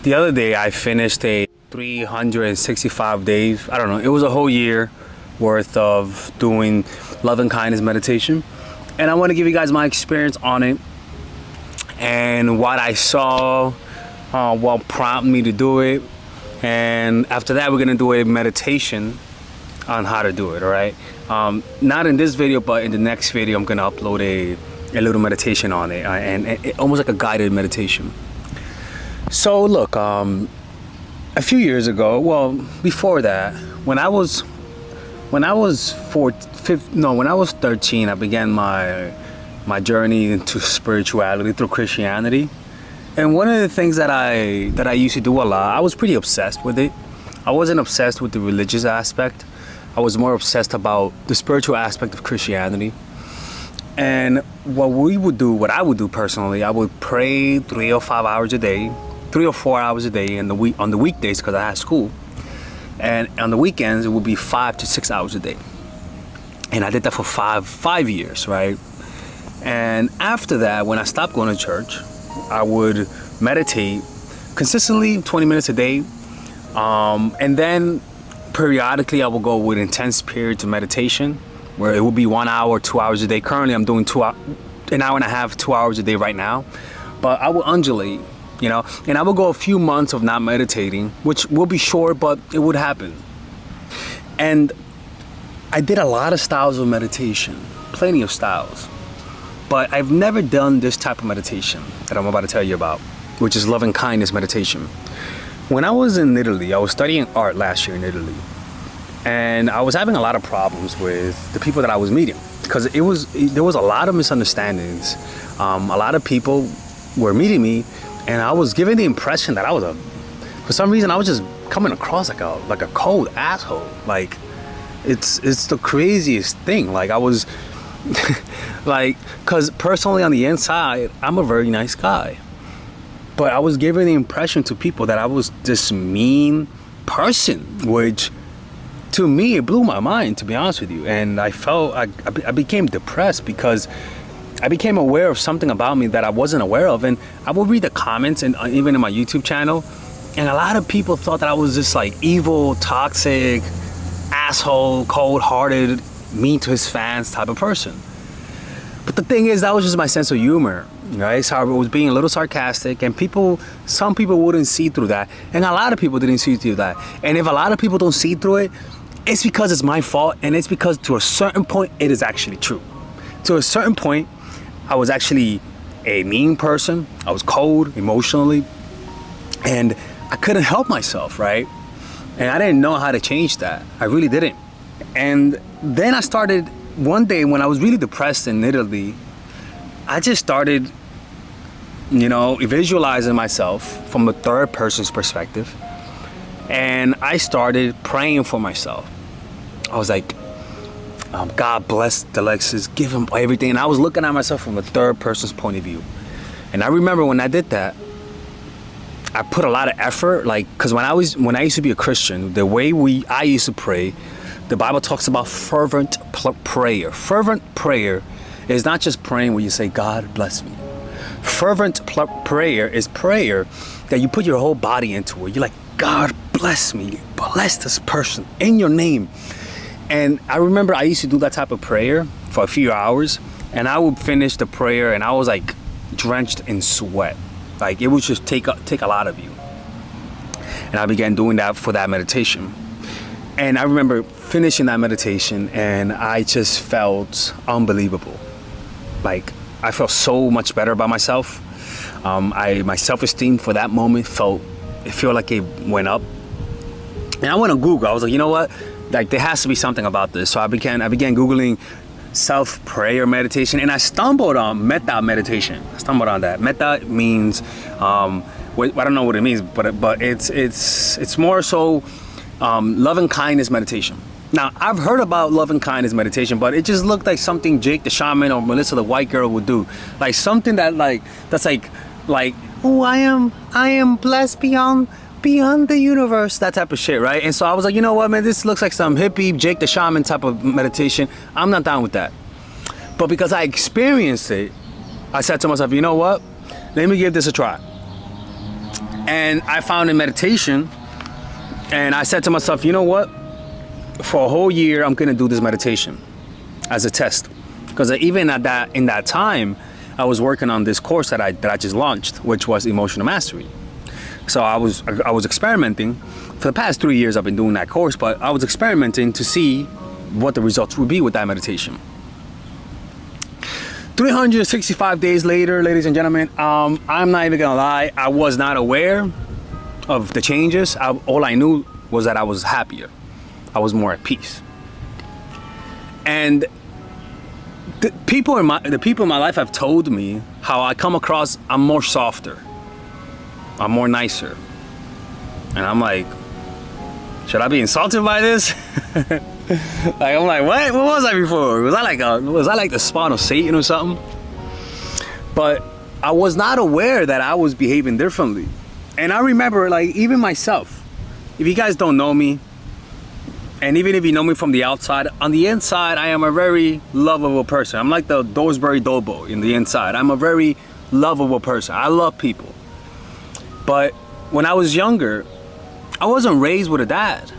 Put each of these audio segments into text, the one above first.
The other day I finished a 365 days, I don't know, it was a whole year worth of doing love and kindness meditation. And I want to give you guys my experience on it and what I saw, what prompted me to do it. And after that, we're going to do a meditation on how to do it, all right? Not in this video, but in the next video, I'm going to upload a little meditation on it, and almost like a guided meditation. So look, a few years ago, well, before that, when I was 13, I began my journey into spirituality through Christianity. And one of the things that I used to do a lot, I was pretty obsessed with it. I wasn't obsessed with the religious aspect. I was more obsessed about the spiritual aspect of Christianity. And what I would do personally, I would pray 3 or 4 hours a day on the weekdays, because I had school. And on the weekends, it would be 5 to 6 hours a day. And I did that for five years, right? And after that, when I stopped going to church, I would meditate consistently 20 minutes a day. And then periodically I will go with intense periods of meditation where it will be 1 hour, 2 hours a day. Currently I'm doing an hour and a half, 2 hours a day right now. But I will undulate, you know, and I will go a few months of not meditating, which will be short, but it would happen. And I did a lot of styles of meditation, plenty of styles. But I've never done this type of meditation that I'm about to tell you about, which is love and kindness meditation. When I was in Italy, I was studying art last year in Italy. And I was having a lot of problems with the people that I was meeting, because there was a lot of misunderstandings. A lot of people were meeting me, and I was given the impression that for some reason I was just coming across like a cold asshole. Like it's the craziest thing. Like I was like, because personally on the inside, I'm a very nice guy. But I was giving the impression to people that I was this mean person, which to me, it blew my mind, to be honest with you. And I felt, I became depressed because I became aware of something about me that I wasn't aware of. And I would read the comments, and even in my YouTube channel, and a lot of people thought that I was this like evil, toxic, asshole, cold-hearted, mean to his fans type of person. But the thing is, that was just my sense of humor, right? So I was being a little sarcastic, and some people wouldn't see through that, and a lot of people didn't see through that. And if a lot of people don't see through it, it's because it's my fault, and it's because to a certain point, it is actually true. To a certain point, I was actually a mean person. I was cold emotionally, and I couldn't help myself, right? And I didn't know how to change that. I really didn't. And then I started, one day when I was really depressed in Italy, I just started, you know, visualizing myself from a third person's perspective. And I started praying for myself. I was like, God bless Alexis, give him everything. And I was looking at myself from a third person's point of view. And I remember when I did that, I put a lot of effort, like, because when I used to be a Christian, the way I used to pray, the Bible talks about fervent prayer. Fervent prayer is not just praying where you say, God bless me. Fervent prayer is prayer that you put your whole body into it. You're like, God bless me, bless this person in your name. And I remember I used to do that type of prayer for a few hours, and I would finish the prayer and I was like drenched in sweat. Like it would just take a lot of you. And I began doing that for that meditation. And I remember finishing that meditation, and I just felt unbelievable. Like I felt so much better about myself. My self-esteem for that moment felt like it went up. And I went on Google. I was like, you know what? Like there has to be something about this. So I began Googling self-prayer meditation, and I stumbled on metta meditation. I stumbled on that. Metta means, I don't know what it means, but it's more so love and kindness meditation. Now, I've heard about love and kindness meditation, but it just looked like something Jake the Shaman or Melissa the White Girl would do. Like something that's like, oh, I am blessed beyond the universe, that type of shit, right? And so I was like, you know what, man, this looks like some hippie Jake the Shaman type of meditation. I'm not down with that. But because I experienced it, I said to myself, you know what, let me give this a try. And I found in meditation, and I said to myself, you know what? For a whole year, I'm gonna do this meditation as a test. Because even in that time, I was working on this course that I just launched, which was emotional mastery. So I was experimenting. For the past 3 years, I've been doing that course, but I was experimenting to see what the results would be with that meditation. 365 days later, ladies and gentlemen, I'm not even gonna lie, I was not aware of the changes. All I knew was that I was happier. I was more at peace. And the people in my life have told me how I come across, I'm more softer. I'm more nicer. And I'm like, should I be insulted by this? Like, I'm like, what was I before? Was I like the spawn of Satan or something? But I was not aware that I was behaving differently. And I remember, like, even myself, if you guys don't know me, and even if you know me from the outside, on the inside, I am a very lovable person. I'm like the Dorsbury Dobo in the inside. I'm a very lovable person. I love people. But when I was younger, I wasn't raised with a dad.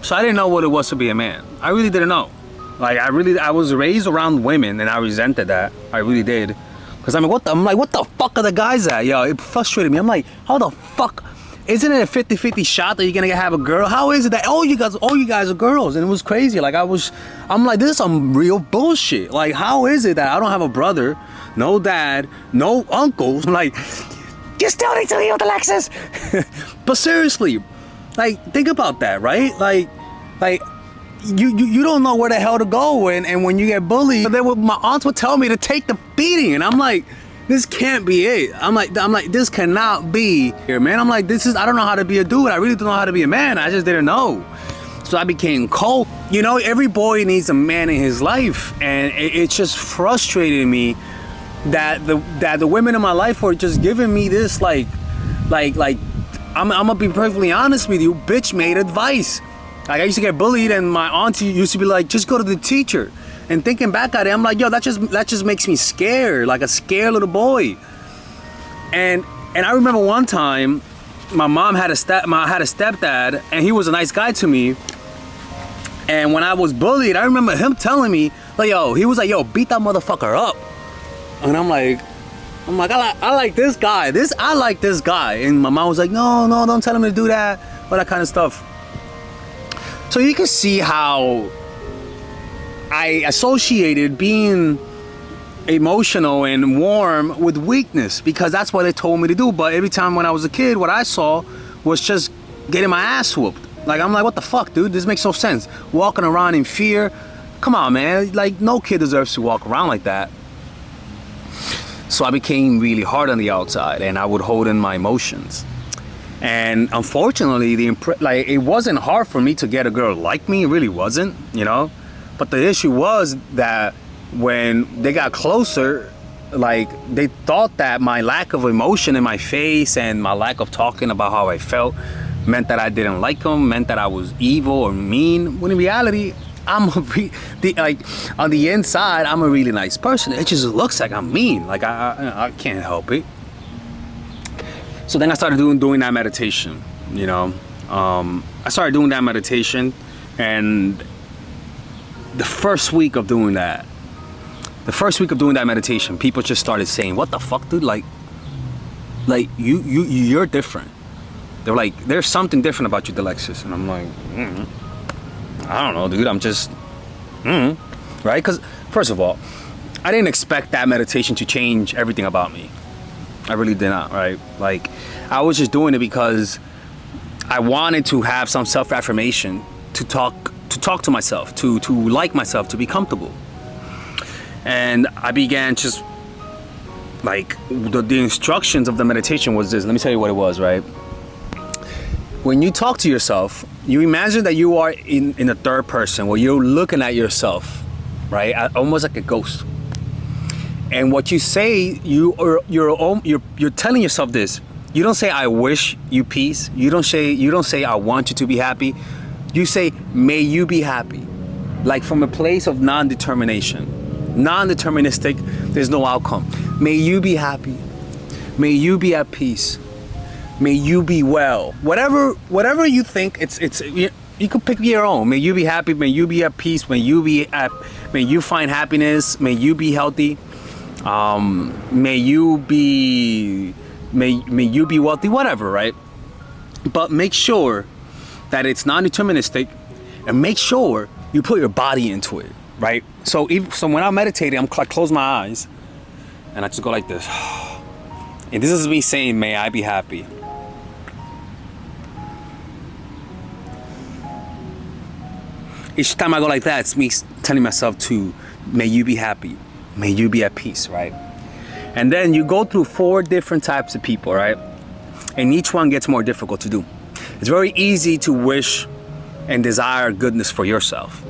So I didn't know what it was to be a man. I really didn't know. Like, I was raised around women, and I resented that. I really did. Because I'm like, what the fuck are the guys at? Yo, it frustrated me. I'm like, how the fuck? Isn't it a 50-50 shot that you're gonna have a girl? How is it that all you guys are girls? And it was crazy. Like, I'm like, this is some real bullshit. Like, how is it that I don't have a brother, no dad, no uncles? I'm like, you still need to heal, Alexis. But seriously, like, think about that, right? Like you don't know where the hell to go, and when you get bullied, my aunts would tell me to take the beating, and I'm like, this can't be it. I'm like, this cannot be here, man. I'm like, I don't know how to be a dude. I really don't know how to be a man. I just didn't know. So I became cold. You know, every boy needs a man in his life, and it just frustrated me that the women in my life were just giving me this like I'm gonna be perfectly honest with you, bitch made advice. Like, I used to get bullied, and my auntie used to be like, just go to the teacher. And thinking back at it, I'm like, yo, that just makes me scared, like a scared little boy. And I remember one time, my mom had a stepdad, and he was a nice guy to me. And when I was bullied, I remember him telling me, like, he was like, yo, beat that motherfucker up. And I'm like, I like this guy. I like this guy. And my mom was like, no, don't tell him to do that, all that kind of stuff. So you can see how I associated being emotional and warm with weakness, because that's what they told me to do. But every time when I was a kid, what I saw was just getting my ass whooped. Like, I'm like, what the fuck, dude? This makes no sense. Walking around in fear. Come on, man. Like, no kid deserves to walk around like that. So I became really hard on the outside, and I would hold in my emotions. And unfortunately, it wasn't hard for me to get a girl like me. It really wasn't, you know. But the issue was that when they got closer, like, they thought that my lack of emotion in my face and my lack of talking about how I felt meant that I didn't like them, meant that I was evil or mean. When in reality, on the inside, I'm a really nice person. It just looks like I'm mean. Like, I can't help it. So then I started doing that meditation, you know. I started doing that meditation, and the first week of doing that meditation, people just started saying, what the fuck, dude? Like you're different. They're like, there's something different about you, Alexis. And I'm like, I don't know, dude. I'm just, right? Because first of all, I didn't expect that meditation to change everything about me. I really did not, right? Like, I was just doing it because I wanted to have some self-affirmation, to talk to myself, to like myself, to be comfortable. And I began just, like, the instructions of the meditation was this. Let me tell you what it was, right? When you talk to yourself, you imagine that you are in a third person, where you're looking at yourself, right? Almost like a ghost. And what you say, you're telling yourself this. You don't say, I wish you peace. You don't say, I want you to be happy. You say, may you be happy. Like, from a place of non-determination. Non-deterministic, there's no outcome. May you be happy. May you be at peace. May you be well. Whatever you think, you can pick your own. May you be happy. May you be at peace. May you find happiness. May you be healthy. May you be wealthy. Whatever, right? But make sure that it's non-deterministic, and make sure you put your body into it, right? So when I'm meditating, I close my eyes, and I just go like this. And this is me saying, may I be happy. Each time I go like that, it's me telling myself to, may you be happy. May you be at peace, right? And then you go through 4 different types of people, right? And each one gets more difficult to do. It's very easy to wish and desire goodness for yourself.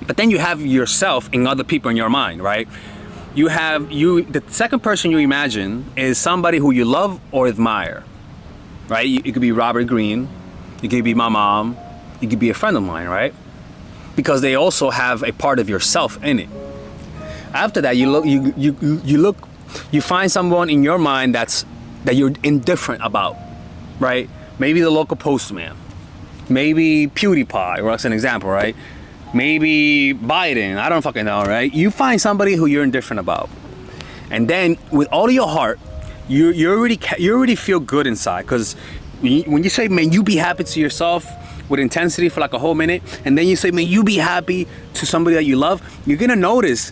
But then you have yourself and other people in your mind, right? The second person you imagine is somebody who you love or admire, right? It could be Robert Greene. It could be my mom. It could be a friend of mine, right? Because they also have a part of yourself in it. After that, you find someone in your mind that you're indifferent about, right? Maybe the local postman, maybe PewDiePie, or that's an example, right? Maybe Biden, I don't fucking know, right? You find somebody who you're indifferent about, and then with all of your heart, you already feel good inside, because when you say, man, you be happy to yourself with intensity for like a whole minute, and then you say, man, you be happy to somebody that you love, you're gonna notice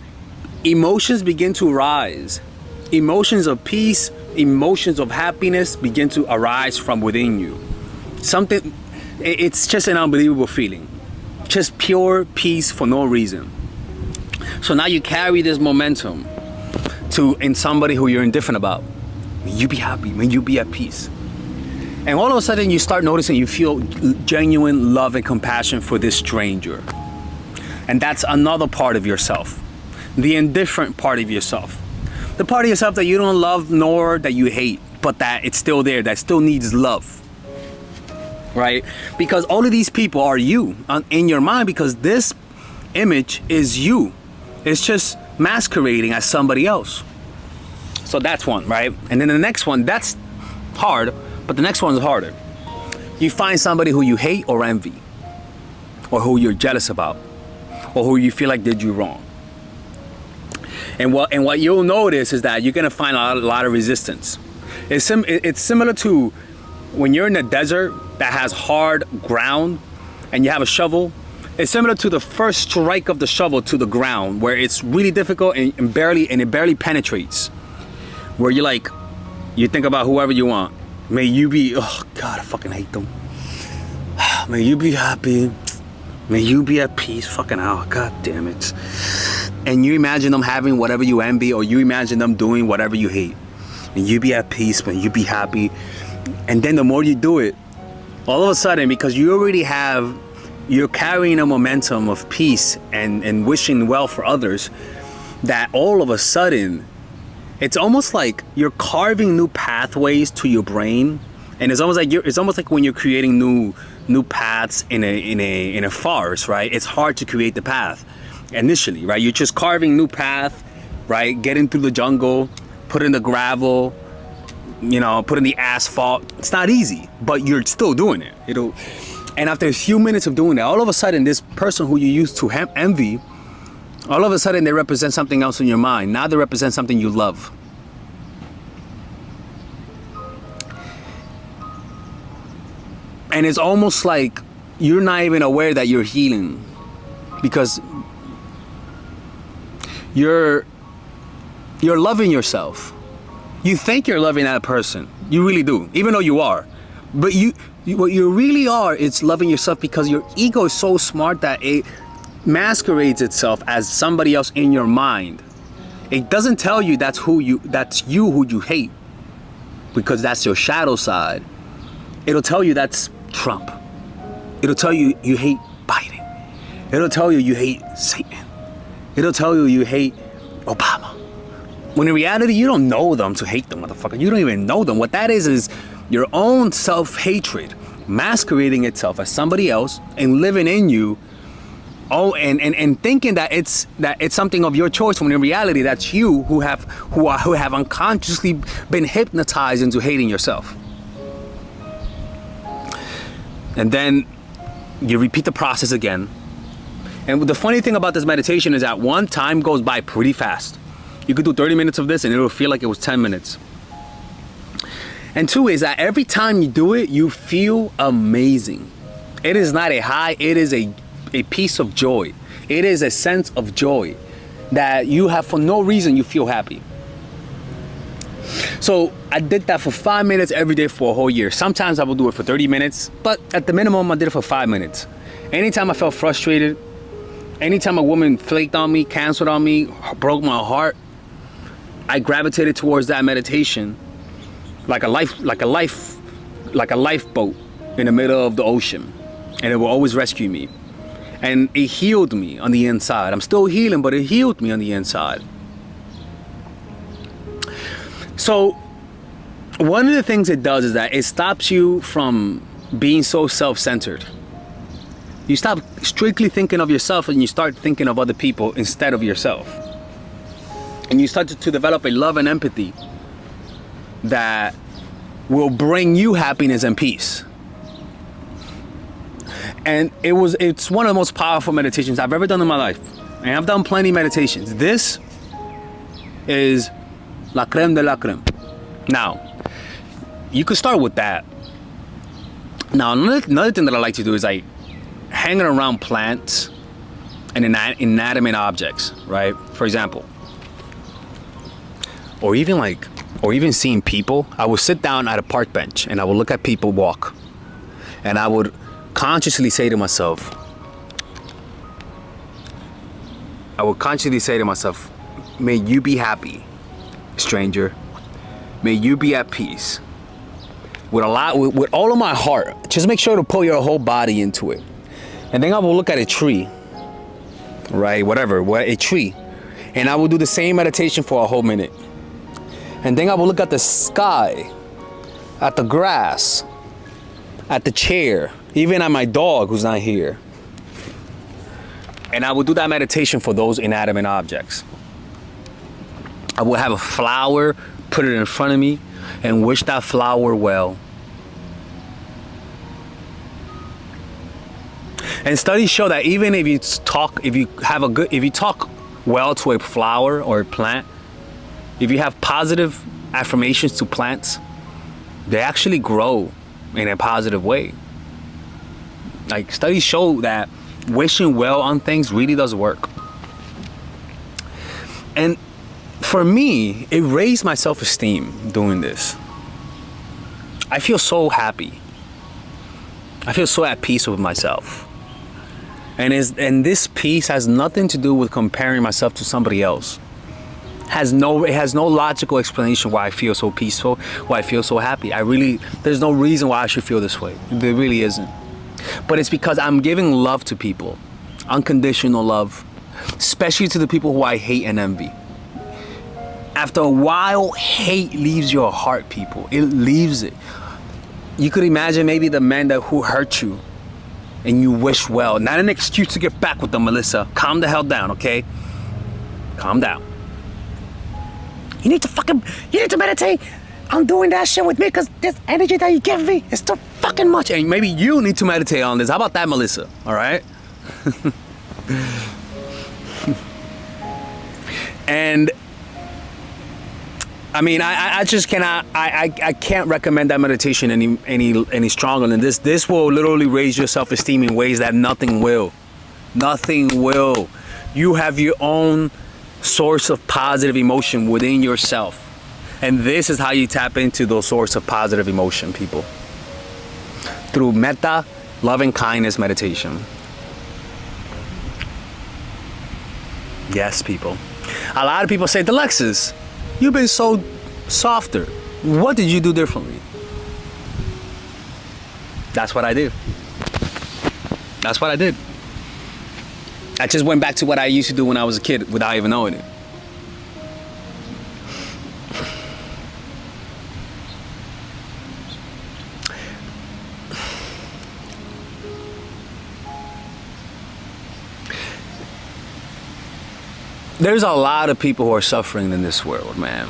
emotions begin to rise. Emotions of peace, emotions of happiness begin to arise from within you. It's just an unbelievable feeling. Just pure peace for no reason. So now you carry this momentum in somebody who you're indifferent about. May you be happy, may you be at peace. And all of a sudden you start noticing you feel genuine love and compassion for this stranger. And that's another part of yourself. The indifferent part of yourself. The part of yourself that you don't love nor that you hate, but that it's still there, that still needs love. Right? Because all of these people are you in your mind, because this image is you. It's just masquerading as somebody else. So that's one, right? And then the next one, that's hard, but the next one is harder. You find somebody who you hate or envy, or who you're jealous about, or who you feel like did you wrong. And what you'll notice is that you're gonna find a lot of resistance. It's similar to when you're in a desert that has hard ground and you have a shovel. It's similar to the first strike of the shovel to the ground, where it's really difficult and it barely penetrates. Where you think about whoever you want. May you be, oh God, I fucking hate them. May you be happy. May you be at peace. Fucking hell, God damn it. And you imagine them having whatever you envy, or you imagine them doing whatever you hate. May you be at peace, may you be happy. And then the more you do it, all of a sudden, because you're carrying a momentum of peace and wishing well for others, that all of a sudden, it's almost like you're carving new pathways to your brain. And it's almost like when you're creating new paths in a forest, right? It's hard to create the path initially, right? You're just carving new path, right? Getting through the jungle, putting the gravel, putting the asphalt. It's not easy, but you're still doing it. And after a few minutes of doing that, all of a sudden, this person who you used to envy, all of a sudden they represent something else in your mind. Now they represent something you love. And it's almost like you're not even aware that you're healing, because you're loving yourself. You think you're loving that person. You really do, even though you are. But what you really are, it's loving yourself, because your ego is so smart that it masquerades itself as somebody else in your mind. It doesn't tell you that's you who you hate, because that's your shadow side. It'll tell you that's Trump. It'll tell you you hate Biden. It'll tell you you hate Satan. It'll tell you you hate Obama. When in reality, you don't know them to hate them, motherfucker. You don't even know them. What that is your own self-hatred masquerading itself as somebody else and living in you. Oh, and thinking that it's something of your choice, when in reality that's you who have unconsciously been hypnotized into hating yourself. And then you repeat the process again. And the funny thing about this meditation is that one, time goes by pretty fast. You could do 30 minutes of this and it'll feel like it was 10 minutes. And two is that every time you do it, you feel amazing. It is not a high, it is a piece of joy. It is a sense of joy that you have for no reason. You feel happy. So I did that for 5 minutes every day for a whole year. Sometimes I will do it for 30 minutes, but at the minimum I did it for 5 minutes. Anytime I felt frustrated, anytime a woman flaked on me, canceled on me, broke my heart, I gravitated towards that meditation like a lifeboat in the middle of the ocean, and it will always rescue me. And it healed me on the inside. I'm still healing, but it healed me on the inside. So one of the things it does is that it stops you from being so self-centered. You stop strictly thinking of yourself and you start thinking of other people instead of yourself. And you start to develop a love and empathy that will bring you happiness and peace. And it's one of the most powerful meditations I've ever done in my life. And I've done plenty of meditations. This is la creme de la creme. Now, you could start with that. Now, another thing that I like to do is like hanging around plants and inanimate objects, right? For example, or even seeing people. I would sit down at a park bench and I would look at people walk, and I would consciously say to myself, may you be happy, stranger. May you be at peace. With all of my heart. Just make sure to put your whole body into it. And then I will look at a tree, right? A tree. And I will do the same meditation for a whole minute. And then I will look at the sky, at the grass, at the chair, even at my dog who's not here. And I will do that meditation for those inanimate objects. I will have a flower, put it in front of me, and wish that flower well. And studies show that even if you talk well to a flower or a plant, if you have positive affirmations to plants, they actually grow in a positive way. Like, studies show that wishing well on things really does work. And for me, it raised my self-esteem doing this. I feel so happy. I feel so at peace with myself. And this peace has nothing to do with comparing myself to somebody else. It has no logical explanation why I feel so peaceful, why I feel so happy. There's no reason why I should feel this way. There really isn't. But it's because I'm giving love to people. Unconditional love. Especially to the people who I hate and envy. After a while, hate leaves your heart, people. It leaves it. You could imagine maybe the man who hurt you and you wish well. Not an excuse to get back with them, Melissa. Calm the hell down, okay? Calm down. You need to meditate on doing that shit with me, because this energy that you give me is too fucking much. And maybe you need to meditate on this. How about that, Melissa? All right? And I mean, I just cannot, I can't recommend that meditation any stronger than this. This will literally raise your self-esteem in ways that nothing will. Nothing will. You have your own source of positive emotion within yourself. And this is how you tap into those source of positive emotion, people. Through metta, loving kindness meditation. Yes, people. A lot of people say, Alexis, you've been so softer. What did you do differently? That's what I did. That's what I did. I just went back to what I used to do when I was a kid without even knowing it. There's a lot of people who are suffering in this world, man.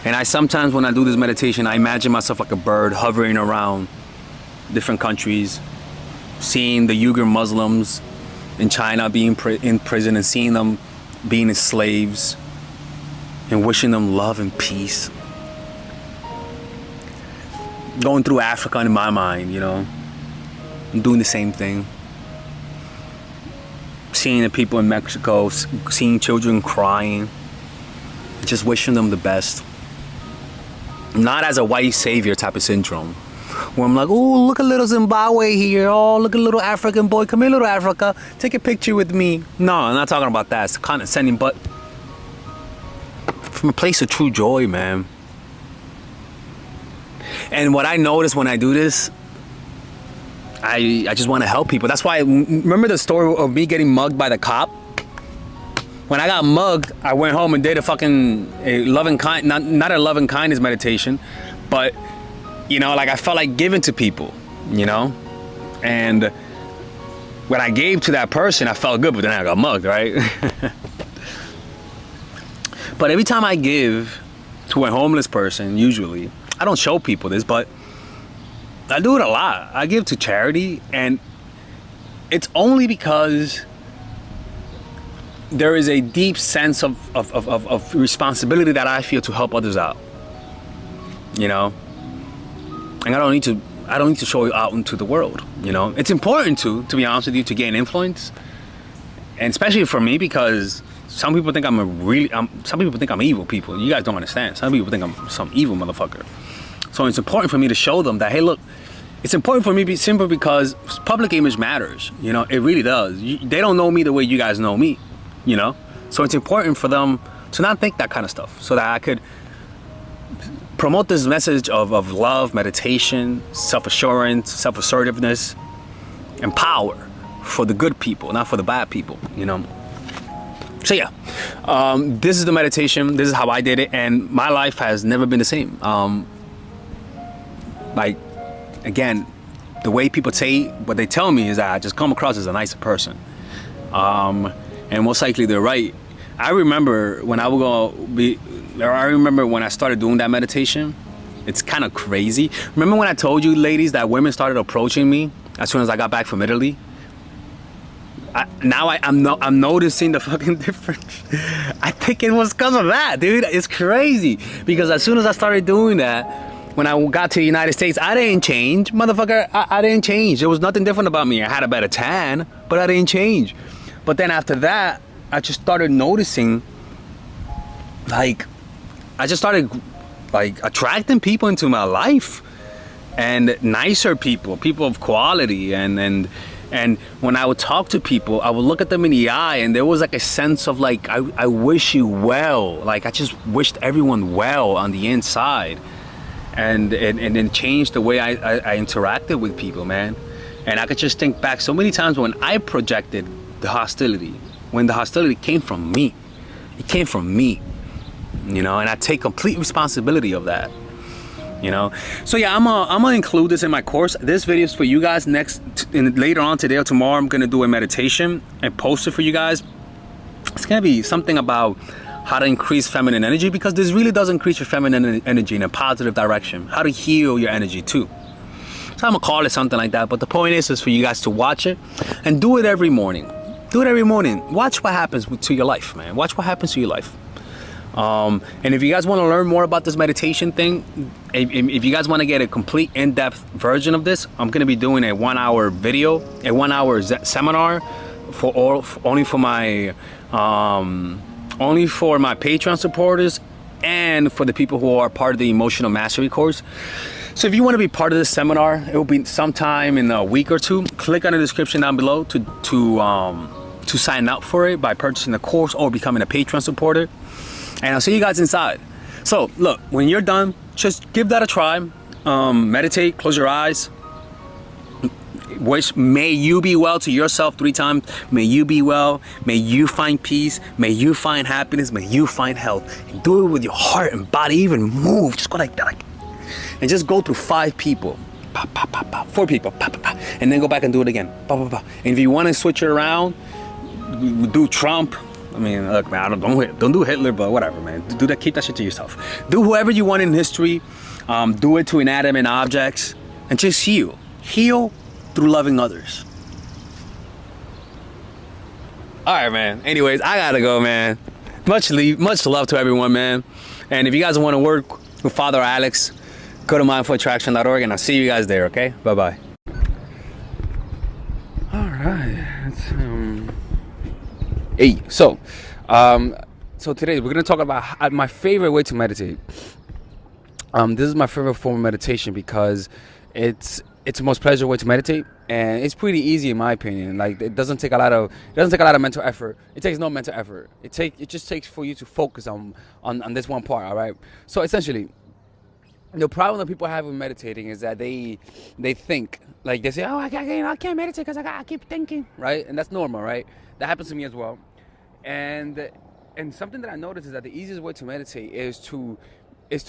And I sometimes, when I do this meditation, I imagine myself like a bird hovering around different countries, seeing the Uyghur Muslims in China being in prison and seeing them being as slaves and wishing them love and peace. Going through Africa in my mind, you know, I'm doing the same thing. Seeing the people in Mexico, seeing children crying, just wishing them the best. Not as a white savior type of syndrome, where I'm like, oh, look at little Zimbabwe here. Oh, look at little African boy. Come here, little Africa. Take a picture with me. No, I'm not talking about that. It's condescending, but from a place of true joy, man. And what I notice when I do this, I just want to help people. That's why, remember the story of me getting mugged by the cop? When I got mugged, I went home and did a loving kind, not a loving kindness meditation, but you know, like I felt like giving to people, you know? And when I gave to that person, I felt good, but then I got mugged, right? But every time I give to a homeless person, usually, I don't show people this, but I do it a lot. I give to charity, and it's only because there is a deep sense of responsibility that I feel to help others out, you know? And I don't need to show it out into the world, you know? It's important to be honest with you, to gain influence. And especially for me, because some people think some people think I'm evil people. You guys don't understand. Some people think I'm some evil motherfucker. So it's important for me to show them that, hey, look, it's important for me simply because public image matters. You know, it really does. They don't know me the way you guys know me, you know? So it's important for them to not think that kind of stuff, so that I could promote this message of love, meditation, self-assurance, self-assertiveness, and power for the good people, not for the bad people, you know? So yeah, this is the meditation. This is how I did it, and my life has never been the same. Like, again, the way people say, what they tell me is that I just come across as a nicer person. And most likely they're right. I remember when I started doing that meditation. It's kind of crazy. Remember when I told you, ladies, that women started approaching me as soon as I got back from Italy? I'm noticing the fucking difference. I think it was because of that, dude. It's crazy. Because as soon as I started doing that, when I got to the United States, I didn't change. Motherfucker, I didn't change. There was nothing different about me. I had a better tan, but I didn't change. But then after that, I just started noticing, like, I just started, like, attracting people into my life. And nicer people of quality. And when I would talk to people, I would look at them in the eye, and there was like a sense of like, I wish you well. Like, I just wished everyone well on the inside. And it changed the way I interacted with people, man. And I could just think back so many times when I projected the hostility, when the hostility came from me. It came from me, you know, and I take complete responsibility of that, you know. So yeah, I'm gonna include this in my course. This video is for you guys. Later on today or tomorrow, I'm gonna do a meditation and post it for you guys. It's gonna be something about how to increase feminine energy, because this really does increase your feminine energy in a positive direction. How to heal your energy too. So I'm gonna call it something like that, but the point is for you guys to watch it and do it every morning. Do it every morning. Watch what happens to your life, man. Watch what happens to your life. And if you guys want to learn more about this meditation thing, if you guys want to get a complete in-depth version of this, I'm gonna be doing a 1-hour video, a 1-hour seminar only for my Patreon supporters and for the people who are part of the Emotional Mastery course. So if you want to be part of this seminar, it will be sometime in a week or two. Click on the description down below to sign up for it by purchasing the course or becoming a Patreon supporter. And I'll see you guys inside. So look, when you're done, just give that a try. Meditate, close your eyes. Wish, may you be well to yourself 3 times. May you be well. May you find peace. May you find happiness. May you find health. And do it with your heart and body. Even move. Just go like that. And just go through 5 people. 4 people. And then go back and do it again. And if you want to switch it around, do Trump. I mean, look, man, don't do Hitler, but whatever, man. Do that. Keep that shit to yourself. Do whoever you want in history. Do it to inanimate objects. And just heal. Heal through loving others. All right, man. Anyways, I gotta go, man. Much love to everyone, man. And if you guys want to work with Father Alex, go to mindfulattraction.org, and I'll see you guys there. Okay? Bye bye. All right. Hey, so today we're gonna talk about my favorite way to meditate. This is my favorite form of meditation because it's the most pleasurable way to meditate, and it's pretty easy in my opinion. Like it doesn't take a lot of mental effort. It takes no mental effort. It just takes for you to focus on this one part. All right. So essentially, the problem that people have with meditating is that they think, like they say, oh, I can't meditate because I keep thinking, right? And that's normal, right? That happens to me as well. And something that I noticed is that the easiest way to meditate is to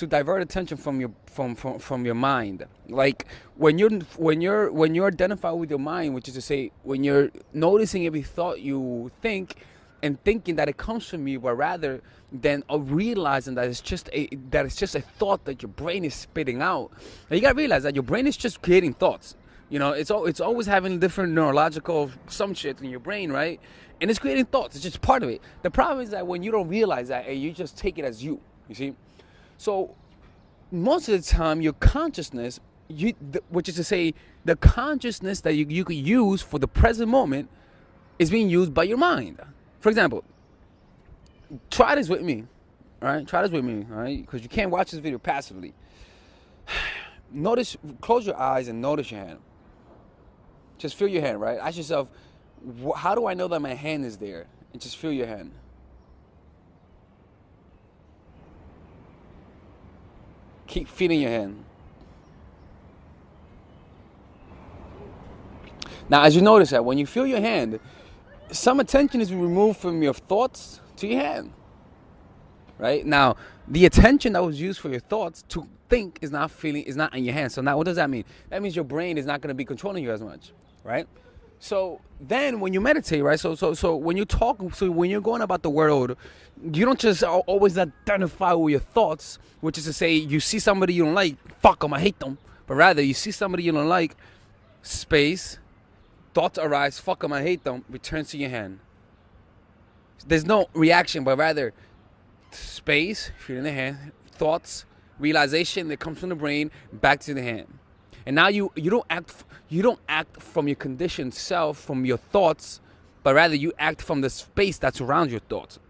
divert attention from your mind. Like when you're identified with your mind, which is to say when you're noticing every thought you think and thinking that it comes from you, but rather than realizing that it's just a thought that your brain is spitting out. And you gotta realize that your brain is just creating thoughts. You know, it's always having different neurological some shit in your brain, right? And it's creating thoughts. It's just part of it. The problem is that when you don't realize that and you just take it as you see. So most of the time, your consciousness, which is to say, the consciousness that you could use for the present moment, is being used by your mind. For example, try this with me, all right? Try this with me, all right? Because you can't watch this video passively. Close your eyes and notice your hand. Just feel your hand, right? Ask yourself, how do I know that my hand is there? And just feel your hand. Keep feeling your hand. Now, as you notice that when you feel your hand, some attention is removed from your thoughts to your hand. Right? Now, the attention that was used for your thoughts to think is not in your hand. So now what does that mean? That means your brain is not going to be controlling you as much. Right? So then when you meditate, right? So when you talk, so when you're going about the world, you don't just always identify with your thoughts, which is to say you see somebody you don't like, fuck them, I hate them. But rather you see somebody you don't like, space, thoughts arise, fuck them, I hate them, returns to your hand. There's no reaction, but rather space, feeling the hand, thoughts, realization that comes from the brain, back to the hand. And now you don't act from your conditioned self, from your thoughts, but rather you act from the space that's around your thoughts.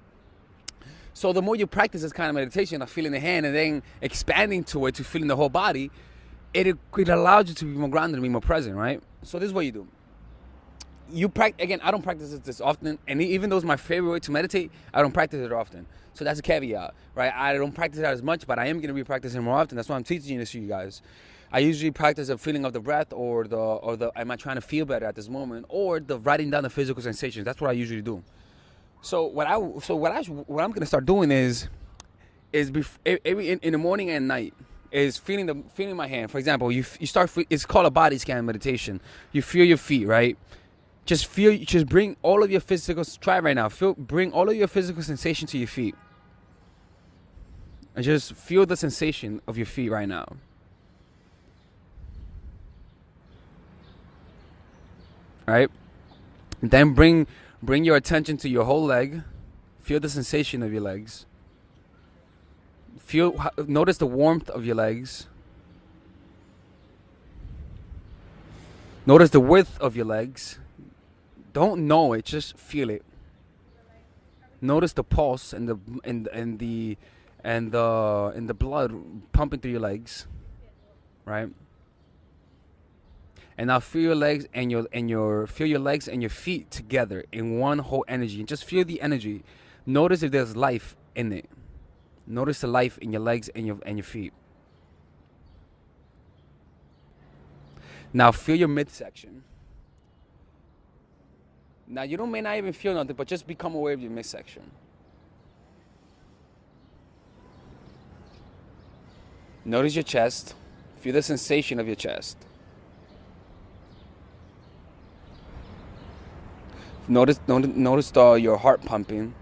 So the more you practice this kind of meditation of feeling the hand and then expanding to it to feeling the whole body, it allows you to be more grounded and be more present, right? So this is what you do. Again, I don't practice this often, and even though it's my favorite way to meditate, I don't practice it often. So that's a caveat, right? I don't practice it as much, but I am going to be practicing more often. That's why I'm teaching this to you guys. I usually practice the feeling of the breath, or the am I trying to feel better at this moment, or the writing down the physical sensations. That's what I usually do. So what I'm gonna start doing is in the morning and night is feeling my hand. For example, it's called a body scan meditation. You feel your feet, right? Just bring all of your physical. Try right now. Bring all of your physical sensation to your feet, and just feel the sensation of your feet right now. Right? Then bring your attention to your whole leg. Feel the sensation of your legs. Notice the warmth of your legs. Notice the width of your legs. Don't know it, just feel it. Notice the pulse and the blood pumping through your legs, right? And now feel your legs and your feet together in one whole energy, and just feel the energy. Notice if there's life in it. Notice the life in your legs and your feet. Now feel your midsection. Now you may not even feel nothing, but just become aware of your midsection. Notice your chest. Feel the sensation of your chest. Notice your heart pumping.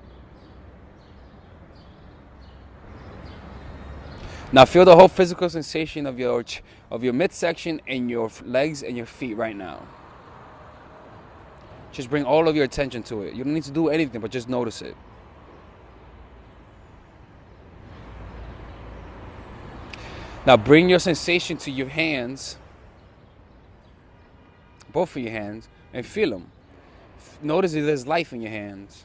Now feel the whole physical sensation of your midsection and your legs and your feet right now. Just bring all of your attention to it. You don't need to do anything, but just notice it. Now bring your sensation to your hands, both of your hands, and feel them. Notice that there's life in your hands.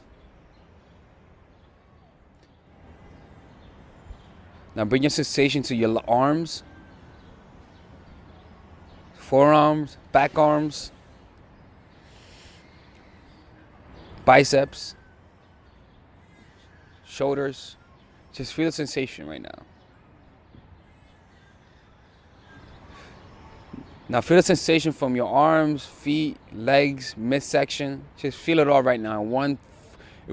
Now bring your sensation to your arms, forearms, back arms, biceps, shoulders. Just feel the sensation right now. Now feel the sensation from your arms, feet, legs, midsection. Just feel it all right now in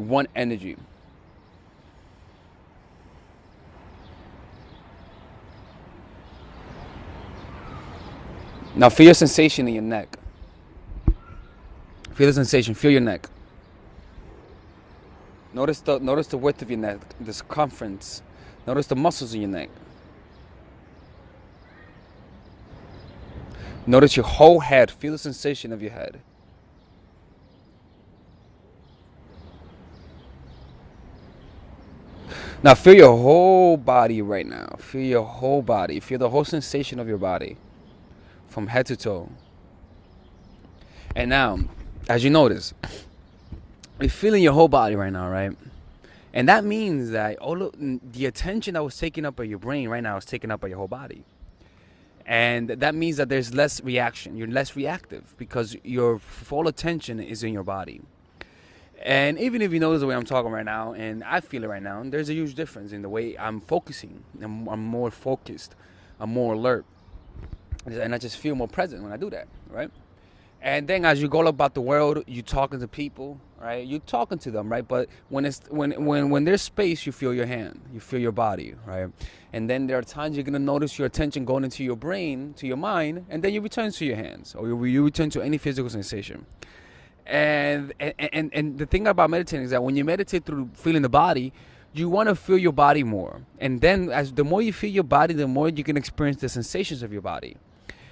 one energy. Now feel your sensation in your neck. Feel the sensation, feel your neck. Notice the width of your neck, the circumference. Notice the muscles in your neck. Notice your whole head. Feel the sensation of your head. Now feel your whole body right now. Feel your whole body. Feel the whole sensation of your body from head to toe. And now, as you notice, you're feeling your whole body right now, right? And that means that all of the attention that was taken up by your brain right now is taken up by your whole body. And that means that there's less reaction. You're less reactive because your full attention is in your body. And even if you notice the way I'm talking right now, and I feel it right now, there's a huge difference in the way I'm focusing. I'm more focused. I'm more alert. And I just feel more present when I do that, right? And then as you go about the world, you're talking to people, right? You're talking to them, right? But when there's space, you feel your hand, you feel your body, right? And then there are times you're gonna notice your attention going into your brain, to your mind, and then you return to your hands, or you return to any physical sensation. And the thing about meditating is that when you meditate through feeling the body, you want to feel your body more. And then as the more you feel your body, the more you can experience the sensations of your body.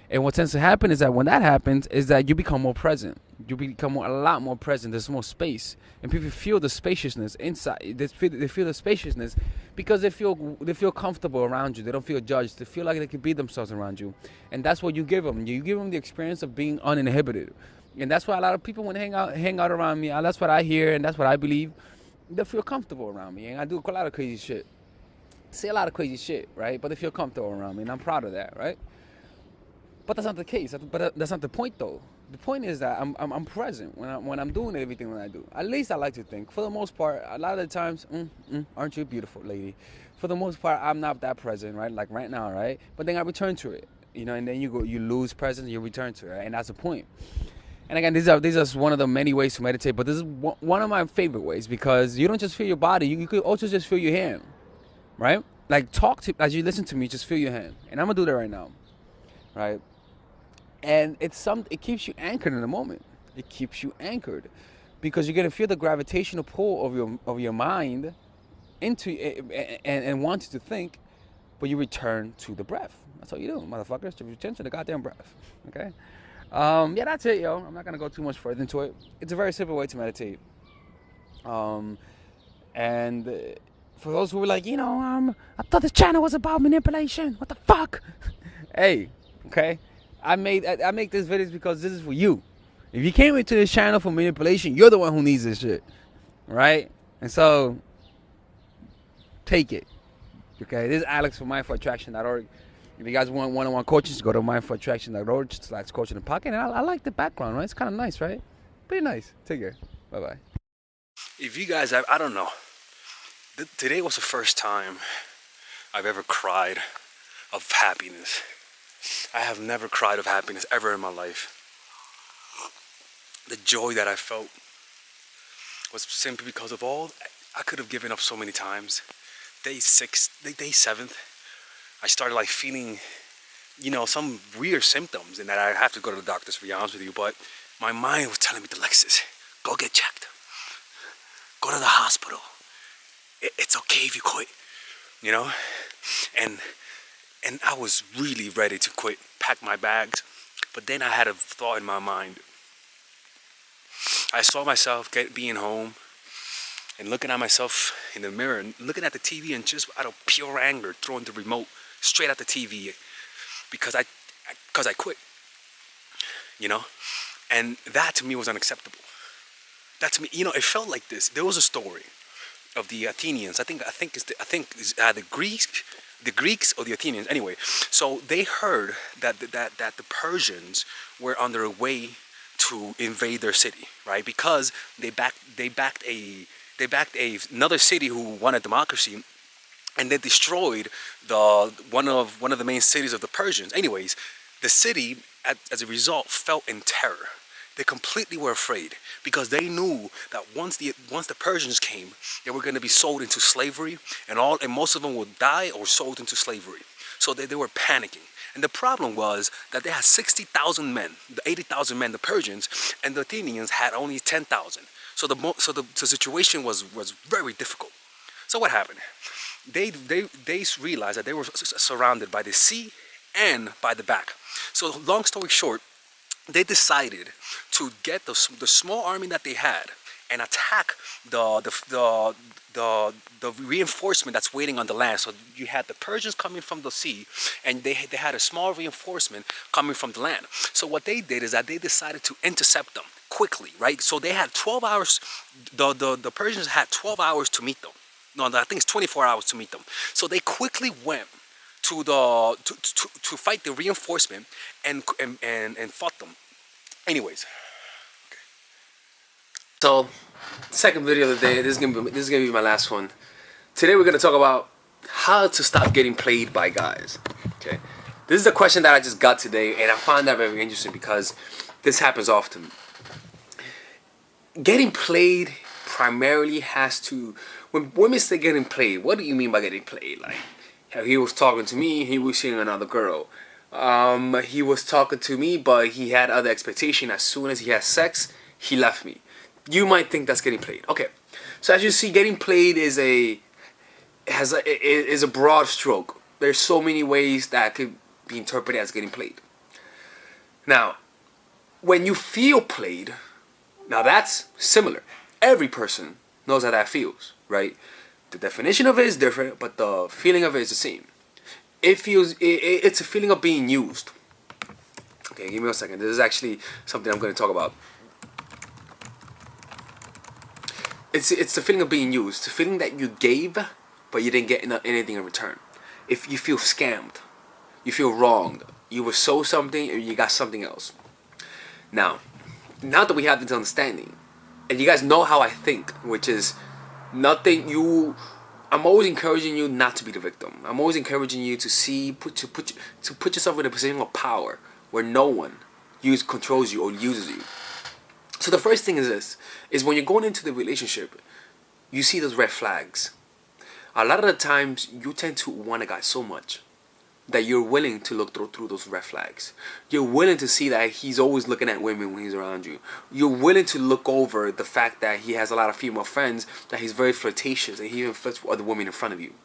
And what tends to happen is that when that happens, is that you become more present. You become a lot more present. There's more space, and people feel the spaciousness inside. They feel the spaciousness because they feel comfortable around you. They don't feel judged. They feel like they can be themselves around you, and that's what you give them. You give them the experience of being uninhibited, and that's why a lot of people when they hang out around me. That's what I hear, and that's what I believe. They feel comfortable around me, and I do a lot of crazy shit. Say a lot of crazy shit, right? But they feel comfortable around me, and I'm proud of that, right? But that's not the case. But that's not the point, though. The point is that I'm present when I'm doing everything that I do. At least I like to think. For the most part, a lot of the times, aren't you a beautiful lady? For the most part, I'm not that present, right? Like right now, right? But then I return to it, and then you lose presence, you return to it, right? And that's the point. And again, these are one of the many ways to meditate. But this is one of my favorite ways because you don't just feel your body. You could also just feel your hand, right? Like as you listen to me, just feel your hand. And I'm gonna do that right now, right? And it keeps you anchored in the moment. It keeps you anchored because you're gonna feel the gravitational pull of your mind into and want you to think, but you return to the breath. That's all you do, motherfuckers. You return to the goddamn breath. Okay. Yeah, that's it, yo. I'm not gonna go too much further into it. It's a very simple way to meditate. And for those who were like, I thought this channel was about manipulation. What the fuck? Hey, okay. I make these videos because this is for you. If you came into this channel for manipulation, you're the one who needs this shit, right? And so, take it. Okay, this is Alex from mindfulattraction.org. If you guys want one-on-one coaching, just go to mindfulattraction.org/coaching and pocket. And I like the background, right? It's kind of nice, right? Pretty nice. Take care. Bye-bye. If you guys have, I don't know. Today was the first time I've ever cried of happiness. I have never cried of happiness ever in my life. The joy that I felt was simply because of all I could have given up so many times. Day 7th, I started like feeling, some weird symptoms and that I have to go to the doctors, to be honest with you. But my mind was telling me, Alexis, go get checked. Go to the hospital. It's okay if you quit, And And I was really ready to quit, pack my bags. But then I had a thought in my mind. I saw myself being home and looking at myself in the mirror and looking at the TV and just out of pure anger throwing the remote straight at the TV because I quit, you know? And that to me was unacceptable. That to me, you know, it felt like this. There was a story of the Athenians. I think it's the Greeks or the Athenians. Anyway, so they heard that the Persians were on their way to invade their city, right? Because they backed another city who wanted democracy, and they destroyed one of the main cities of the Persians. Anyways, the city, as a result, felt in terror. They completely were afraid because they knew that once the Persians came, they were going to be sold into slavery, and most of them would die or sold into slavery. So they were panicking. And the problem was that they had 60,000 men, the 80,000 men, the Persians, and the Athenians had only 10,000. So the situation was very difficult. So what happened? They realized that they were surrounded by the sea and by the back. So long story short, they decided to get the small army that they had and attack the reinforcement that's waiting on the land. So you had the Persians coming from the sea, and they had a small reinforcement coming from the land. So what they did is that they decided to intercept them quickly, right? So they had 12 hours. The Persians had 12 hours to meet them. No, I think it's 24 hours to meet them. So they quickly went to fight the reinforcement and fought them. Anyways, okay. So second video of the day. This is gonna be my last one. Today we're gonna talk about how to stop getting played by guys. Okay, this is a question that I just got today, and I find that very interesting because this happens often. Getting played primarily has to. When women say getting played, what do you mean by getting played? Like, he was talking to me, he was seeing another girl. He was talking to me, but he had other expectation. As soon as he had sex, he left me. You might think that's getting played. Okay, so as you see, getting played is a broad stroke. There's so many ways that could be interpreted as getting played. Now, when you feel played, now that's similar. Every person knows how that feels, right? The definition of it is different, but the feeling of it is the same. It's a feeling of being used. Okay, give me a second. This is actually something I'm going to talk about. It's the feeling of being used. The feeling that you gave, but you didn't get anything in return. If you feel scammed, you feel wronged, you were sold something and you got something else. Now that we have this understanding, and you guys know how I think, which is I'm always encouraging you not to be the victim. I'm always encouraging you to put yourself in a position of power where no one controls you or uses you. So the first thing is this, is when you're going into the relationship, you see those red flags. A lot of the times, you tend to want a guy so much that you're willing to look through those red flags. You're willing to see that he's always looking at women when he's around you. You're willing to look over the fact that he has a lot of female friends, that he's very flirtatious, and he even flirts with other women in front of you.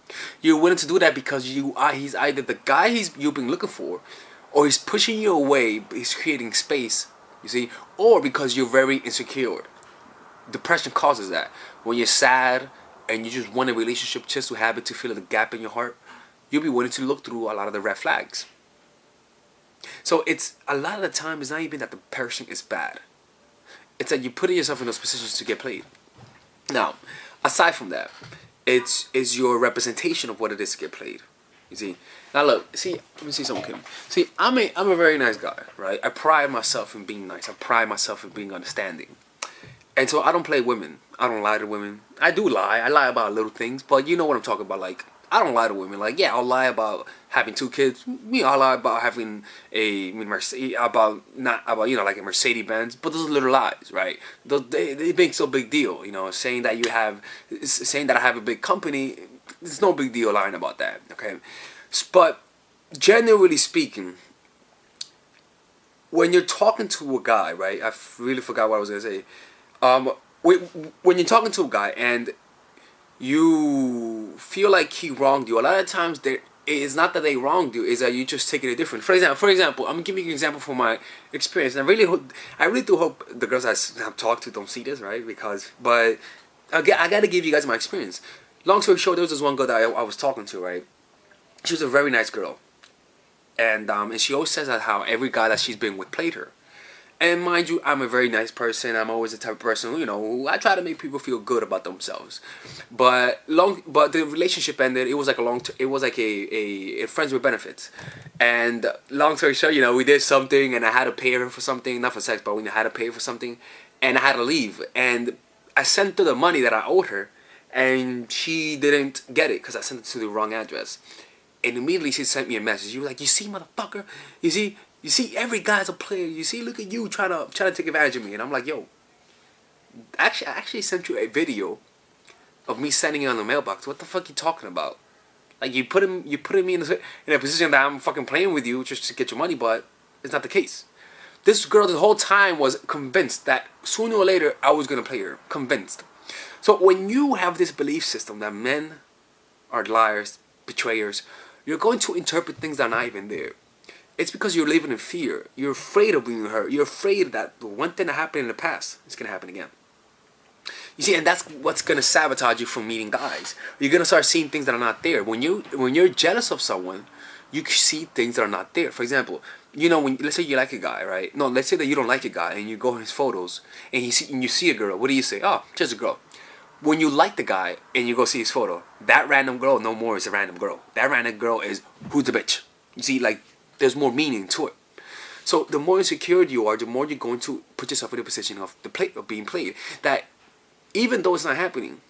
You're willing to do that because he's either the guy you've been looking for, or he's pushing you away, he's creating space, you see, or because you're very insecure. Depression causes that. When you're sad and you just want a relationship just to have it, to fill the gap in your heart, you'll be willing to look through a lot of the red flags. So it's a lot of the time, it's not even that the person is bad. It's that you're putting yourself in those positions to get played. Now, aside from that, it's your representation of what it is to get played. You see? Now look, see, let me see something, Kim. See, I'm a very nice guy, right? I pride myself in being nice. I pride myself in being understanding. And so I don't play women. I don't lie to women. I do lie. I lie about little things, but you know what I'm talking about. Like, I don't lie to women. Like, yeah, I'll lie about having 2 kids. I'll lie about having like a Mercedes Benz. But those are little lies, right? They make so big deal. You know, saying that I have a big company. There's no big deal lying about that. Okay, but generally speaking, when you're talking to a guy, right? I really forgot what I was gonna say. When you're talking to a guy and you feel like he wronged you, a lot of times it's not that they wronged you, it's that you just taking it different. For example, I'm gonna give you an example from my experience, and I really do hope the girls I've talked to don't see this, right? But I gotta give you guys my experience. Long story short, there was this one girl that I was talking to, right? She was a very nice girl, and she always says that how every guy that she's been with played her. And mind you, I'm a very nice person. I'm always the type of person, who I try to make people feel good about themselves. But the relationship ended. It was like it was like a friends with benefits. And long story short, we did something, and I had to pay her for something, not for sex, but we had to pay her for something, and I had to leave. And I sent her the money that I owed her, and she didn't get it because I sent it to the wrong address. And immediately she sent me a message. She was like, "You see, motherfucker, you see, every guy's a player. You see, look at you trying to take advantage of me." And I'm like, "Yo, I actually sent you a video of me sending it on the mailbox. What the fuck you talking about? Like you putting me in a position that I'm fucking playing with you just to get your money, but it's not the case." This girl the whole time was convinced that sooner or later I was gonna play her. Convinced. So when you have this belief system that men are liars, betrayers, you're going to interpret things that are not even there. It's because you're living in fear. You're afraid of being hurt. You're afraid that the one thing that happened in the past is going to happen again. You see, and that's what's going to sabotage you from meeting guys. You're going to start seeing things that are not there. When you're jealous of someone, you see things that are not there. For example, let's say you like a guy, right? No, let's say that you don't like a guy and you go on his photos and you see a girl. What do you say? "Oh, just a girl." When you like the guy and you go see his photo, that random girl no more is a random girl. That random girl is, who's the bitch? You see, like, there's more meaning to it. So the more insecure you are, the more you're going to put yourself in a position of being played. That even though it's not happening,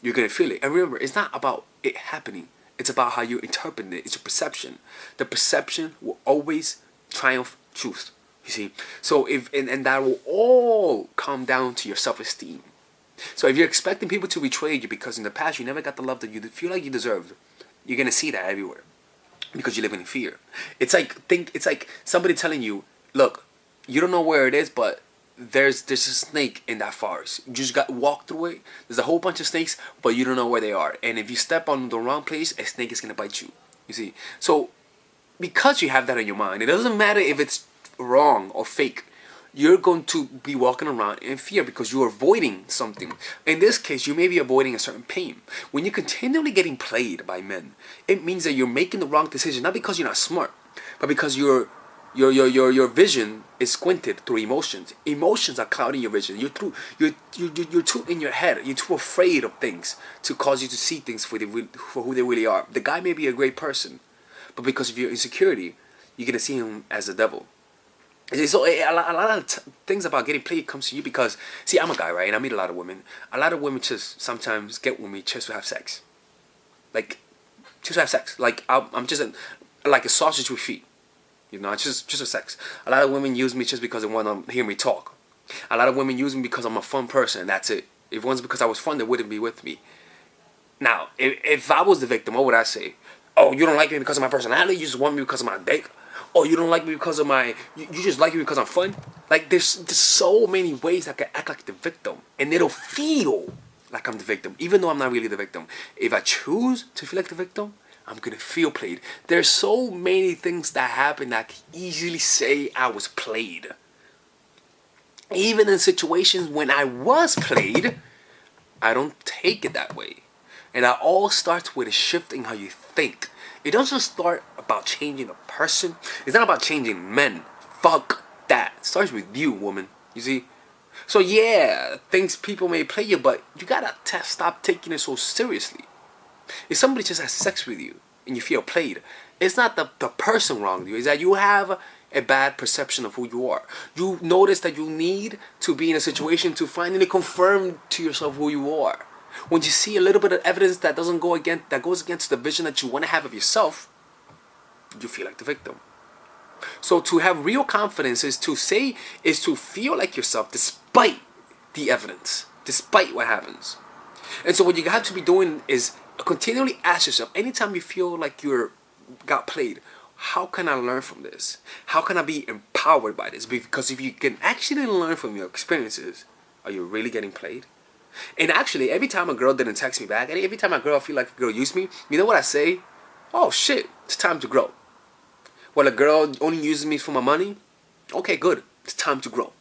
you're gonna feel it. And remember, it's not about it happening. It's about how you interpret it. It's your perception. The perception will always triumph truth. You see. So and that will all come down to your self-esteem. So if you're expecting people to betray you because in the past you never got the love that you feel like you deserved, you're gonna see that everywhere. Because you're living in fear. It's like somebody telling you, "Look, you don't know where it is, but there's a snake in that forest. You just got to walk through it. There's a whole bunch of snakes, but you don't know where they are. And if you step on the wrong place, a snake is gonna bite you." You see. So because you have that in your mind, it doesn't matter if it's wrong or fake. You're going to be walking around in fear because you're avoiding something. In this case, you may be avoiding a certain pain. When you're continually getting played by men, it means that you're making the wrong decision, not because you're not smart, but because your vision is squinted through emotions. Emotions are clouding your vision. You're too in your head. You're too afraid of things to cause you to see things for who they really are. The guy may be a great person, but because of your insecurity, you're gonna see him as the devil. So a lot of things about getting played comes to you because, see, I'm a guy, right? And I meet a lot of women. A lot of women just sometimes get with me just to have sex. Like, just to have sex. Like, I'm just like a sausage with feet. Just for sex. A lot of women use me just because they want to hear me talk. A lot of women use me because I'm a fun person. That's it. If it wasn't because I was fun, they wouldn't be with me. Now, if I was the victim, what would I say? "Oh, you don't like me because of my personality? You just want me because of my dick? Oh, you don't like me because of you just like me because I'm fun?" Like, there's so many ways I can act like the victim. And it'll feel like I'm the victim, even though I'm not really the victim. If I choose to feel like the victim, I'm going to feel played. There's so many things that happen that I can easily say I was played. Even in situations when I was played, I don't take it that way. And that all starts with a shift in how you think. It doesn't start about changing a person. It's not about changing men. Fuck that. It starts with you, woman. You see? So yeah, people may play you, but you gotta stop taking it so seriously. If somebody just has sex with you and you feel played, it's not the person wronged you. It's that you have a bad perception of who you are. You notice that you need to be in a situation to finally confirm to yourself who you are. When you see a little bit of evidence that goes against the vision that you want to have of yourself, you feel like the victim. So to have real confidence is to feel like yourself despite the evidence, despite what happens. And so what you have to be doing is continually ask yourself, anytime you feel like you're got played, how can I learn from this? How can I be empowered by this? Because if you can actually learn from your experiences, are you really getting played? And actually, every time a girl didn't text me back, and every time a girl feel like a girl used me, you know what I say? Oh shit, it's time to grow. Well, a girl only uses me for my money. Okay, good. It's time to grow.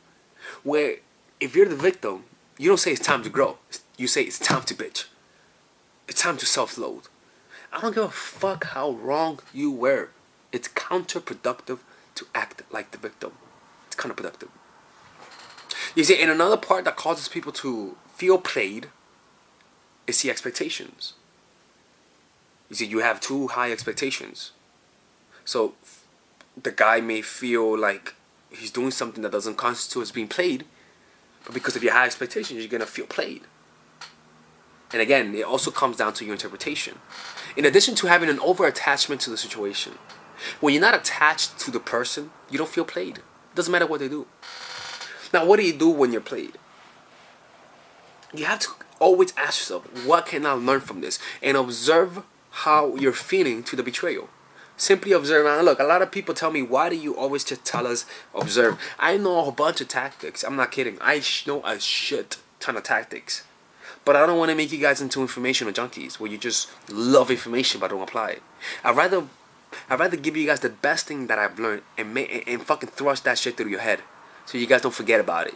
Where if you're the victim, you don't say it's time to grow. You say it's time to bitch. It's time to self-loathe. I don't give a fuck how wrong you were. It's counterproductive to act like the victim. It's counterproductive. You see, and another part that causes people to feel played is the expectations. You see, you have too high expectations. So the guy may feel like he's doing something that doesn't constitute as being played, but because of your high expectations, you're gonna feel played. And again, it also comes down to your interpretation. In addition to having an over-attachment to the situation, when you're not attached to the person, you don't feel played. It doesn't matter what they do. Now, what do you do when you're played? You have to always ask yourself, what can I learn from this? And observe how you're feeling to the betrayal. Simply observe. Now, look, a lot of people tell me, why do you always just tell us observe? I know a whole bunch of tactics. I'm not kidding. I know a shit ton of tactics. But I don't want to make you guys into informational junkies where you just love information but don't apply it. I'd rather give you guys the best thing that I've learned and fucking thrust that shit through your head so you guys don't forget about it.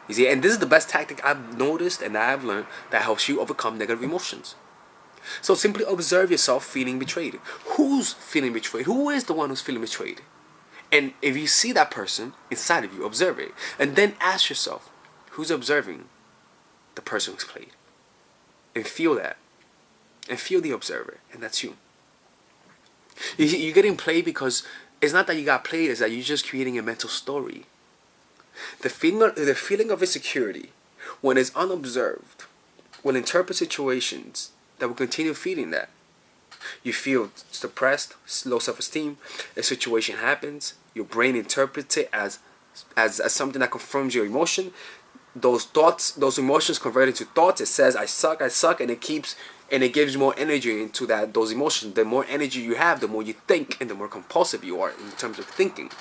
You see, and this is the best tactic I've noticed and that I've learned that helps you overcome negative emotions. So simply observe yourself feeling betrayed. Who's feeling betrayed? Who is the one who's feeling betrayed? And if you see that person inside of you, observe it. And then ask yourself, who's observing the person who's played? And feel that. And feel the observer. And that's you. You're getting played because it's not that you got played, it's that you're just creating a mental story. The feeling of insecurity, when it's unobserved, will interpret situations that will continue feeding that. You feel suppressed, low self-esteem. A situation happens, your brain interprets it as something that confirms your emotion. Those thoughts, those emotions convert into thoughts. It says I suck, and it gives more energy into those emotions. The more energy you have, the more you think, and the more compulsive you are in terms of thinking.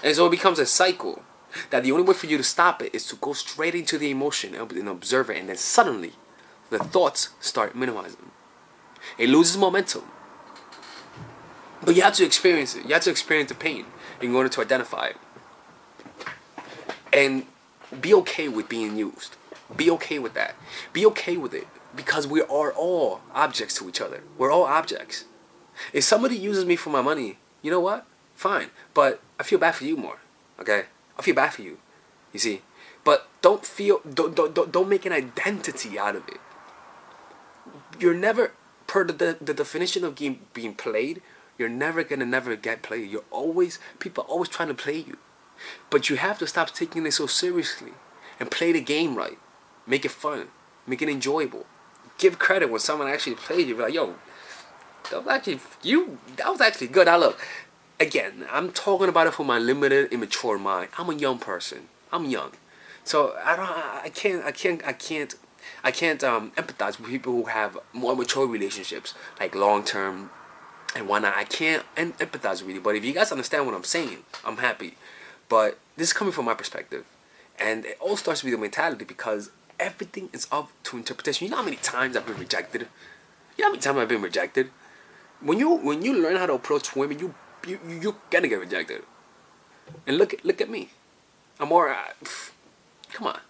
And so it becomes a cycle that the only way for you to stop it is to go straight into the emotion and observe it, and then suddenly the thoughts start minimizing. It loses momentum. But you have to experience it. You have to experience the pain in order to identify it. And be okay with being used. Be okay with that. Be okay with it. Because we are all objects to each other. We're all objects. If somebody uses me for my money, you know what? Fine. But I feel bad for you more. Okay? I feel bad for you. You see? But don't make an identity out of it. You're never, per the definition of being played, you're never gonna get played. People are always trying to play you. But you have to stop taking it so seriously and play the game right. Make it fun. Make it enjoyable. Give credit when someone actually played you. Be like, yo, that was actually good. Now look, again, I'm talking about it from my limited, immature mind. I'm a young person. I'm young, so I can't empathize with people who have more mature relationships, like long term and whatnot. I can't empathize with you. But if you guys understand what I'm saying, I'm happy. But this is coming from my perspective, and it all starts with the mentality because everything is up to interpretation. You know how many times I've been rejected? You know how many times I've been rejected? When you learn how to approach women, you're gonna get rejected. And look at me. I'm more. Come on.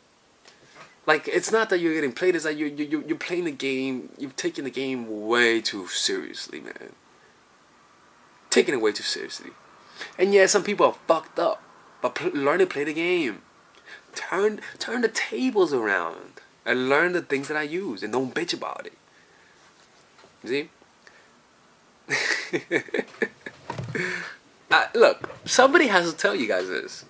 Like, it's not that you're getting played. It's that you're playing the game. You've taken the game way too seriously, man. Taking it way too seriously. And yeah, some people are fucked up. But learn to play the game. Turn the tables around and learn the things that I use and don't bitch about it. You see? Look, somebody has to tell you guys this.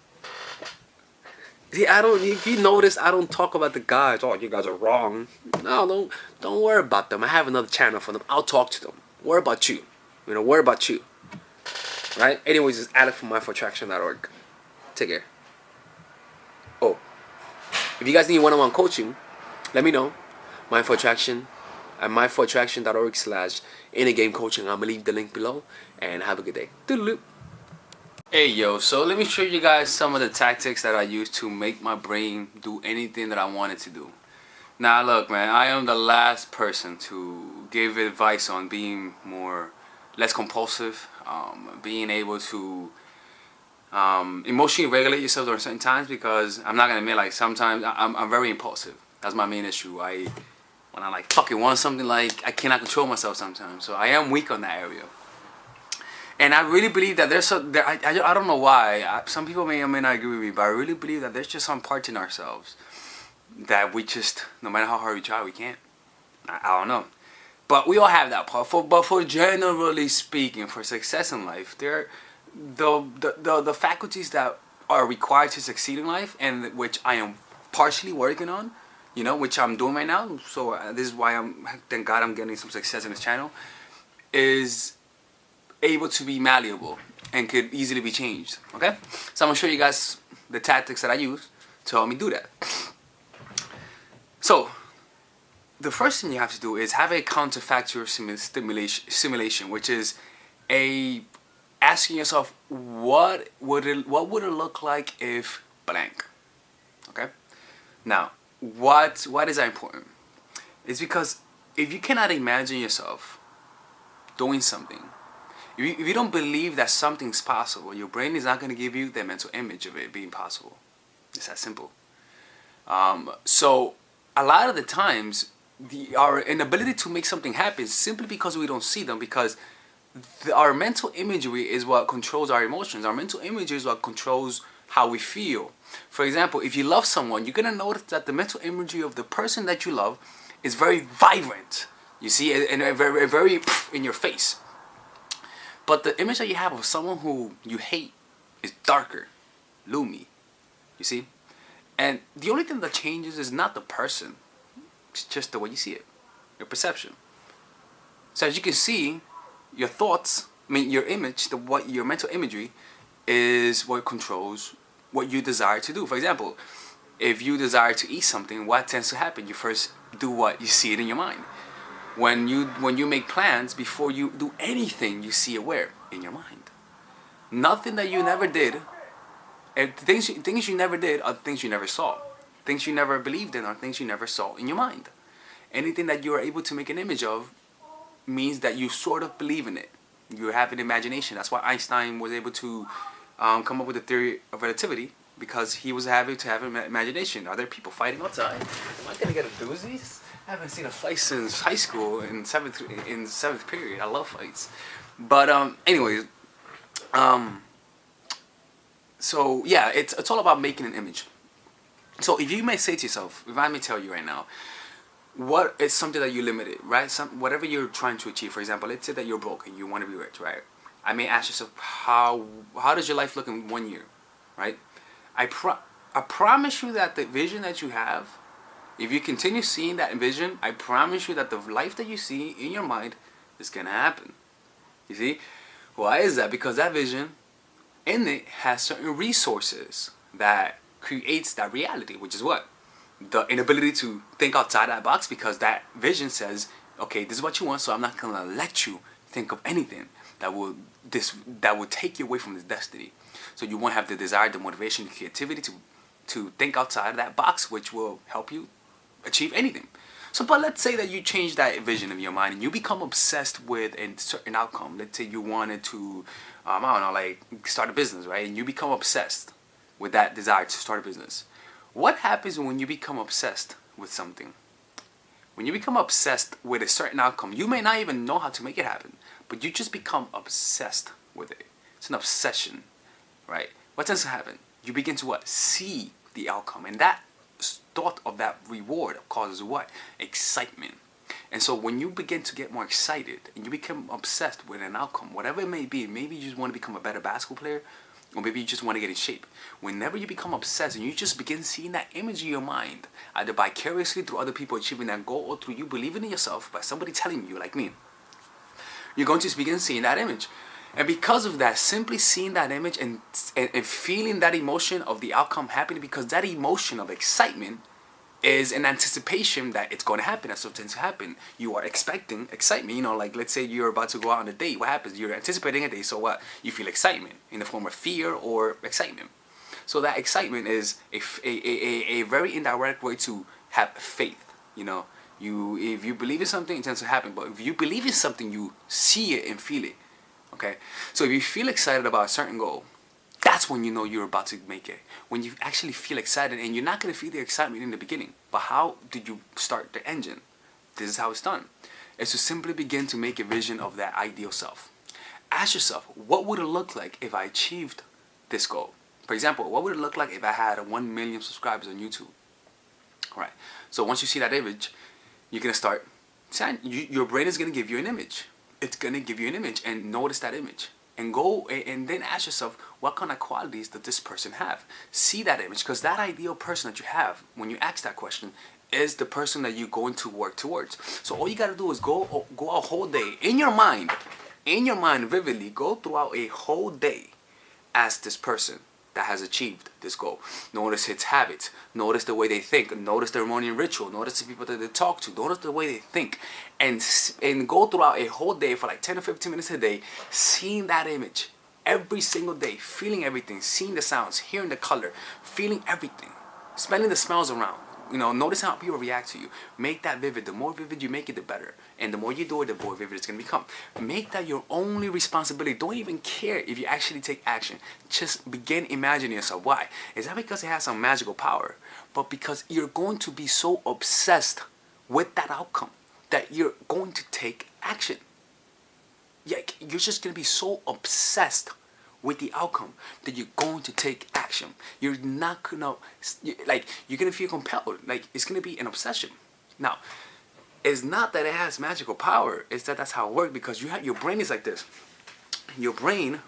See, if you notice, I don't talk about the guys. Oh, you guys are wrong. No, don't worry about them. I have another channel for them. I'll talk to them. Worry about you. Worry about you. Right? Anyways, it's Alex from mindfulness.org. Take care. Oh, if you guys need one-on-one coaching, let me know. Mindful Attraction at mindfulattraction.org/innergame coaching. I'm going to leave the link below. And have a good day. Doodaloo. Hey yo, so let me show you guys some of the tactics that I use to make my brain do anything that I want it to do. Now look, man, I am the last person to give advice on being more less compulsive, being able to emotionally regulate yourself during certain times, because I'm not gonna admit, like, sometimes I'm very impulsive. That's my main issue. When I like fucking want something, like, I cannot control myself sometimes. So I am weak on that area. And I really believe that I don't know why. Some people may or may not agree with me, but I really believe that there's just some parts in ourselves that we just, no matter how hard we try, we can't. I don't know. But we all have that part. But for generally speaking, for success in life, the faculties that are required to succeed in life, and which I am partially working on, which I'm doing right now. So this is why thank God I'm getting some success in this channel, is able to be malleable and could easily be changed. Okay, so I'm gonna show you guys the tactics that I use to help me do that. So the first thing you have to do is have a counterfactual simulation, which is asking yourself, what would it look like if blank. Okay, now why is that important? It's because if you cannot imagine yourself doing something, if you don't believe that something's possible, your brain is not going to give you the mental image of it being possible. It's that simple. So a lot of the times, our inability to make something happen is simply because we don't see them, because our mental imagery is what controls our emotions. Our mental imagery is what controls how we feel. For example, if you love someone, you're going to notice that the mental imagery of the person that you love is very vibrant. You see, and very in your face. But the image that you have of someone who you hate is darker, gloomy. You see? And the only thing that changes is not the person. It's just the way you see it. Your perception. So as you can see, your thoughts, your image, your mental imagery is what controls what you desire to do. For example, if you desire to eat something, what tends to happen? You first do what? You see it in your mind. When you make plans, before you do anything, you see it where? In your mind. Nothing that you never did, and things you never did are things you never saw. Things you never believed in are things you never saw in your mind. Anything that you are able to make an image of means that you sort of believe in it. You have an imagination. That's why Einstein was able to come up with the theory of relativity, because he was able to have an imagination. Are there people fighting outside? Am I gonna get a doozy? I haven't seen a fight since high school in seventh period. I love fights, but anyways, so yeah, it's all about making an image. So if you may say to yourself, if I may tell you right now, what is something that you limited, right? Whatever you're trying to achieve. For example, let's say that you're broke and you want to be rich, right? I may ask yourself, how does your life look in 1 year, right? I promise you that the vision that you have, if you continue seeing that vision, I promise you that the life that you see in your mind is gonna happen. You see? Why is that? Because that vision in it has certain resources that creates that reality, which is what? The inability to think outside that box, because that vision says, okay, this is what you want, so I'm not gonna let you think of anything that will take you away from this destiny. So you won't have the desire, the motivation, the creativity to think outside of that box, which will help you achieve anything. So, but let's say that you change that vision of your mind and you become obsessed with a certain outcome. Let's say you wanted to, I don't know, like start a business, right? And you become obsessed with that desire to start a business. What happens when you become obsessed with something? When you become obsessed with a certain outcome, you may not even know how to make it happen, but you just become obsessed with it. It's an obsession, right? What tends to happen? You begin to what? See the outcome, and that thought of that reward causes what? Excitement. And so when you begin to get more excited and you become obsessed with an outcome, whatever it may be, maybe you just want to become a better basketball player, or maybe you just want to get in shape. Whenever you become obsessed and you just begin seeing that image in your mind, either vicariously through other people achieving that goal or through you believing in yourself by somebody telling you, like me, you're going to begin seeing that image. And because of that, simply seeing that image and feeling that emotion of the outcome happening, because that emotion of excitement is an anticipation that it's going to happen. That's what tends to happen. You are expecting excitement. You know, like let's say you're about to go out on a date. What happens? You're anticipating a date. So what? You feel excitement in the form of fear or excitement. So that excitement is a very indirect way to have faith. You know, if you believe in something, it tends to happen. But if you believe in something, you see it and feel it. Okay? So if you feel excited about a certain goal, that's when you know you're about to make it. When you actually feel excited, and you're not going to feel the excitement in the beginning. But how did you start the engine? This is how it's done. It's to simply begin to make a vision of that ideal self. Ask yourself, what would it look like if I achieved this goal? For example, what would it look like if I had 1 million subscribers on YouTube? Alright, so once you see that image, you're going to start, your brain is going to give you an image. It's going to give you an image, and notice that image. And go and then ask yourself, what kind of qualities does this person have? See that image, because that ideal person that you have, when you ask that question, is the person that you're going to work towards. So all you got to do is go a whole day in your mind vividly, go throughout a whole day as this person that has achieved this goal. Notice its habits, notice the way they think, notice their morning ritual, notice the people that they talk to, notice the way they think, and go throughout a whole day for like 10 or 15 minutes a day, seeing that image every single day, feeling everything, seeing the sounds, hearing the color, feeling everything, smelling the smells around. Notice how people react to you. Make that vivid. The more vivid you make it, the better. And the more you do it, the more vivid it's going to become. Make that your only responsibility. Don't even care if you actually take action. Just begin imagining yourself. Why? Is that because it has some magical power? But because you're going to be so obsessed with that outcome that you're going to take action. Yeah, you're just going to be so obsessed with the outcome that you're going to take action. You're not gonna, you're gonna feel compelled. It's gonna be an obsession. Now, it's not that it has magical power. It's that that's how it works, because your brain is like this. Your brain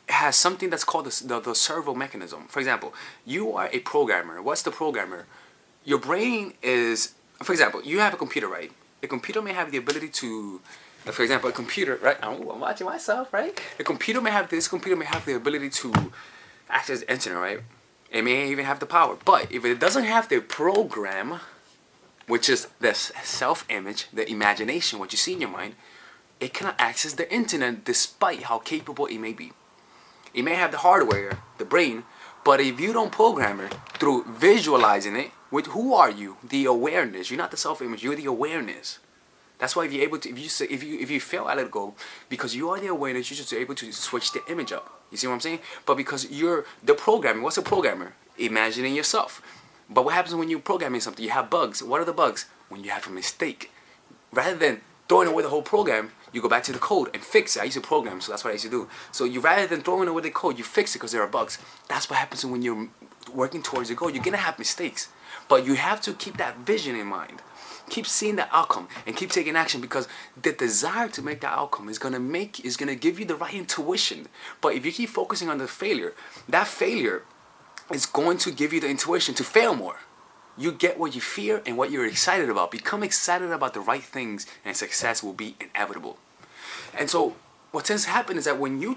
has something that's called the servo mechanism. For example, you are a programmer. What's the programmer? Your brain is, for example, you have a computer, right? A computer may have the ability to, for example, a computer, right? I'm watching myself, right? This computer may have the ability to access the internet, right? It may even have the power. But if it doesn't have the program, which is the self-image, the imagination, what you see in your mind, it cannot access the internet despite how capable it may be. It may have the hardware, the brain, but if you don't program it through visualizing it, who are you? The awareness. You're not the self-image. You're the awareness. That's why if you're able to, if you fail at it, go, because you are the awareness, you're just able to switch the image up. You see what I'm saying? But because you're the programmer, what's a programmer? Imagining yourself. But what happens when you're programming something? You have bugs. What are the bugs? When you have a mistake. Rather than throwing away the whole program, you go back to the code and fix it. I used to program, so that's what I used to do. So rather than throwing away the code, you fix it because there are bugs. That's what happens when you're working towards your goal. You're gonna have mistakes, but you have to keep that vision in mind. Keep seeing the outcome and keep taking action, because the desire to make that outcome is gonna give you the right intuition. But if you keep focusing on the failure, that failure is going to give you the intuition to fail more. You get what you fear and what you're excited about. Become excited about the right things, and success will be inevitable. And so what tends to happen is that when you're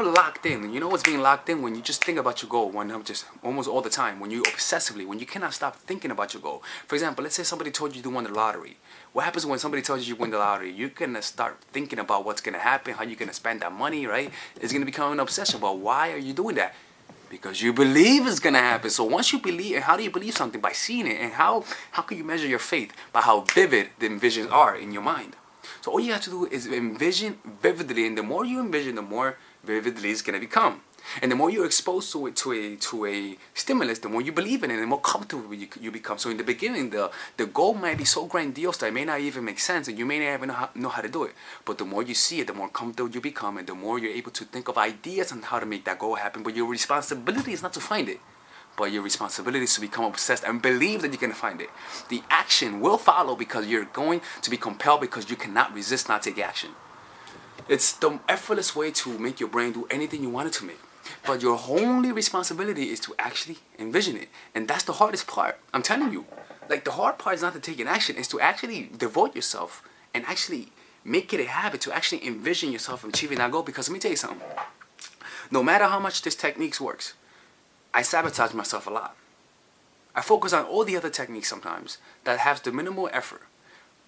locked in, and you know what's being locked in, when you just think about your goal, just almost all the time, when you obsessively, when you cannot stop thinking about your goal. For example, let's say somebody told you to win the lottery. What happens when somebody tells you win the lottery? You're gonna start thinking about what's gonna happen, how you're gonna spend that money, right? It's gonna become an obsession. But why are you doing that? Because you believe it's gonna happen. So once you believe, and how do you believe something? By seeing it. And how can you measure your faith? By how vivid the visions are in your mind. So all you have to do is envision vividly, and the more you envision, the more vividly it's gonna become. And the more you're exposed to it, to a stimulus, the more you believe in it, and the more comfortable you become. So in the beginning, the goal might be so grandiose that it may not even make sense, and you may not even know how to do it. But the more you see it, the more comfortable you become, and the more you're able to think of ideas on how to make that goal happen. But your responsibility is not to find it, but your responsibility is to become obsessed and believe that you can find it. The action will follow because you're going to be compelled, because you cannot resist not taking action. It's the effortless way to make your brain do anything you want it to make. But your only responsibility is to actually envision it. And that's the hardest part. I'm telling you. The hard part is not to take an action. It's to actually devote yourself and actually make it a habit to actually envision yourself achieving that goal. Because let me tell you something. No matter how much this technique works, I sabotage myself a lot. I focus on all the other techniques sometimes that have the minimal effort.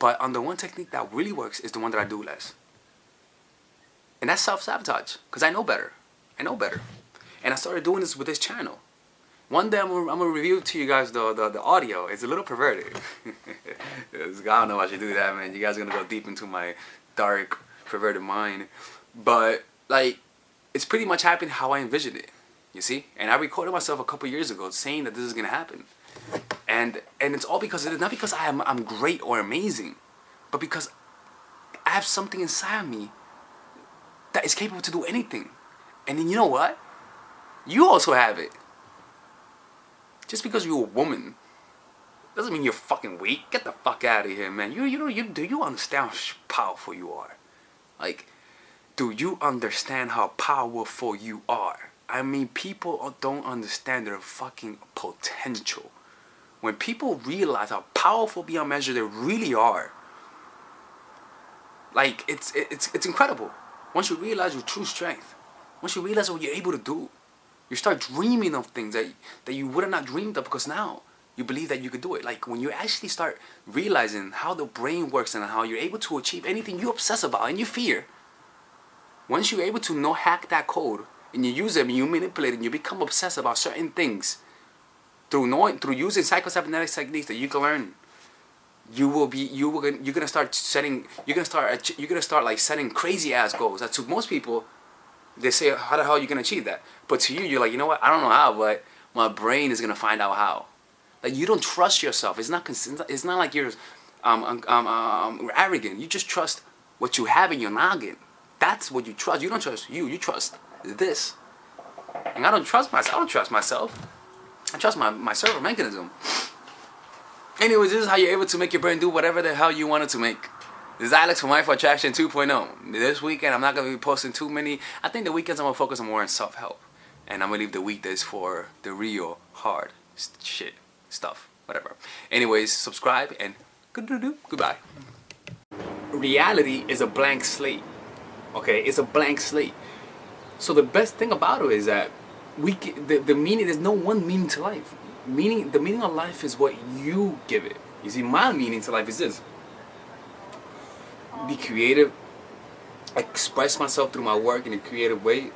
But on the one technique that really works is the one that I do less. And that's self-sabotage. Because I know better. I know better. And I started doing this with this channel. One day I'm gonna review to you guys the audio. It's a little perverted. I don't know why I should do that, man. You guys are gonna go deep into my dark perverted mind. But like, it's pretty much happened how I envisioned it. You see? And I recorded myself a couple years ago saying that this is gonna happen. And it's all because of it. Not because I'm great or amazing, but because I have something inside of me that is capable to do anything. And then you know what? You also have it. Just because you're a woman doesn't mean you're fucking weak. Get the fuck out of here, man. Do you understand how powerful you are? Like, do you understand how powerful you are? I mean, people don't understand their fucking potential. When people realize how powerful beyond measure they really are, like, it's incredible. Once you realize your true strength, once you realize what you're able to do, you start dreaming of things that you would have not dreamed of, because now you believe that you could do it. Like, when you actually start realizing how the brain works and how you're able to achieve anything you obsess about and you fear, once you're able to hack that code and you use it and you manipulate it and you become obsessed about certain things through using psychocybernetic techniques that you can learn, you're gonna start like setting crazy ass goals that to most people they say, how the hell are you gonna achieve that? But to you, you're like, you know what? I don't know how, but my brain is gonna find out how. Like, you don't trust yourself. It's not like you're arrogant. You just trust what you have in your noggin. That's what you trust. You don't trust you. You trust this. And I don't trust myself. I don't trust myself. I trust my server mechanism. Anyways, this is how you're able to make your brain do whatever the hell you want it to make. This is Alex from Mindful Attraction 2.0. This weekend, I'm not going to be posting too many. I think the weekends I'm going to focus more on self-help. And I'm going to leave the weekdays for the real hard shit stuff. Whatever. Anyways, subscribe and goodbye. Reality is a blank slate. Okay? It's a blank slate. So the best thing about it is that the meaning, there's no one meaning to life. The meaning of life is what you give it. You see, my meaning to life is this: be creative, express myself through my work in a creative way,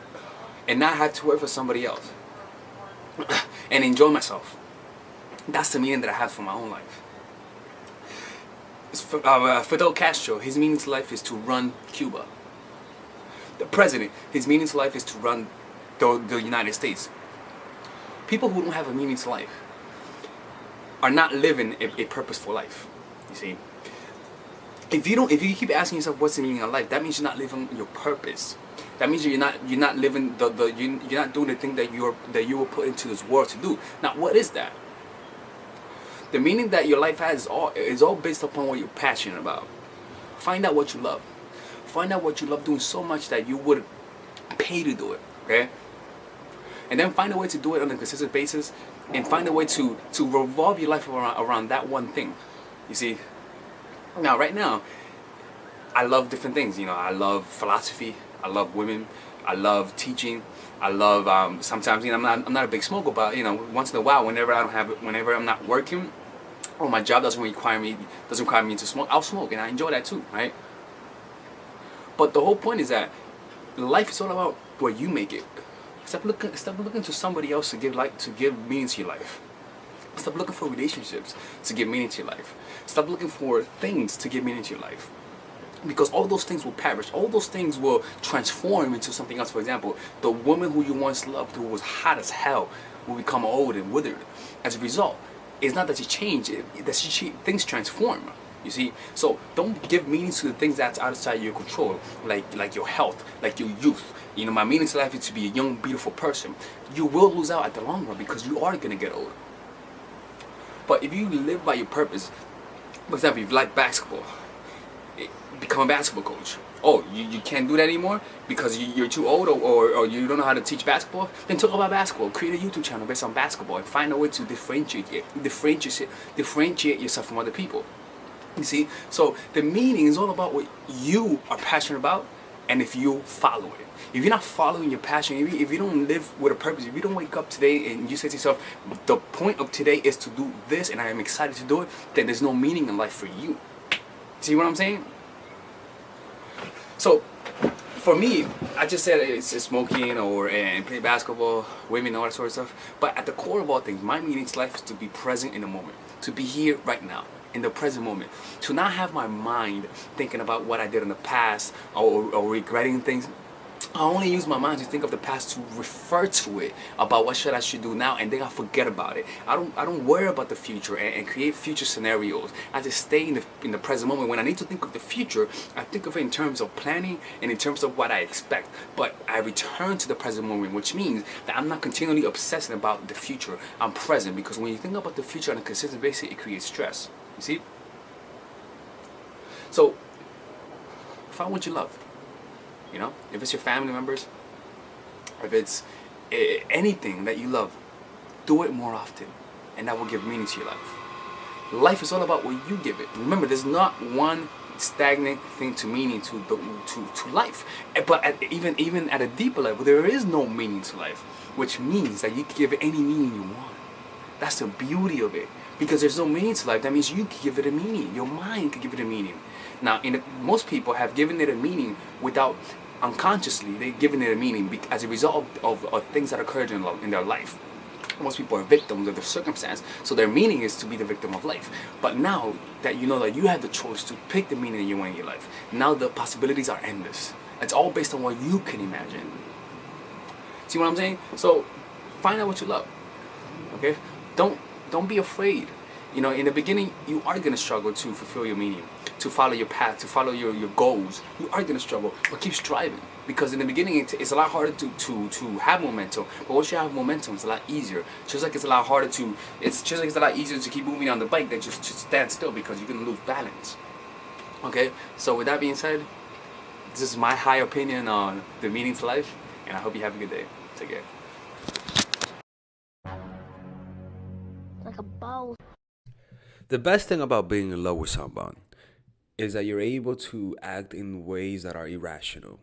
and not have to work for somebody else, and enjoy myself. That's the meaning that I have for my own life. Fidel Castro, his meaning to life is to run Cuba. The president, his meaning to life is to run the United States. People who don't have a meaning to life are not living a purposeful life. You see, if you keep asking yourself what's the meaning of life, that means you're not living your purpose. That means you're not living you're not doing the thing that you were put into this world to do. Now, what is that? The meaning that your life has is all based upon what you're passionate about. Find out what you love. Find out what you love doing so much that you would pay to do it. Okay? And then find a way to do it on a consistent basis, and find a way to revolve your life around that one thing. You see? Now, right now, I love different things. You know, I love philosophy. I love women. I love teaching. I love sometimes. You know, I'm not a big smoker, but you know, once in a while, whenever I'm not working, or my job doesn't require me to smoke, I'll smoke, and I enjoy that too, right? But the whole point is that life is all about where you make it. Stop looking to somebody else to give meaning to your life. Stop looking for relationships to give meaning to your life. Stop looking for things to give meaning to your life. Because all those things will perish. All those things will transform into something else. For example, the woman who you once loved, who was hot as hell, will become old and withered. As a result, it's not that she changed, things transform. You see? So don't give meaning to the things that's outside your control, like your health, like your youth. You know, my meaning to life is to be a young, beautiful person. You will lose out at the long run because you are going to get old. But if you live by your purpose, for example, if you like basketball, become a basketball coach. Oh, you can't do that anymore because you're too old, or you don't know how to teach basketball? Then talk about basketball. Create a YouTube channel based on basketball and find a way to differentiate yourself from other people. You see? So the meaning is all about what you are passionate about, and if you follow it. If you're not following your passion, if you don't live with a purpose, if you don't wake up today and you say to yourself, the point of today is to do this and I am excited to do it, then there's no meaning in life for you. See what I'm saying? So, for me, I just said it's smoking and play basketball, women, all that sort of stuff. But at the core of all things, my meaning to life is to be present in the moment. To be here right now. in the present moment, to not have my mind thinking about what I did in the past, or regretting things. I only use my mind to think of the past, to refer to it about what I should do now, and then I forget about it. I don't worry about the future and create future scenarios. I just stay in the present moment. When I need to think of the future, I think of it in terms of planning and in terms of what I expect. But I return to the present moment, which means that I'm not continually obsessing about the future. I'm present, because when you think about the future on a consistent basis, it creates stress. You see? So find what you love. You know, if it's your family members, if it's anything that you love, do it more often, and that will give meaning to your life. Life is all about what you give it. Remember, there's not one stagnant thing to meaning to life. But even at a deeper level, there is no meaning to life, which means that you can give it any meaning you want. That's the beauty of it. Because there's no meaning to life, that means you can give it a meaning. Your mind can give it a meaning. Now, most people have given it a meaning without unconsciously. They've given it a meaning as a result of things that occurred in their life. Most people are victims of the circumstance, so their meaning is to be the victim of life. But now that you know that you have the choice to pick the meaning you want in your life, now the possibilities are endless. It's all based on what you can imagine. See what I'm saying? So find out what you love. Okay? Don't be afraid. You know, in the beginning, you are going to struggle to fulfill your meaning, to follow your path, to follow your goals. You are going to struggle, but keep striving. Because in the beginning, it's a lot harder to have momentum. But once you have momentum, it's a lot easier. Just like it's a lot harder it's a lot easier to keep moving on the bike than just stand still, because you're going to lose balance. Okay? So with that being said, this is my high opinion on the meaning to life, and I hope you have a good day. Take care. Like a ball. The best thing about being in love with someone is that you're able to act in ways that are irrational.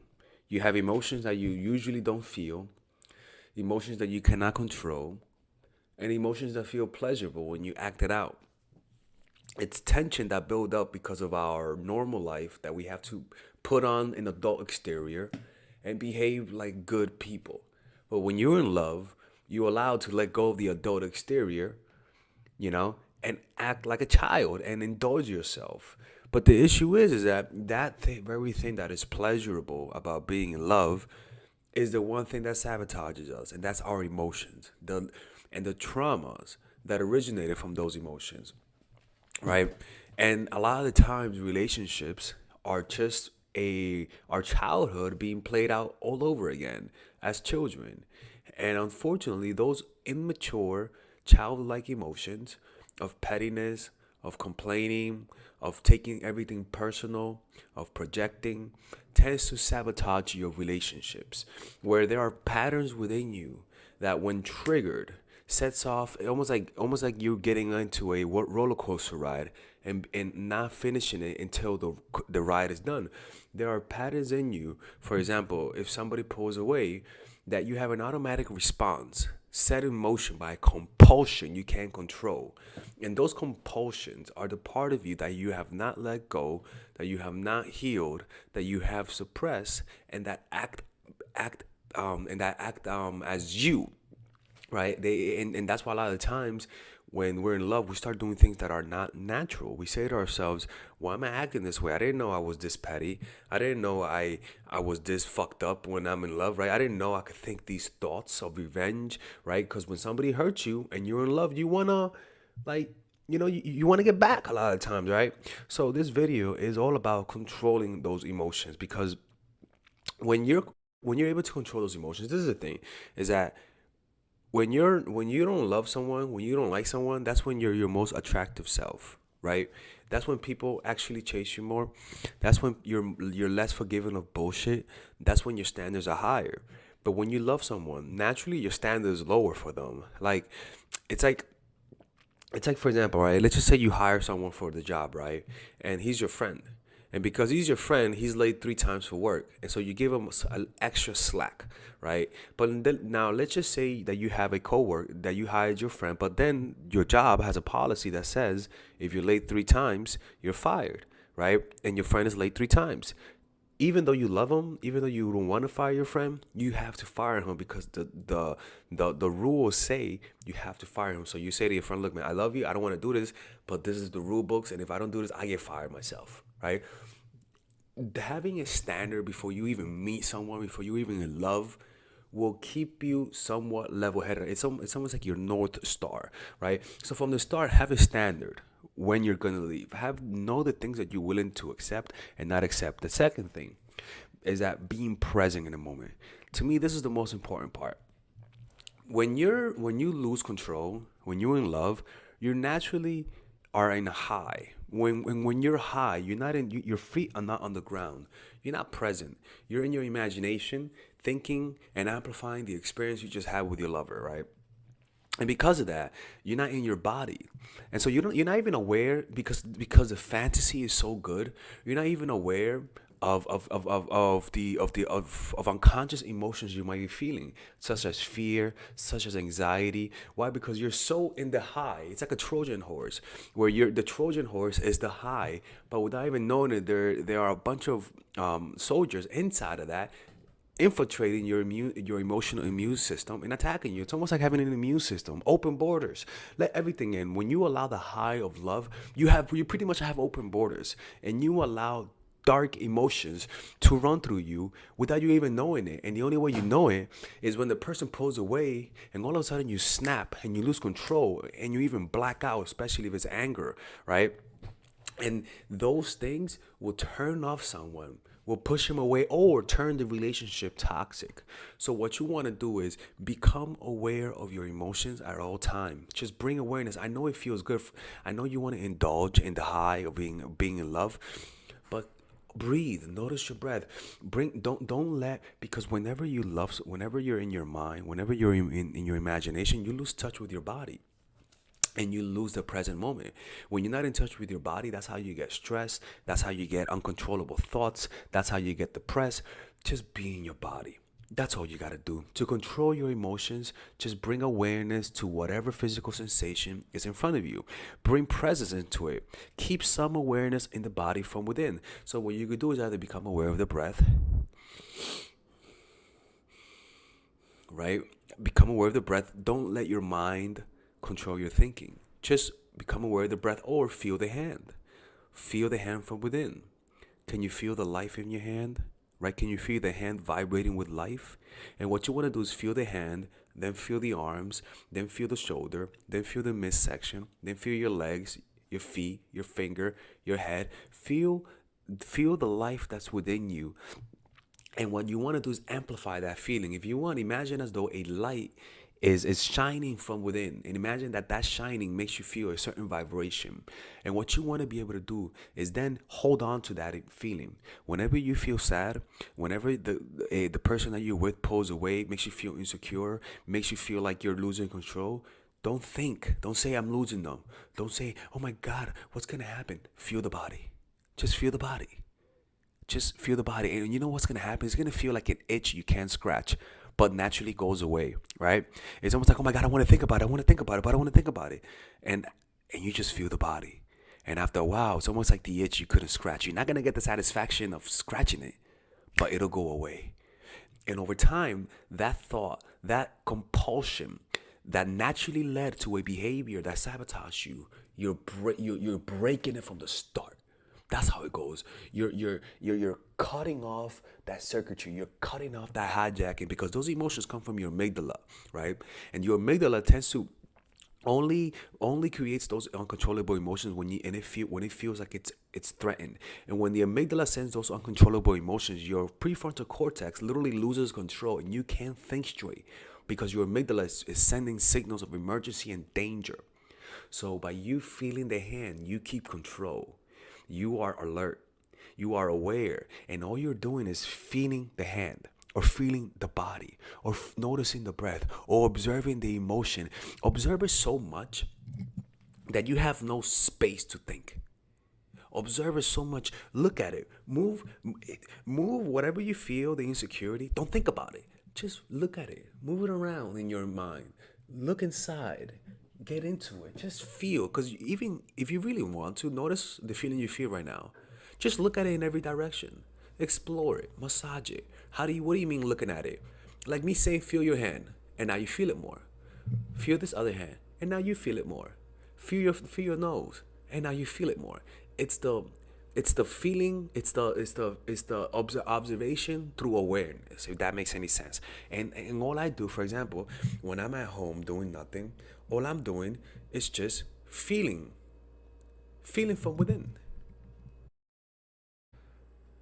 You have emotions that you usually don't feel, emotions that you cannot control, and emotions that feel pleasurable when you act it out. It's tension that build up because of our normal life, that we have to put on an adult exterior and behave like good people. But when you're in love, you're allowed to let go of the adult exterior, you know, and act like a child and indulge yourself. But the issue is that very thing that is pleasurable about being in love is the one thing that sabotages us, and that's our emotions, and the traumas that originated from those emotions, right? And a lot of the times, relationships are just our childhood being played out all over again as children, and unfortunately, those immature childlike emotions of pettiness, of complaining, of taking everything personal, of projecting, tends to sabotage your relationships, where there are patterns within you that, when triggered, sets off almost like you're getting into a roller coaster ride and not finishing it until the ride is done. There are patterns in you. For example, if somebody pulls away, that you have an automatic response set in motion by compulsion you can't control. And those compulsions are the part of you that you have not let go, that you have not healed, that you have suppressed, and that act as you, right? And that's why a lot of times when we're in love, we start doing things that are not natural. We say to ourselves, why am I acting this way? I didn't know I was this petty. I didn't know I was this fucked up when I'm in love, right? I didn't know I could think these thoughts of revenge, right? Because when somebody hurts you and you're in love, you want to, like, you want to get back a lot of times, right? So this video is all about controlling those emotions, because when you're able to control those emotions, this is the thing, is that when you don't love someone, when you don't like someone, that's when you're your most attractive self, right? That's when people actually chase you more. That's when you're less forgiving of bullshit. That's when your standards are higher. But when you love someone, naturally your standards lower for them. Like it's like for example, right? Let's just say you hire someone for the job, right? And he's your friend. And because he's your friend, he's late 3 times for work. And so you give him an extra slack, right? But then, now let's just say that you have a coworker, that you hired your friend, but then your job has a policy that says if you're late 3 times, you're fired, right? And your friend is late 3 times. even though you love him, even though you don't want to fire your friend, you have to fire him because the rules say you have to fire him. So you say to your friend, look, man, I love you. I don't want to do this, but this is the rule books. And if I don't do this, I get fired myself, right? Having a standard before you even meet someone, before you even in love, will keep you somewhat level-headed. It's almost like your North Star, right? So from the start, have a standard when you're gonna leave. Know the things that you're willing to accept and not accept. The second thing is that being present in the moment. To me, this is the most important part. When you lose control, when you're in love, you naturally are in a high. When you're high, you're not in your feet are not on the ground. You're not present. You're in your imagination, thinking and amplifying the experience you just had with your lover, right? And because of that, you're not in your body, and so you're not even aware because the fantasy is so good. You're not even aware of unconscious emotions you might be feeling, such as fear, such as anxiety. Why? Because you're so in the high. It's like a Trojan horse, where the Trojan horse is the high, but without even knowing it, there are a bunch of soldiers inside of that infiltrating your emotional immune system and attacking you. It's almost like having an immune system. Open borders. Let everything in. When you allow the high of love, you pretty much have open borders, and you allow dark emotions to run through you without you even knowing it. And the only way you know it is when the person pulls away and all of a sudden you snap and you lose control and you even black out, especially if it's anger, right? And those things will turn off someone, will push him away, or turn the relationship toxic. So what you want to do is become aware of your emotions at all time. Just bring awareness. I know it feels good. I know you want to indulge in the high of being in love, but breathe. Notice your breath. Don't let, because whenever you're in your mind, whenever you're in your imagination, you lose touch with your body. And you lose the present moment. When you're not in touch with your body, that's how you get stressed. That's how you get uncontrollable thoughts. That's how you get depressed. Just be in your body. That's all you got to do. To control your emotions, just bring awareness to whatever physical sensation is in front of you. Bring presence into it. Keep some awareness in the body from within. So what you could do is either become aware of the breath, right? Become aware of the breath. Don't let your mind control your thinking. Just become aware of the breath, or feel the hand. Feel the hand from within. Can you feel the life in your hand? Right? Can you feel the hand vibrating with life? And what you want to do is feel the hand, then feel the arms, then feel the shoulder, then feel the midsection, then feel your legs, your feet, your finger, your head. Feel the life that's within you. And what you want to do is amplify that feeling. If you want, imagine as though a light is shining from within, and imagine that shining makes you feel a certain vibration. And what you want to be able to do is then hold on to that feeling. Whenever you feel sad, whenever the person that you're with pulls away, makes you feel insecure, makes you feel like you're losing control, don't say I'm losing them. Don't say, oh my God, what's gonna happen? Feel the body. Just feel the body. Just feel the body. And you know what's gonna happen? It's gonna feel like an itch you can't scratch, but naturally goes away, right? It's almost like, oh my God, I want to think about it, but I don't want to think about it. And you just feel the body. And after a while, it's almost like the itch you couldn't scratch. You're not going to get the satisfaction of scratching it, but it'll go away. And over time, that thought, that compulsion that naturally led to a behavior that sabotaged you, you're breaking it from the start. That's how it goes. You're cutting off that circuitry. You're cutting off that hijacking, because those emotions come from your amygdala, right? And your amygdala tends to only creates those uncontrollable emotions when it feels like it's threatened. And when the amygdala sends those uncontrollable emotions, your prefrontal cortex literally loses control, and you can't think straight because your amygdala is sending signals of emergency and danger. So by you feeling the hand, you keep control. You are alert, you are aware, and all you're doing is feeling the hand, or feeling the body, or noticing the breath, or observing the emotion. Observe it so much that you have no space to think. Observe it so much, look at it, move whatever you feel, the insecurity, don't think about it. Just look at it, move it around in your mind, look inside. Get into it. Just feel. Because even if you really want to, notice the feeling you feel right now. Just look at it in every direction. Explore it, massage it. What do you mean looking at it? Like me saying, feel your hand, and now you feel it more. Feel this other hand, and now you feel it more. Feel your nose, and now you feel it more. It's the feeling. It's the observation through awareness. If that makes any sense. And all I do, for example, when I'm at home doing nothing, all I'm doing is just feeling from within.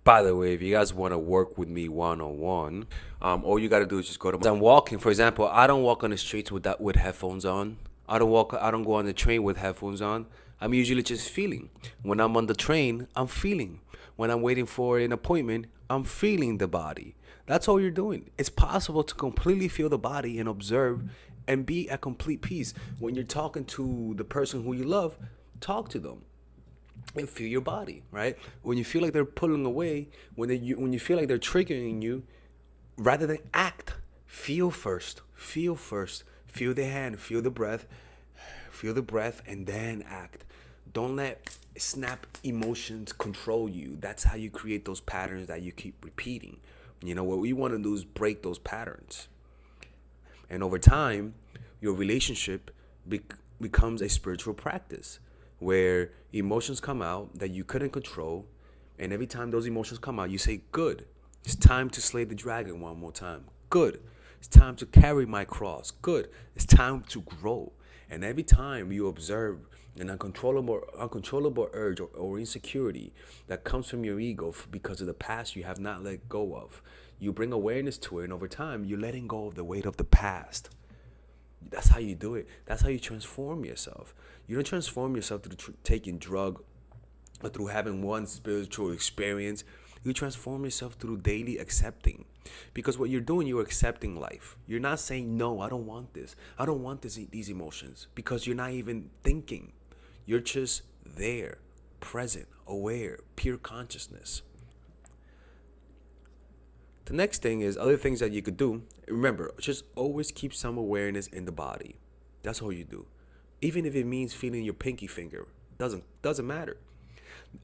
By the way, if you guys want to work with me one on one, all you got to do is just go to. I'm walking, for example. I don't walk on the streets with headphones on. I don't walk. I don't go on the train with headphones on. I'm usually just feeling. When I'm on the train, I'm feeling. When I'm waiting for an appointment, I'm feeling the body. That's all you're doing. It's possible to completely feel the body and observe and be at complete peace. When you're talking to the person who you love, talk to them and feel your body, right? When you feel like they're pulling away, when you feel like they're triggering you, rather than act, feel first. Feel the hand, feel the breath, and then act. Don't let snap emotions control you. That's how you create those patterns that you keep repeating. What we want to do is break those patterns. And over time, your relationship becomes a spiritual practice where emotions come out that you couldn't control. And every time those emotions come out, you say, good. It's time to slay the dragon one more time. Good. It's time to carry my cross. Good. It's time to grow. And every time you observe an uncontrollable urge or insecurity that comes from your ego because of the past you have not let go of, you bring awareness to it, and over time, you're letting go of the weight of the past. That's how you do it. That's how you transform yourself. You don't transform yourself through taking drug or through having one spiritual experience. You transform yourself through daily accepting. Because what you're doing, you're accepting life. You're not saying, no, I don't want this. I don't want these emotions. Because you're not even thinking. You're just there, present, aware, pure consciousness. The next thing is other things that you could do. Remember, just always keep some awareness in the body. That's all you do. Even if it means feeling your pinky finger, doesn't matter.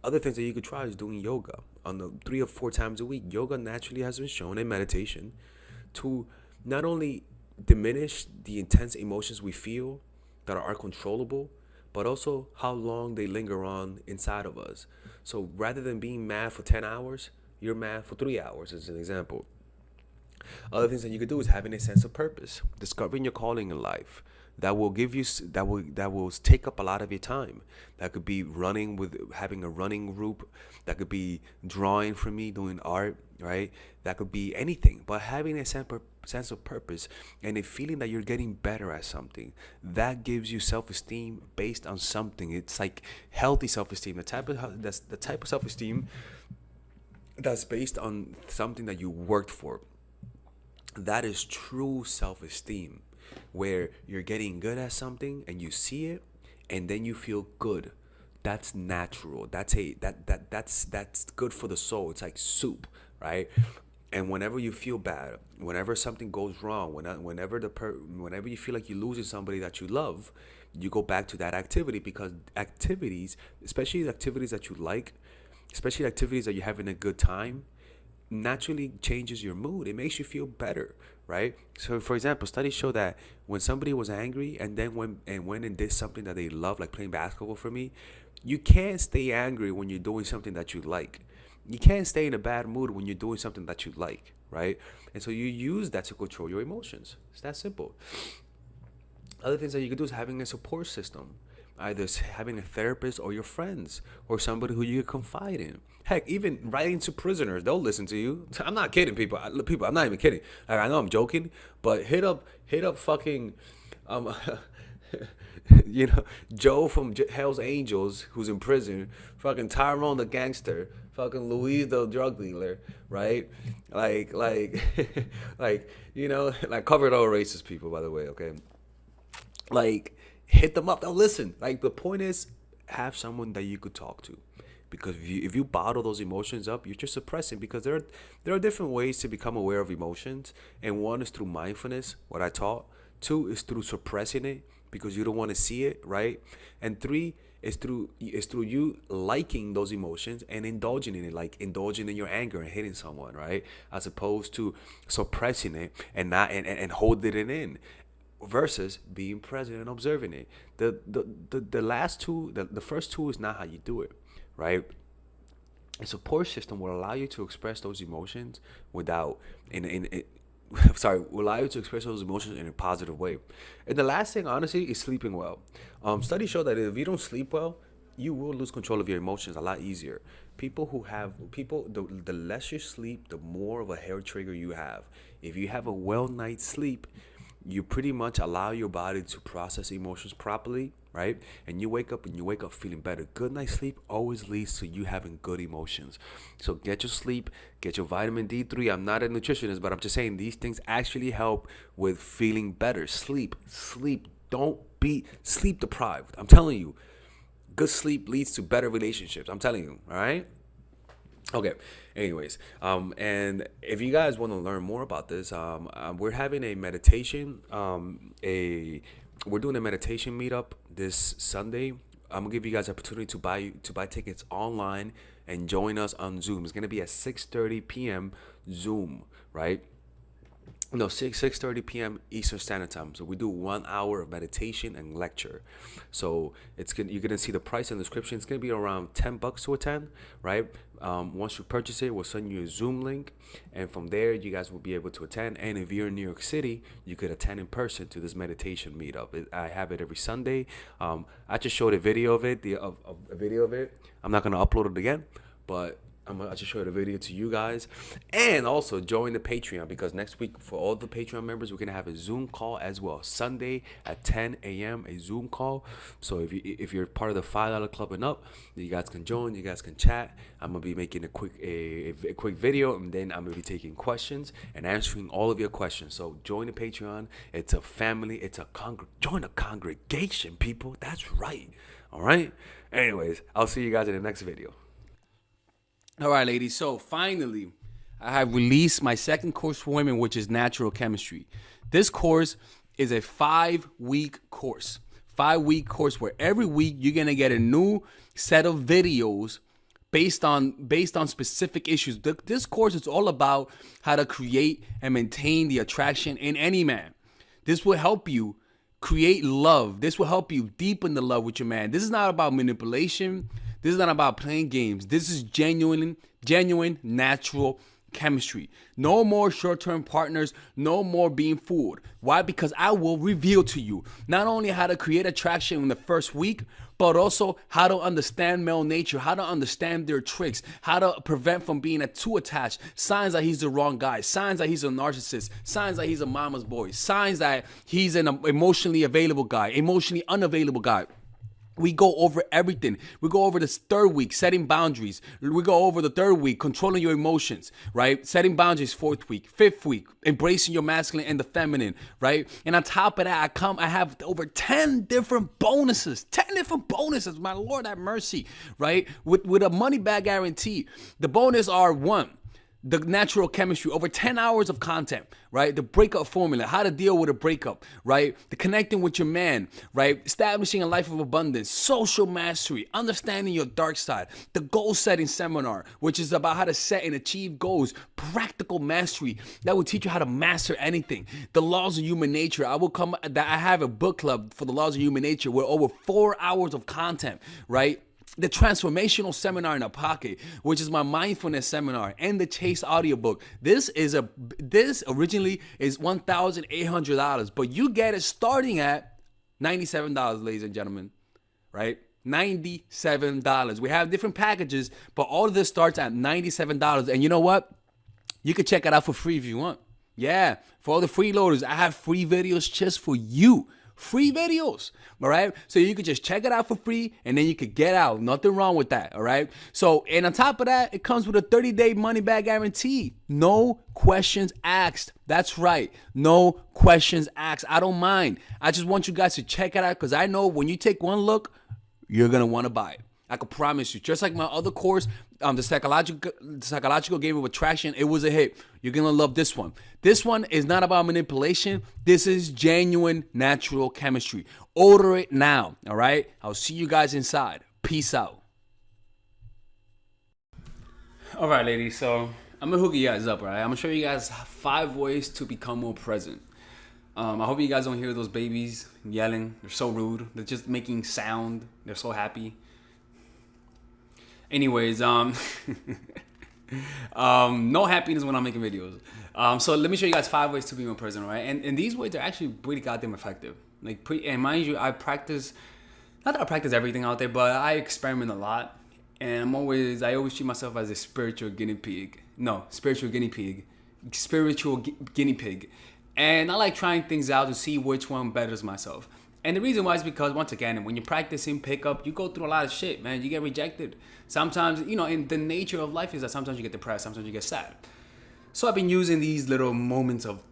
Other things that you could try is doing yoga on the 3 or 4 times a week. Yoga naturally has been shown in meditation to not only diminish the intense emotions we feel that are uncontrollable, but also how long they linger on inside of us. So rather than being mad for 10 hours, you're mad for 3 hours, as an example. Other things that you could do is having a sense of purpose, discovering your calling in life. That will give you that will take up a lot of your time. That could be having a running group. That could be drawing for me, doing art, right? That could be anything. But having a sense of purpose and a feeling that you're getting better at something, that gives you self-esteem based on something. It's like healthy self-esteem. That's the type of self-esteem that's based on something that you worked for. That is true self-esteem, where you're getting good at something and you see it and then you feel good. That's natural. That's good for the soul. It's like soup, right? And whenever you feel bad, whenever something goes wrong, whenever you feel like you're losing somebody that you love, you go back to that activity, because activities, especially the activities that you like, especially activities that you're having a good time, naturally changes your mood. It makes you feel better, right? So for example, studies show that when somebody was angry and then went and did something that they love, like playing basketball for me, you can't stay angry when you're doing something that you like. You can't stay in a bad mood when you're doing something that you like, right? And so you use that to control your emotions. It's that simple. Other things that you can do is having a support system. Either having a therapist or your friends or somebody who you can confide in. Heck, even writing to prisoners, they'll listen to you. I'm not kidding, people. I'm not even kidding. Like, I know I'm joking, but hit up fucking, Joe from Hell's Angels, who's in prison, fucking Tyrone the gangster, fucking Louise the drug dealer, right? Like, covered all racist people, by the way, okay? Like, hit them up. They'll listen. Like, the point is, have someone that you could talk to, because if you bottle those emotions up, you're just suppressing. Because there are different ways to become aware of emotions, and one is through mindfulness, what I taught, 2 is through suppressing it because you don't want to see it, right? And 3 is through you liking those emotions and indulging in it, like indulging in your anger and hitting someone, right? As opposed to suppressing it and not and holding it in, versus being present and observing it. The last two, the first two is not how you do it, right? A support system will allow you to express those emotions without will allow you to express those emotions in a positive way. And the last thing, honestly, is sleeping well. Studies show that if you don't sleep well, you will lose control of your emotions a lot easier. The less you sleep, the more of a hair trigger you have. If you have a well night's sleep, you pretty much allow your body to process emotions properly, right? And you wake up feeling better. Good night's sleep always leads to you having good emotions. So get your sleep, get your vitamin D3. I'm not a nutritionist, but I'm just saying these things actually help with feeling better. Sleep. Don't be sleep deprived. I'm telling you, good sleep leads to better relationships. I'm telling you, all right? Okay. Anyways, and if you guys want to learn more about this, we're having a meditation. We're doing a meditation meetup this Sunday. I'm gonna give you guys an opportunity to buy tickets online and join us on Zoom. It's gonna be at 6:30 p.m. Zoom, right? No, 6:30 p.m. Eastern Standard Time. So we do 1 hour of meditation and lecture. So you're gonna see the price in the description. It's gonna be around $10 to attend, right? Once you purchase it, we'll send you a Zoom link, and from there you guys will be able to attend. And if you're in New York City, you could attend in person to this meditation meetup. I have it every Sunday. I just showed a video of it. A video of it. I'm not gonna upload it again, but I just showed a video to you guys. And also join the Patreon, because next week for all the Patreon members, we're gonna have a Zoom call as well. Sunday at 10 a.m. a Zoom call. So if you're part of the $5 club and up, you guys can join. You guys can chat. I'm gonna be making a quick video, and then I'm gonna be taking questions and answering all of your questions. So join the Patreon. It's a family. Join a congregation, people. That's right. All right. Anyways, I'll see you guys in the next video. All right, ladies. So finally, I have released my second course for women, which is natural chemistry. This course is a 5-week course. 5-week course where every week you're gonna get a new set of videos based on specific issues. This course is all about how to create and maintain the attraction in any man. This will help you create love. This will help you deepen the love with your man. This is not about manipulation. This is not about playing games. This is genuine natural chemistry. No more short-term partners. No more being fooled. Why? Because I will reveal to you not only how to create attraction in the first week, but also how to understand male nature, how to understand their tricks, how to prevent from being too attached, signs that he's the wrong guy, signs that he's a narcissist, signs that he's a mama's boy, signs that he's an emotionally available guy, emotionally unavailable guy. We go over everything. We go over this 3rd week, setting boundaries. We go over the 3rd week, controlling your emotions, right? Setting boundaries, 4th week, 5th week, embracing your masculine and the feminine, right? And on top of that, I have over 10 different bonuses. 10 different bonuses. My Lord have mercy, right? With a money back guarantee. The bonus are 1. The natural chemistry, over 10 hours of content, right? The breakup formula, how to deal with a breakup, right? The connecting with your man, right? Establishing a life of abundance, social mastery, understanding your dark side, the goal setting seminar, which is about how to set and achieve goals, practical mastery that will teach you how to master anything. The laws of human nature. I have a book club for the laws of human nature with over 4 hours of content, right? The transformational seminar in a pocket, which is my mindfulness seminar, and the Chase audiobook. This originally is $1,800, but you get it starting at $97, ladies and gentlemen, right? $97. We have different packages, but all of this starts at $97. And you know what? You can check it out for free if you want. Yeah, for all the freeloaders, I have free videos just for you. Free videos, all right? So you could just check it out for free, and then you could get out. Nothing wrong with that, all right? So, and on top of that, it comes with a 30-day money-back guarantee. No questions asked. That's right. No questions asked. I don't mind. I just want you guys to check it out, because I know when you take one look, you're going to want to buy it. I can promise you. Just like my other course, the psychological game of attraction. It was a hit. You're gonna love this one. This one is not about manipulation. This is genuine natural chemistry. Order it now. All right. I'll see you guys inside. Peace out. All right, ladies. So I'm gonna hook you guys up. All right. I'm gonna show you guys 5 ways to become more present. I hope you guys don't hear those babies yelling. They're so rude. They're just making sound. They're so happy. Anyways, no happiness when I'm making videos. So let me show you guys 5 ways to be more present, right? And these ways are actually pretty goddamn effective. And mind you, I practice, not that I practice everything out there, but I experiment a lot. And I always treat myself as a spiritual guinea pig. And I like trying things out to see which one betters myself. And the reason why is because, once again, when you're practicing pickup, you go through a lot of shit, man. You get rejected. Sometimes, and the nature of life is that sometimes you get depressed, sometimes you get sad. So I've been using these little moments of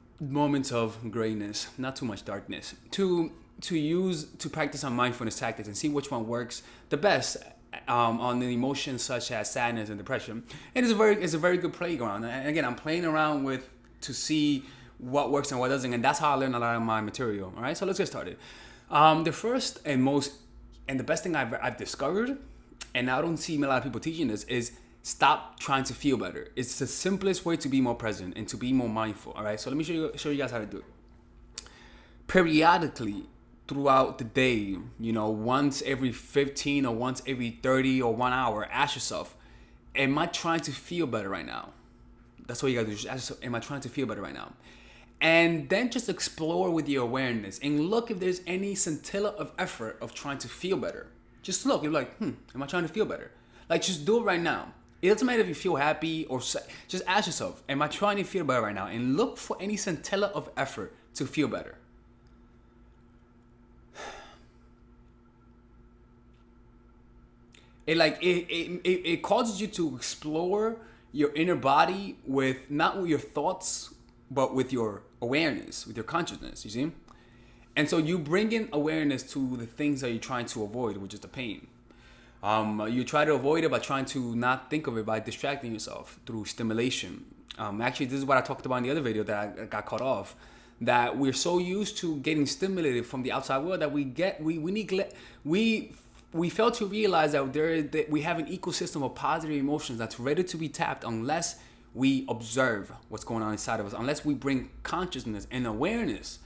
grayness, not too much darkness, to practice on mindfulness tactics and see which one works the best on the emotions such as sadness and depression. And it's a very good playground. And again, I'm playing around to see what works and what doesn't, and that's how I learn a lot of my material. All right, so let's get started. The first and the best thing I've discovered, and I don't see a lot of people teaching this, is stop trying to feel better. It's the simplest way to be more present and to be more mindful. All right, so let me show you guys how to do it. Periodically throughout the day, once every 15 or once every 30 or 1 hour, ask yourself, am I trying to feel better right now? That's what you gotta do. Just ask yourself, am I trying to feel better right now? And then just explore with your awareness and look if there's any scintilla of effort of trying to feel better. Just look, you're like, am I trying to feel better? Like, just do it right now. It doesn't matter if you feel happy or sad. Just ask yourself, am I trying to feel better right now? And look for any scintilla of effort to feel better. It causes you to explore your inner body not with your thoughts, but with your awareness, with your consciousness, you see? And so you bring in awareness to the things that you're trying to avoid, which is the pain. You try to avoid it by trying to not think of it, by distracting yourself through stimulation. Actually, this is what I talked about in the other video that I got cut off, that we're so used to getting stimulated from the outside world that we fail to realize that we have an ecosystem of positive emotions that's ready to be tapped unless we observe what's going on inside of us, unless we bring consciousness and awareness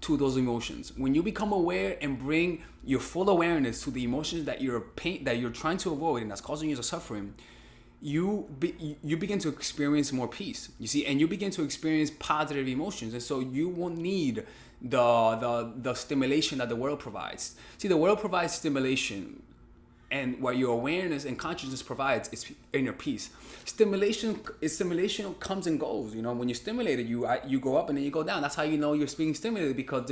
to those emotions. When you become aware and bring your full awareness to the emotions that you're trying to avoid and that's causing you to suffering, you begin to experience more peace. You see, and you begin to experience positive emotions, and so you won't need the stimulation that the world provides. See, the world provides stimulation, and what your awareness and consciousness provides is inner peace. Stimulation comes and goes. When you're stimulated, you go up and then you go down. That's how you know you're being stimulated, because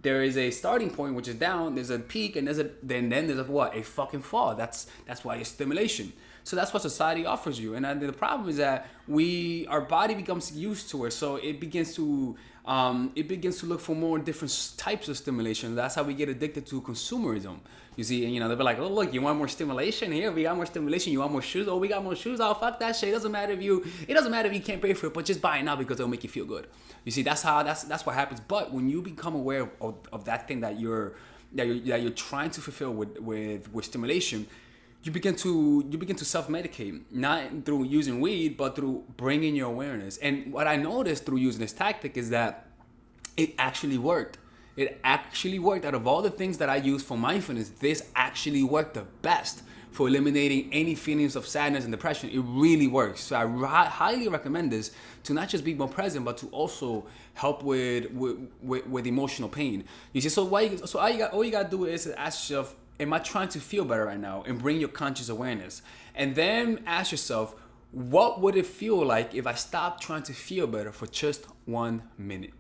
there is a starting point, which is down. There's a peak, and then there's a fucking fall. That's why it's stimulation. So that's what society offers you. And the problem is that our body becomes used to it, so it begins to look for more different types of stimulation. That's how we get addicted to consumerism. You see, and they'll be like, oh, look, you want more stimulation? Here, we got more stimulation. You want more shoes? Oh, we got more shoes. Oh, fuck that shit. It doesn't matter if you can't pay for it, but just buy it now because it'll make you feel good. You see, that's what happens. But when you become aware of that thing that you're trying to fulfill with stimulation, you begin to self-medicate, not through using weed, but through bringing your awareness. And what I noticed through using this tactic is that it actually worked. It actually worked. Out of all the things that I use for mindfulness, this actually worked the best for eliminating any feelings of sadness and depression. It really works. So I highly recommend this to not just be more present, but to also help with emotional pain. You see, so all you gotta do is ask yourself, am I trying to feel better right now? And bring your conscious awareness. And then ask yourself, what would it feel like if I stopped trying to feel better for just 1 minute?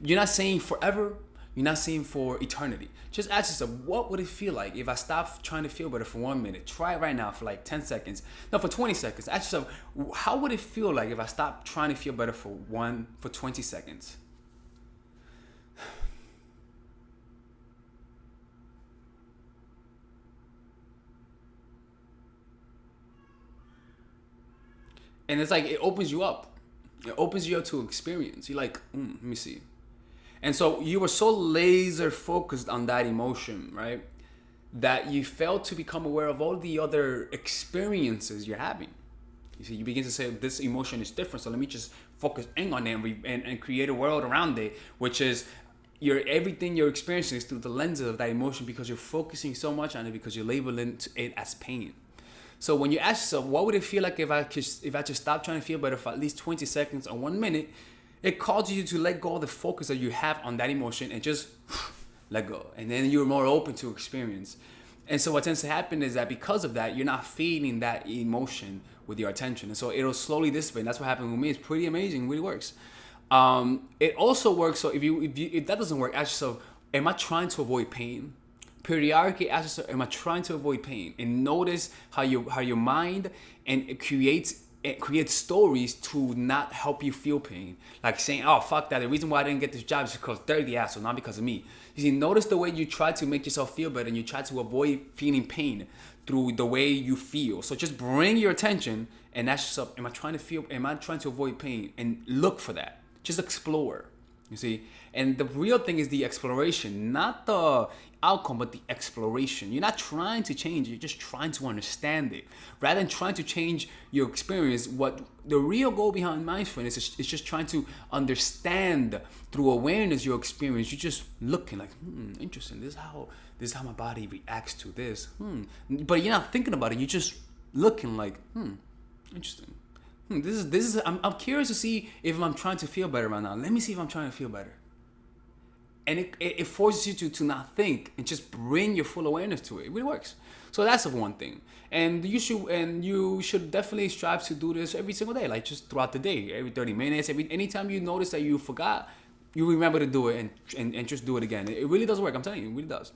You're not saying forever. You're not saying for eternity. Just ask yourself, what would it feel like if I stopped trying to feel better for 1 minute? Try it right now for like 10 seconds. No, for 20 seconds. Ask yourself, how would it feel like if I stopped trying to feel better for 20 seconds? And it's like, it opens you up. It opens you up to experience. You're like, let me see. And so you were so laser focused on that emotion, right? That you failed to become aware of all the other experiences you're having. You see, you begin to say, this emotion is different, so let me just focus in on it and create a world around it, which is everything you're experiencing is through the lens of that emotion, because you're focusing so much on it, because you're labeling it as pain. So when you ask yourself, what would it feel like if I just stopped trying to feel better for at least 20 seconds or 1 minute, it causes you to let go of the focus that you have on that emotion and just let go. And then you're more open to experience. And so what tends to happen is that because of that, you're not feeding that emotion with your attention. And so it'll slowly dissipate. And that's what happened with me. It's pretty amazing. It really works. It also works. So if that doesn't work, ask yourself, am I trying to avoid pain? Periodically ask yourself, am I trying to avoid pain? And notice how your mind it creates stories to not help you feel pain. Like saying, oh, fuck that. The reason why I didn't get this job is because they're the asshole, not because of me. You see, notice the way you try to make yourself feel better, and you try to avoid feeling pain through the way you feel. So just bring your attention and ask yourself, am I trying to avoid pain? And look for that. Just explore. You see? And the real thing is the exploration, not the outcome, but the exploration. You're not trying to change it, you're just trying to understand it. Rather than trying to change your experience, what the real goal behind mindfulness is just trying to understand through awareness your experience. You're just looking like, interesting. This is how my body reacts to this. But you're not thinking about it. You're just looking like, interesting. This is. I'm curious to see if I'm trying to feel better right now. Let me see if I'm trying to feel better. And it forces you to not think and just bring your full awareness to it. It really works. So that's the one thing. And you should definitely strive to do this every single day, like just throughout the day, every 30 minutes, anytime you notice that you forgot, you remember to do it and just do it again. It really does work. I'm telling you, it really does.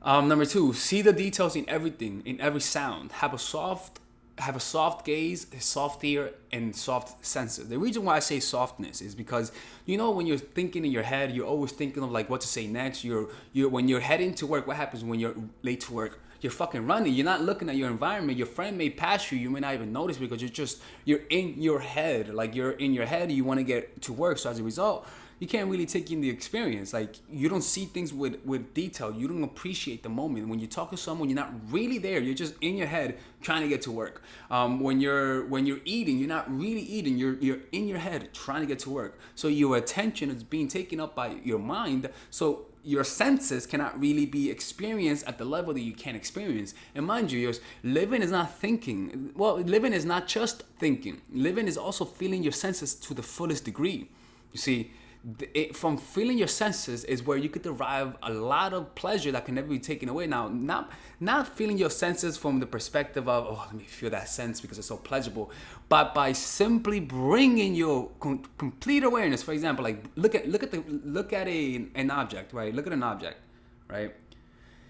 Number 2, see the details in everything, in every sound. Have a soft gaze, a soft ear, and soft senses. The reason why I say softness is because, when you're thinking in your head, you're always thinking of like what to say next. When you're heading to work, what happens when you're late to work? You're fucking running. You're not looking at your environment. Your friend may pass you. You may not even notice because you're in your head. Like you're in your head. You want to get to work. So as a result, you can't really take in the experience. Like you don't see things with detail. You don't appreciate the moment. When you talk to someone, you're not really there. You're just in your head trying to get to work. When you're eating, you're not really eating. You're in your head trying to get to work. So your attention is being taken up by your mind. So your senses cannot really be experienced at the level that you can experience. And mind you, living is not thinking. Well, living is not just thinking. Living is also feeling your senses to the fullest degree. You see, from feeling your senses is where you could derive a lot of pleasure that can never be taken away. Now, not feeling your senses from the perspective of, oh, let me feel that sense because it's so pleasurable, but by simply bringing your complete awareness. For example, like look at an object, right? Look at an object, right?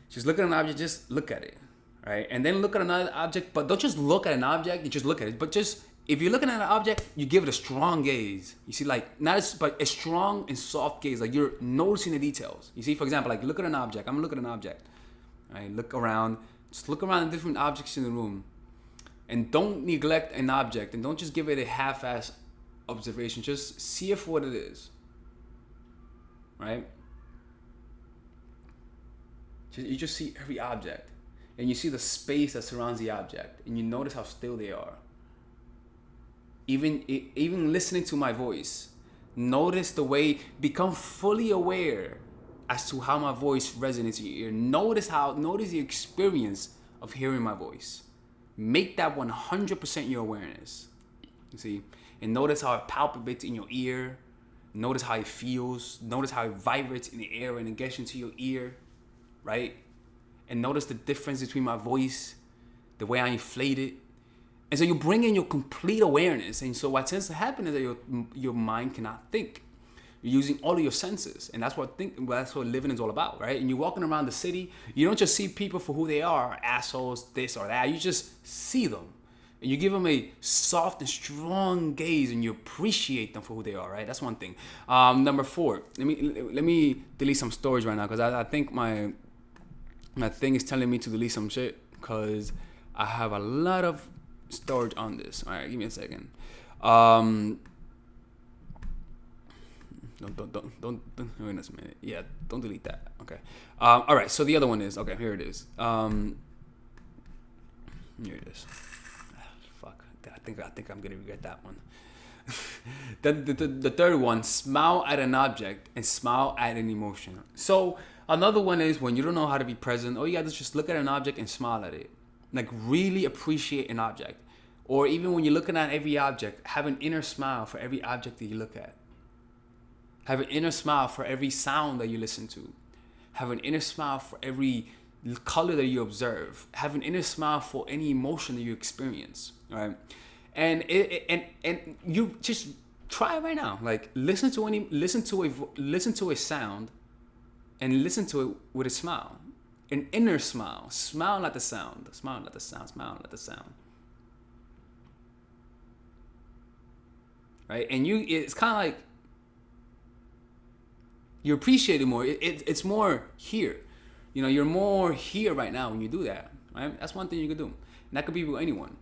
Just look at an object, just look at it, right? And then look at another object, but don't just look at an object, you just look at it, but just if you're looking at an object, you give it a strong gaze. You see, like but a strong and soft gaze, like you're noticing the details. You see, for example, like look at an object. I'm gonna look at an object. Right? Look around. Just look around the different objects in the room, and don't neglect an object, and don't just give it a half-ass observation. Just see it for what it is. Right? You just see every object, and you see the space that surrounds the object, and you notice how still they are. Even listening to my voice, notice the way, become fully aware as to how my voice resonates in your ear. Notice the experience of hearing my voice. Make that 100% your awareness. You see, and notice how it palpitates in your ear. Notice how it feels. Notice how it vibrates in the air and it gets into your ear, right? And notice the difference between my voice, the way I inflate it. And so you bring in your complete awareness. And so what tends to happen is that your mind cannot think. You're using all of your senses. And that's what living is all about, right? And you're walking around the city. You don't just see people for who they are, assholes, this or that. You just see them. And you give them a soft and strong gaze and you appreciate them for who they are, right? That's one thing. Number 4, let me delete some storage right now because I think my thing is telling me to delete some shit because I have a lot of storage on this. All right, give me a second. Don't wait a minute. Yeah, don't delete that. Okay. All right. So the other one is, okay, here it is. Here it is. Fuck. I think I'm gonna regret that one. The third one, smile at an object and smile at an emotion. So another one is when you don't know how to be present, all you gotta do is just look at an object and smile at it. Like really appreciate an object. Or even when you're looking at every object, have an inner smile for every object that you look at. Have an inner smile for every sound that you listen to. Have an inner smile for every color that you observe. Have an inner smile for any emotion that you experience. Right? And you just try it right now. Like listen to a sound, and listen to it with a smile, an inner smile. Smile at the sound. Smile at the sound. Smile at the sound. Right? And it's kind of like you appreciate it more. It's more here. You know, you're more here right now when you do that. Right? That's one thing you can do. And that could be with anyone.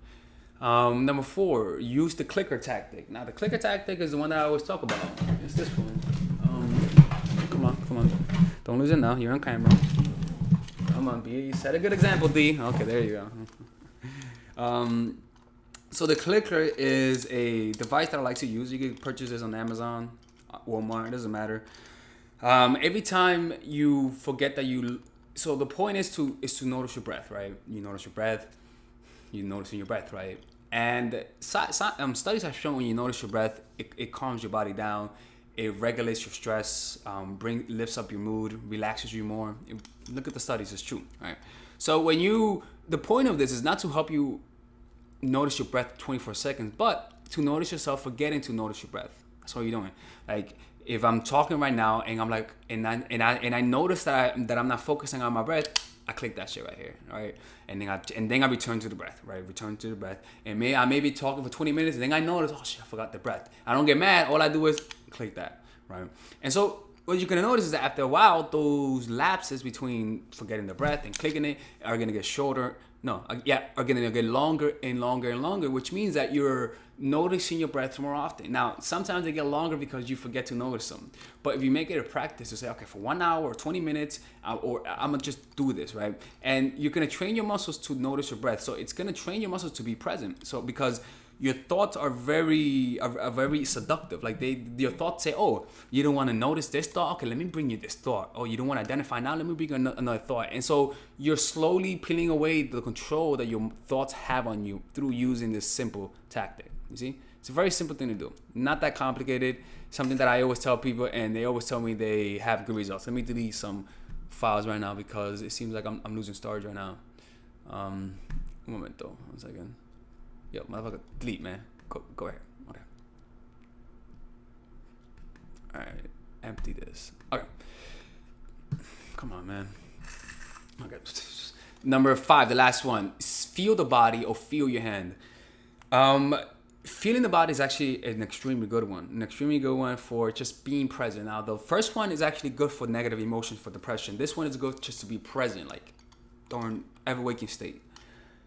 Number 4, use the clicker tactic. Now, the clicker tactic is the one that I always talk about. It's this one. Come on. Don't lose it now. You're on camera. Come on, B. You set a good example, D. Okay, there you go. So the clicker is a device that I like to use. You can purchase this on Amazon, Walmart, it doesn't matter. Every time you forget that so the point is to notice your breath, right? You notice your breath, you noticing your breath, right? And studies have shown when you notice your breath, it calms your body down, it regulates your stress, lifts up your mood, relaxes you more. Look at the studies, it's true, right? So the point of this is not to help you notice your breath 24 seconds, but to notice yourself forgetting to notice your breath. That's all you're doing. Like if I'm talking right now and I'm like, and I notice that I'm not focusing on my breath, I click that shit right here, right? And then I return to the breath, right? Return to the breath. And I may be talking for 20 minutes, and then I notice, oh shit, I forgot the breath. I don't get mad. All I do is click that, right? And so what you're gonna notice is that after a while, those lapses between forgetting the breath and clicking it are gonna get shorter. Are gonna get longer and longer and longer, which means that you're noticing your breath more often. Now, sometimes they get longer because you forget to notice them. But if you make it a practice to say, okay, for 1 hour or 20 minutes, or I'm gonna just do this, right? And you're gonna train your muscles to notice your breath. So it's gonna train your muscles to be present. So because your thoughts are very seductive. Like your thoughts say, oh, you don't want to notice this thought? Okay, let me bring you this thought. Oh, you don't want to identify now? Let me bring you another thought. And so you're slowly peeling away the control that your thoughts have on you through using this simple tactic. You see? It's a very simple thing to do. Not that complicated. Something that I always tell people, and they always tell me they have good results. Let me delete some files right now because it seems like I'm losing storage right now. Un momento. 1 second. Yo, motherfucker, delete, man. Go ahead. Okay. All right, empty this. Okay. Come on, man. Okay. Number 5, the last one. Feel the body or feel your hand. Feeling the body is actually an extremely good one. An extremely good one for just being present. Now, the first one is actually good for negative emotions, for depression. This one is good just to be present, like during ever waking state.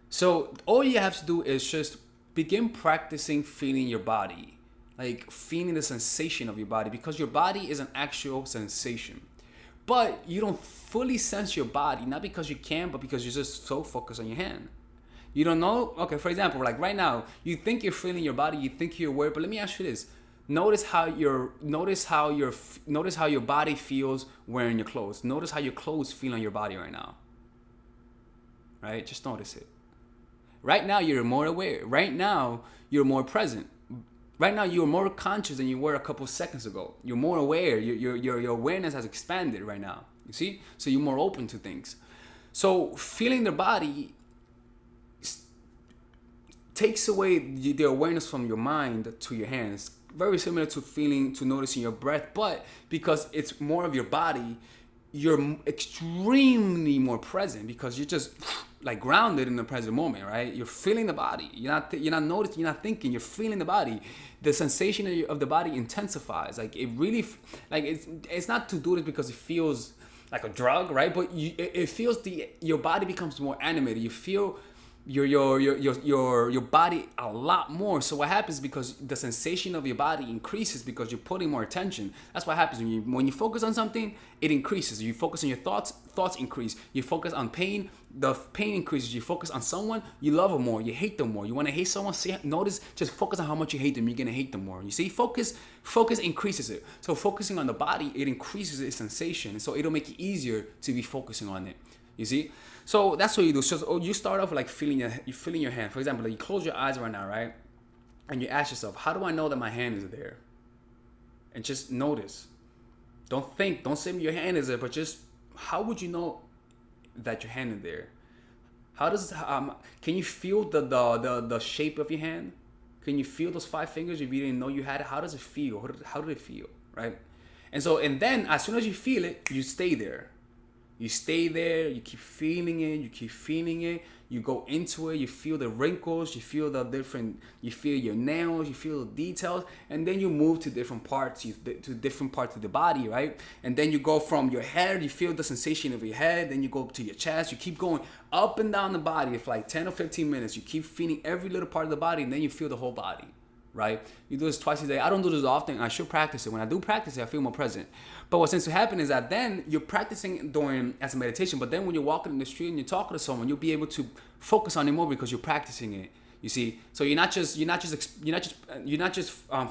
So all you have to do is just begin practicing feeling your body, like feeling the sensation of your body, because your body is an actual sensation. But you don't fully sense your body, not because you can, but because you're just so focused on your hand. You don't know. Okay, for example, like right now, you think you're feeling your body, you think you're aware, but let me ask you this. Notice how your body feels wearing your clothes. Notice how your clothes feel on your body right now. Right? Just notice it. Right now, you're more aware. Right now, you're more present. Right now, you're more conscious than you were a couple seconds ago. You're more aware. Your awareness has expanded right now. You see? So you're more open to things. So feeling the body takes away the awareness from your mind to your hands. Very similar to noticing your breath, but because it's more of your body, you're extremely more present because you're just like grounded in the present moment, right? You're feeling the body. You're not noticing. You're not thinking. You're feeling the body. The sensation of the body intensifies. Like it really, like it's not to do this because it feels like a drug, right? But it feels your body becomes more animated. You feel your body a lot more. So what happens, because the sensation of your body increases because you're putting more attention. That's what happens when you focus on something, it increases. You focus on your thoughts increase. You focus on pain, the pain increases. You focus on someone, you love them more, you hate them more. You want to hate someone, notice, just focus on how much you hate them, you're gonna hate them more. You see, focus increases it. So focusing on the body, it increases its sensation, so it'll make it easier to be focusing on it. You see, so that's what you do. So you start off like feeling your hand. For example, like you close your eyes right now, right, and you ask yourself, how do I know that my hand is there? And just notice. Don't think. Don't say your hand is there, but just how would you know that your hand is there? How does can you feel the shape of your hand? Can you feel those 5 fingers if you didn't know you had it? How does it feel? How did it feel, right? And then as soon as you feel it, you stay there. You stay there, you keep feeling it, you go into it, you feel the wrinkles, you feel you feel your nails, you feel the details, and then you move to different parts of the body, right? And then you go from your head, you feel the sensation of your head, then you go to your chest, you keep going up and down the body for like 10 or 15 minutes, you keep feeling every little part of the body, and then you feel the whole body. Right? You do this twice a day. I don't do this often. I should practice it. When I do practice it, I feel more present. But what tends to happen is that then you're practicing as a meditation, but then when you're walking in the street and you're talking to someone, you'll be able to focus on it more because you're practicing it. You see, so you're not just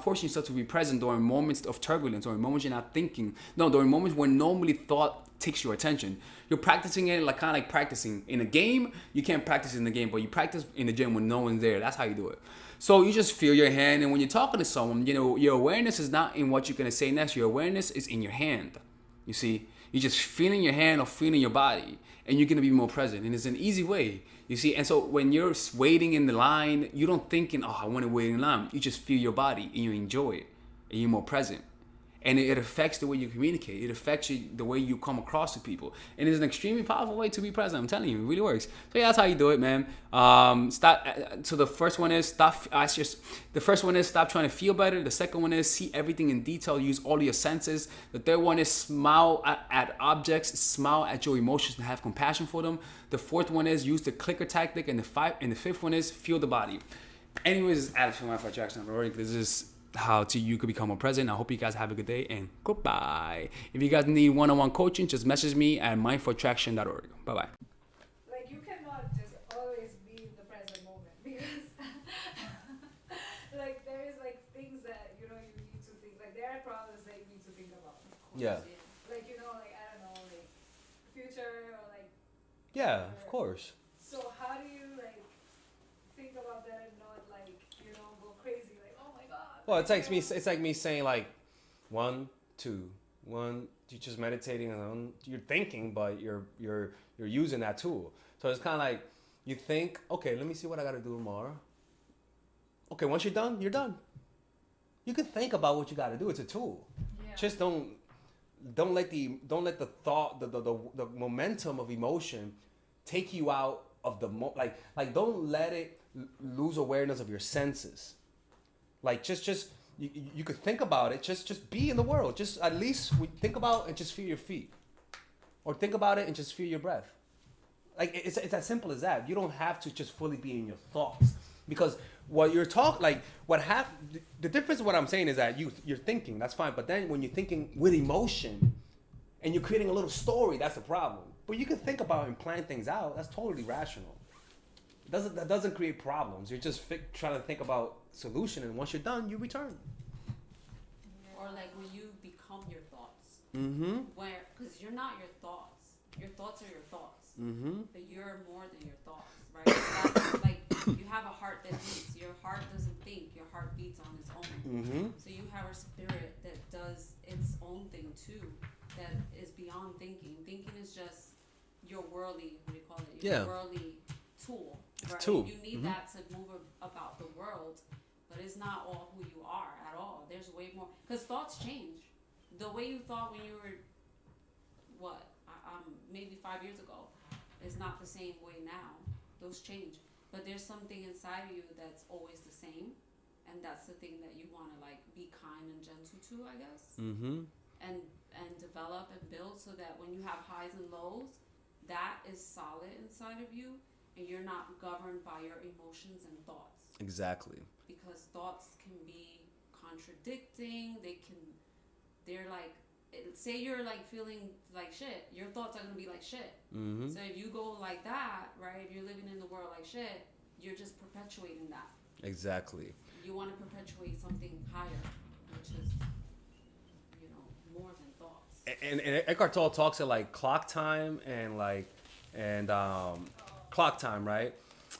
forcing yourself to be present during moments of turbulence or moments you're not thinking. No, during moments when normally thought takes your attention. You're practicing it like kind of like practicing in a game. You can't practice in the game, but you practice in the gym when no one's there. That's how you do it. So you just feel your hand, and when you're talking to someone, your awareness is not in what you're gonna say next. Your awareness is in your hand. You see, you're just feeling your hand or feeling your body, and you're gonna be more present. And it's an easy way. You see, and so when you're waiting in the line, you don't thinking, oh, I want to wait in line. You just feel your body and you enjoy it, and you're more present. And it affects the way you communicate. It affects the way you come across to people. And it's an extremely powerful way to be present. I'm telling you, it really works. So yeah, that's how you do it, man. So the first one is stop trying to feel better. The second one is see everything in detail. Use all your senses. The third one is smile at objects. Smile at your emotions and have compassion for them. The fourth one is use the clicker tactic. And the fifth one is feel the body. Anyways, it's Alex from Mindful Attraction. This is how you could become more present. I hope you guys have a good day, and goodbye. If you guys need one-on-one coaching, just message me at mindfulattraction.org. Bye-bye. Like, you cannot just always be in the present moment, because like there is like things that you need to think, like there are problems that you need to think about, of course. Yeah. Like like I don't know, like future or like Yeah, of course. So how do you like think about that and not like go crazy, like, oh my god. Well, it's like me saying like 1, 2, 1. You're just meditating on, you're thinking, but you're using that tool. So it's kind of like you think, okay, let me see what I got to do tomorrow. Okay, once you're done, you're done. You can think about what you got to do. It's a tool. Yeah. Just don't let the thought, the momentum of emotion take you out of the like don't let it lose awareness of your senses. Like just you could think about it. Just be in the world. Just at least think about and just feel your feet, or think about it and just feel your breath. Like it's as simple as that. You don't have to just fully be in your thoughts, because what you're the difference of what I'm saying is that you're thinking, that's fine, but then when you're thinking with emotion and you're creating a little story, that's the problem. But you can think about and plan things out. That's totally rational. That doesn't create problems. You're just trying to think about solution, and once you're done, you return. Or like when you become your thoughts. Mm-hmm. Because you're not your thoughts. Your thoughts are your thoughts. Mm-hmm. But you're more than your thoughts, right? That's like you have a heart that beats. Your heart doesn't think. Your heart beats on its own. Mm-hmm. So you have a spirit that does its own thing too, that is beyond thinking. Thinking is just your worldly, what do you call it? Your worldly tool. It's right? a tool. You need that to move about the world, but it's not all who you are at all. There's way more, because thoughts change. The way you thought when you were, maybe 5 years ago, is not the same way now. Those change, but there's something inside of you that's always the same, and that's the thing that you want to like be kind and gentle to, I guess. Mm-hmm. And develop and build, so that when you have highs and lows, that is solid inside of you, and you're not governed by your emotions and thoughts. Exactly. Because thoughts can be contradicting. They're like, say you're like feeling like shit, your thoughts are gonna be like shit. Mm-hmm. So if you go like that, right, if you're living in the world like shit, you're just perpetuating that. Exactly. You want to perpetuate something higher, which is, you know, more than thoughts. And Eckhart Tolle talks at like clock time and clock time, right?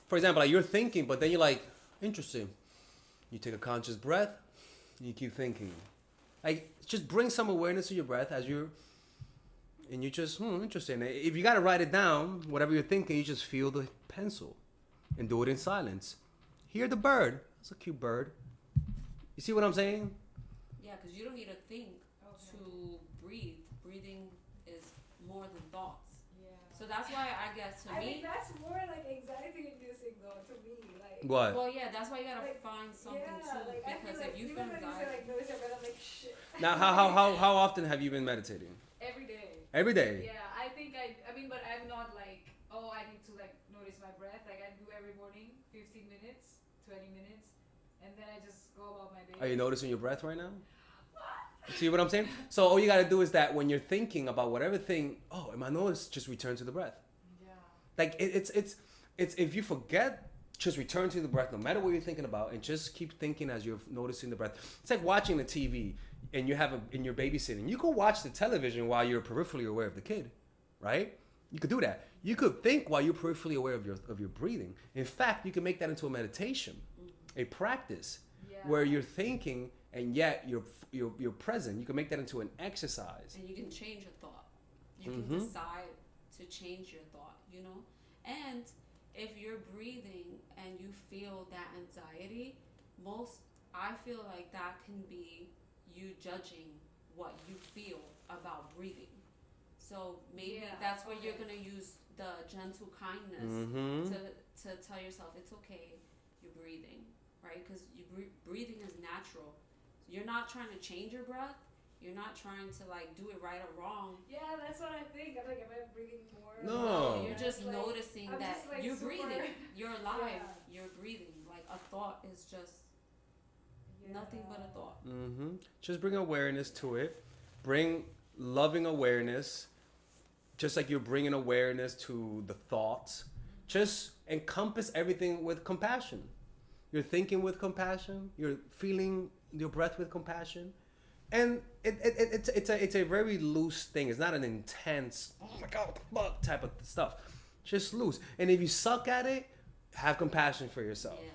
For example, like you're thinking, but then you're like, interesting. You take a conscious breath, and you keep thinking. Like, just bring some awareness to your breath and you just, interesting. If you got to write it down, whatever you're thinking, you just feel the pencil and do it in silence. Hear the bird. That's a cute bird. You see what I'm saying? Yeah, because you don't need to think to breathe. Breathing is more than thoughts. Yeah. So that's why I guess I think that's more like anxiety inducing though to me. Like What? Well, yeah, that's why you gotta Like, find something yeah, too. like, I Because feel like if you even feel when you say anxiety, like notice your breath, I'm like shit. Now, how often have you been meditating? Every day. Every day. Yeah, I think I mean, but I'm not like, oh, I need to like notice my breath. Like I do every morning, 15 minutes, 20 minutes, and then I just go about my day. Are you noticing your breath right now? See what I'm saying? So all you gotta do is that when you're thinking about whatever thing, oh, am I noticed? Just return to the breath. Yeah. Like it's if you forget, just return to the breath no matter what you're thinking about, and just keep thinking as you're noticing the breath. It's like watching the TV and and you're babysitting. You could watch the television while you're peripherally aware of the kid, right? You could do that. You could think while you're peripherally aware of your breathing. In fact, you can make that into a meditation, a practice where you're thinking and yet you're present. You can make that into an exercise. and you can change your thought. You can decide to change your thought, you know? And if you're breathing and you feel that anxiety, I feel like that can be you judging what you feel about breathing. So maybe that's where you're gonna use the gentle kindness to tell yourself it's okay, you're breathing, right? Because breathing is natural. You're not trying to change your breath. You're not trying to like do it right or wrong. Yeah, that's what I think. I'm like, am I breathing more? No. You're just like, noticing I'm that just, like, you're super- breathing. You're alive. Yeah. You're breathing. Like a thought is just nothing but a thought. Just bring awareness to it. Bring loving awareness, just like you're bringing awareness to the thoughts. Just encompass everything with compassion. You're thinking with compassion. You're feeling your breath with compassion. And it's a very loose thing. It's not an intense, oh my God, what the fuck type of stuff. Just loose. And if you suck at it, have compassion for yourself. Yeah.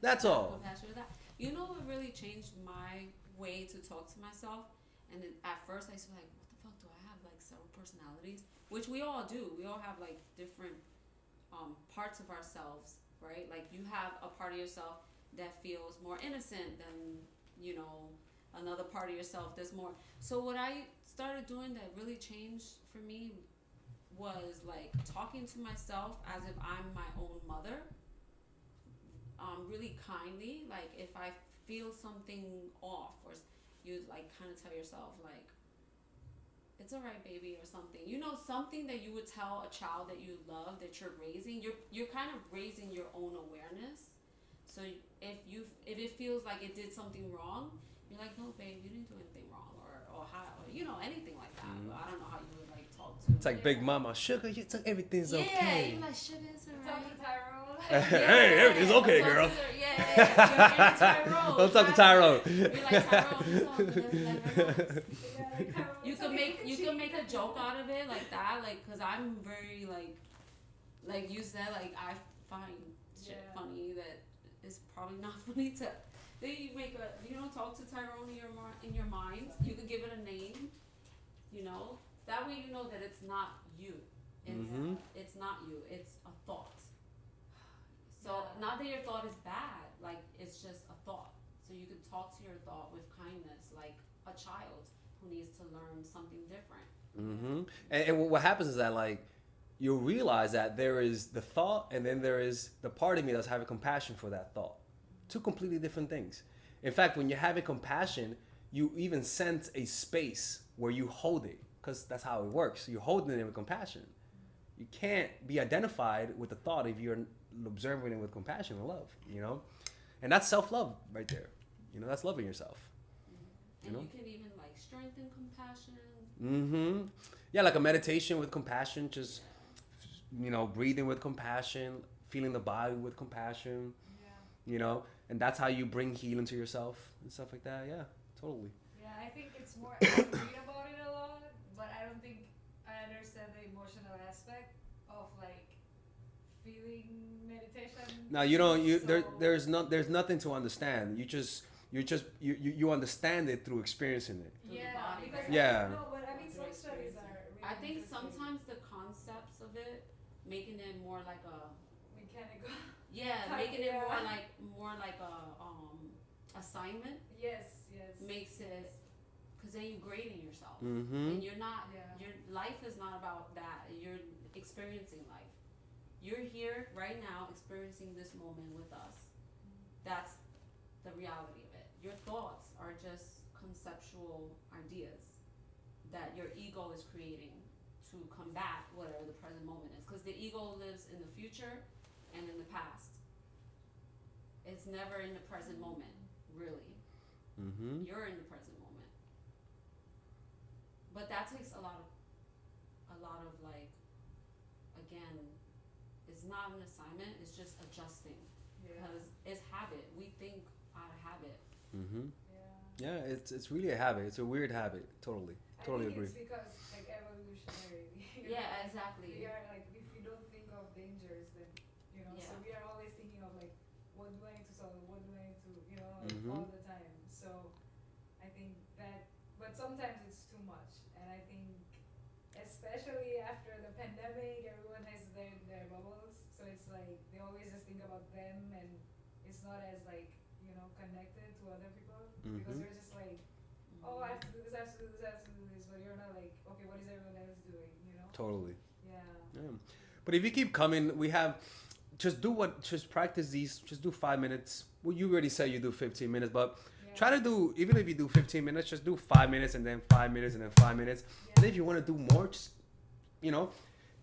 That's all. Compassion with that. You know what really changed my way to talk to myself? And then at first I used to be like, what the fuck, do I have like several personalities? Which we all do. We all have like different parts of ourselves, right? Like you have a part of yourself that feels more innocent than, you know, another part of yourself that's more. So what I started doing that really changed for me was like talking to myself as if I'm my own mother, really kindly. Like if I feel something off, or you like kind of tell yourself like, it's all right, baby, or something. You know, something that you would tell a child that you love, that you're raising. You're kind of raising your own awareness. So if it feels like it did something wrong, you're like, no, babe, you didn't do anything wrong, or how, or, you know, anything like that. But I don't know how you would like talk to. It's like Big Mama, sugar, everything's yeah, okay. you're like, sugar's Talk alright. to Tyrone. Hey, everything's okay, girl. Yeah. Tyrone. Don't talk to Tyrone. You're like, Tyrone, Yeah, like, you can make a joke out of it like that, like, cause I'm very like you said, like I find shit funny that is probably not funny to. Then you make talk to Tyrone in your mind. You could give it a name, you know. That way you know that it's not you. It's not you. It's a thought. So not that your thought is bad, like it's just a thought. So you can talk to your thought with kindness, like a child who needs to learn something different. And what happens is that like you'll realize that there is the thought, and then there is the part of me that's having compassion for that thought. Two completely different things. In fact, when you're having compassion, you even sense a space where you hold it, because that's how it works. You're holding it with compassion. You can't be identified with the thought if you're observing it with compassion and love, you know? And that's self-love right there. You know, that's loving yourself. And you can even like strengthen compassion. Mm-hmm. Yeah, like a meditation with compassion, just, you know, breathing with compassion, feeling the body with compassion, you know, and that's how you bring healing to yourself and stuff like that. Yeah, totally. Yeah, I think it's more, I read about it a lot, but I don't think I understand the emotional aspect of like feeling meditation. Now you don't So, there's nothing to understand. You understand it through experiencing it. Through the yeah, body, because right? Yeah. no, but I mean some studies are really I think interesting. sometimes the concepts of it, making it more like a Mechanical. making it Yeah. more like a assignment Yes. makes it, because then you're grading yourself, Mm-hmm. and you're not. Yeah. Your life is not about that. You're experiencing life. You're here right now experiencing this moment with us. That's the reality of it. Your thoughts are just conceptual ideas that your ego is creating to combat whatever the present moment is. Because the ego lives in the future and in the past. It's never in the present moment, really. Mm-hmm. You're in the present moment. But that takes a lot of like, again, it's not an assignment, it's just adjusting. Yeah. Because it's habit. We think out of habit. Mm-hmm. Yeah. Yeah, it's really a habit. It's a weird habit. Totally I think agree. it's because like evolutionary. Yeah, exactly. We are like, if we don't think of dangers, then so Yeah. we are always thinking of like, what do I need to solve? What do I need to like, Mhm. all the time. So I think that, but sometimes it's too much, and I think especially after the pandemic, everyone has their bubbles. So it's like they always just think about them, and it's not as like connected to other people because Mhm. you're just like, oh, I have to do this, I have to do this, I have to do this, but you're not like, okay, what is everyone else doing? Totally. Yeah. Yeah. But if you keep coming, we have just practice these. Just do 5 minutes. Well, you already said you do 15 minutes, but try to do, even if you do 15 minutes, just do 5 minutes and then 5 minutes and then 5 minutes. And if you want to do more, just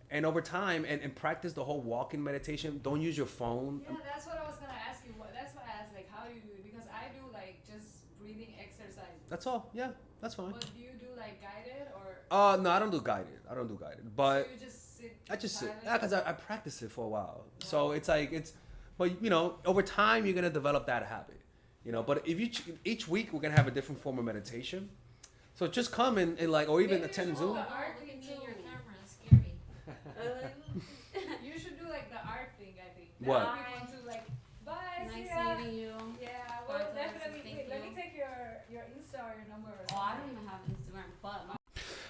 and over time and practice the whole walking meditation. Don't use your phone. Yeah, that's what I was gonna ask you. That's why I asked, like, how do you do it? Because I do like just breathing exercises. That's all. Yeah, that's fine. But do you do like guided or? No, I don't do guided. But So you just sit. I just sit. silent? Yeah, because I practiced it for a while. So it's like but over time you're gonna develop that habit. But if each week we're gonna have a different form of meditation. So just come and like, or even Maybe you attend should Zoom. do the art Look thing at me in too. your camera, scary. You should do like the art thing. I think. What? That would be fun to like. Bye. see Nice ya. meeting you. Yeah. Bye, Well, Alexis, definitely. thank Wait, let me you. take your Insta or your number. Or Oh, I something. don't even have Instagram, but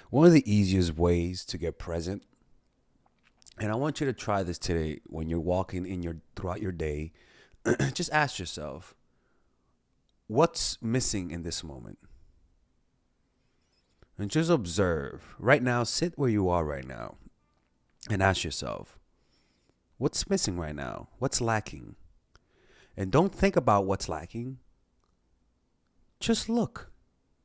One of the easiest ways to get present, and I want you to try this today when you're walking throughout your day, just ask yourself, what's missing in this moment? And just observe. Right now, sit where you are right now and ask yourself, what's missing right now? What's lacking? And don't think about what's lacking. Just look.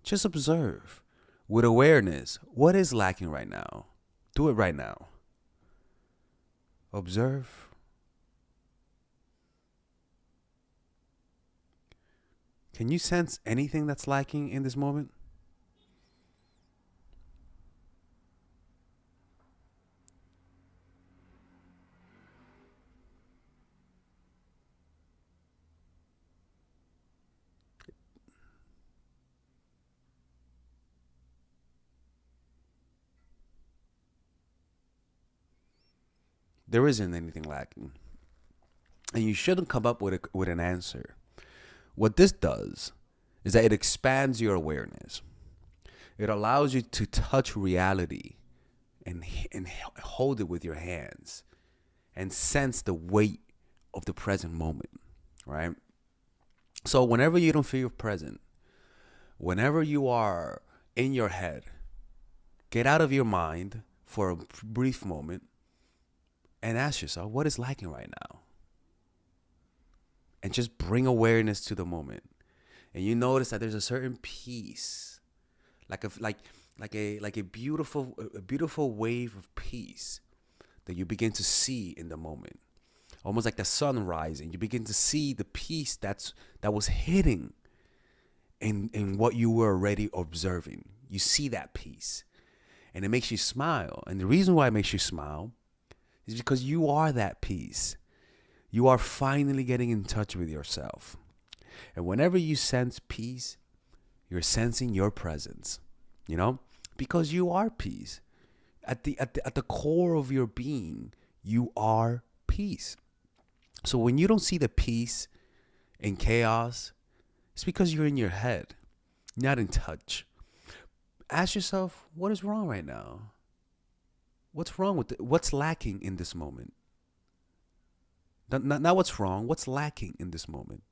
Just observe. With awareness, what is lacking right now? Do it right now. Observe. Can you sense anything that's lacking in this moment? There isn't anything lacking. And you shouldn't come up with an answer. What this does is that it expands your awareness. It allows you to touch reality and hold it with your hands and sense the weight of the present moment, right? So whenever you don't feel present, whenever you are in your head, get out of your mind for a brief moment and ask yourself, what is lacking right now? And just bring awareness to the moment. And you notice that there's a certain peace, like a beautiful wave of peace that you begin to see in the moment, almost like the sun rising. You begin to see the peace that was hidden in what you were already observing. You see that peace, and it makes you smile. And the reason why it makes you smile is because you are that peace. You are finally getting in touch with yourself. And whenever you sense peace, you're sensing your presence, because you are peace. At the core of your being, you are peace. So when you don't see the peace in chaos, it's because you're in your head, not in touch. Ask yourself, what is wrong right now? What's wrong with it? What's lacking in this moment? Not what's wrong, what's lacking in this moment?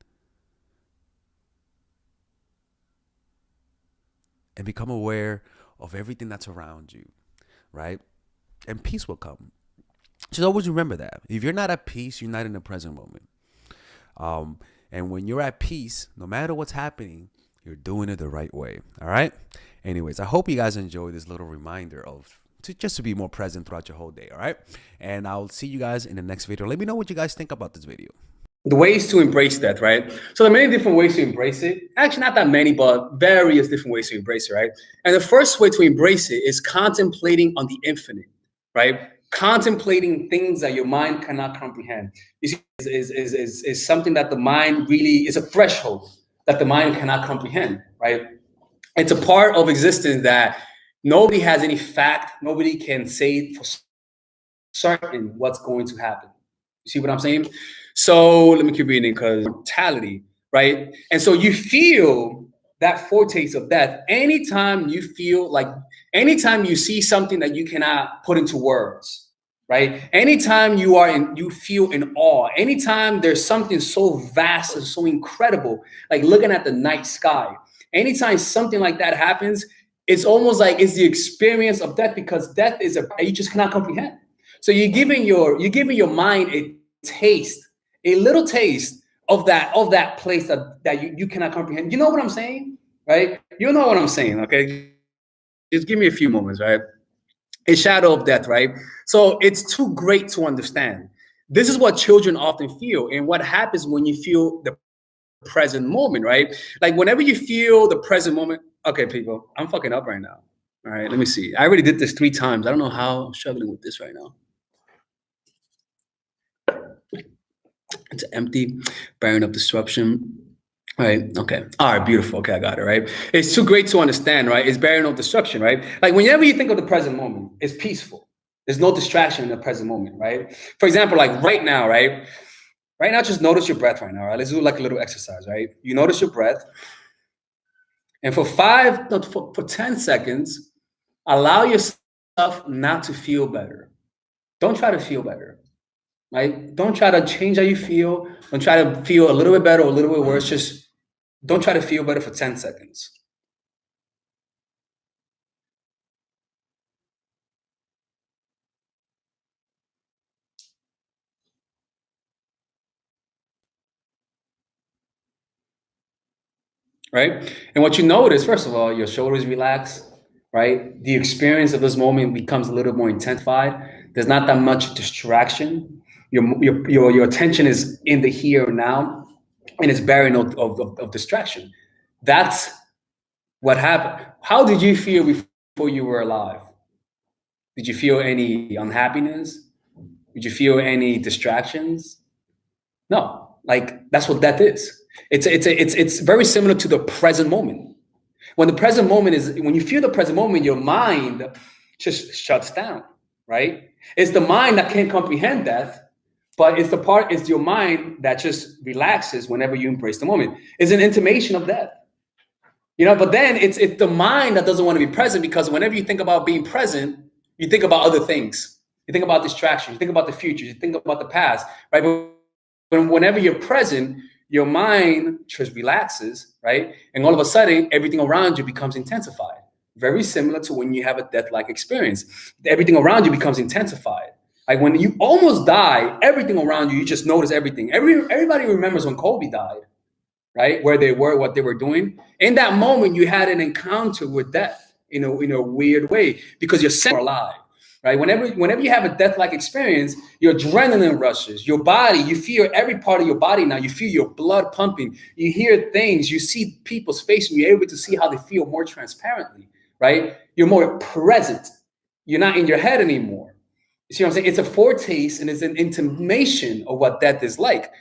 And become aware of everything that's around you, right? And peace will come. Just always remember that. If you're not at peace, you're not in the present moment. And when you're at peace, no matter what's happening, you're doing it the right way. All right? Anyways, I hope you guys enjoy this little reminder just to be more present throughout your whole day. All right? And I'll see you guys in the next video. Let me know what you guys think about this video. The ways to embrace that, right? So there are many different ways to embrace it. Actually, not that many, but various different ways to embrace it, right? And the first way to embrace it is contemplating on the infinite, right? Contemplating things that your mind cannot comprehend. You see, is something that the mind really is a threshold that the mind cannot comprehend, right? It's a part of existence that nobody has any fact, nobody can say for certain what's going to happen. You see what I'm saying? So let me keep reading, because mortality, right? And so you feel that foretaste of death anytime you see something that you cannot put into words, right? Anytime you feel in awe, anytime there's something so vast and so incredible, like looking at the night sky, anytime something like that happens, it's almost like it's the experience of death, because death is you just cannot comprehend. So you're giving your mind a little taste of that place that you cannot comprehend. You know what I'm saying, right? You know what I'm saying, okay? Just give me a few moments, right? A shadow of death, right? So it's too great to understand. This is what children often feel, and what happens when you feel the present moment, right? Like whenever you feel the present moment. Okay, people, I'm fucking up right now. All right, let me see. I already did this 3 times. I don't know how I'm struggling with this right now. It's empty, barren of disruption. Right. Okay. All right. Beautiful. Okay. I got it. Right. It's too great to understand. Right. It's barren of destruction. Right. Like whenever you think of the present moment, it's peaceful. There's no distraction in the present moment. Right. For example, like right now. Right. Right now, just notice your breath right now. Right. Let's do like a little exercise. Right. You notice your breath, and for 10 seconds, allow yourself not to feel better. Don't try to feel better. Right? Don't try to change how you feel. Don't try to feel a little bit better or a little bit worse. Just don't try to feel better for 10 seconds. Right? And what you notice, first of all, your shoulders relax, right? The experience of this moment becomes a little more intensified. There's not that much distraction. Your attention is in the here and now, and it's barren of distraction. That's what happened. How did you feel before you were alive? Did you feel any unhappiness? Did you feel any distractions? No, like that's what death is. It's very similar to the present moment. When you feel the present moment, your mind just shuts down, right? It's the mind that can't comprehend death, but it's your mind that just relaxes whenever you embrace the moment. It's an intimation of death. But then it's the mind that doesn't want to be present, because whenever you think about being present, you think about other things. You think about distractions, you think about the future, you think about the past, right? But whenever you're present, your mind just relaxes, right? And all of a sudden, everything around you becomes intensified. Very similar to when you have a death-like experience. Everything around you becomes intensified. Like when you almost die, everything around you, you just notice everything. Everybody remembers when Kobe died, right? Where they were, what they were doing. In that moment, you had an encounter with death in a weird way, because you're alive. right? Whenever you have a death-like experience, your adrenaline rushes, your body, you feel every part of your body now. You feel your blood pumping. You hear things. You see people's face, and you're able to see how they feel more transparently, right? You're more present. You're not in your head anymore. You see what I'm saying? It's a foretaste and it's an intimation of what death is like.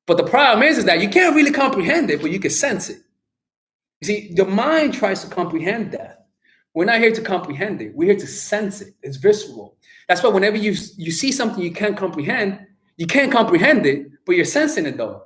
But the problem is that you can't really comprehend it, but you can sense it. You see, the mind tries to comprehend death. We're not here to comprehend it. We're here to sense it. It's visceral. That's why whenever you see something you can't comprehend it, but you're sensing it though.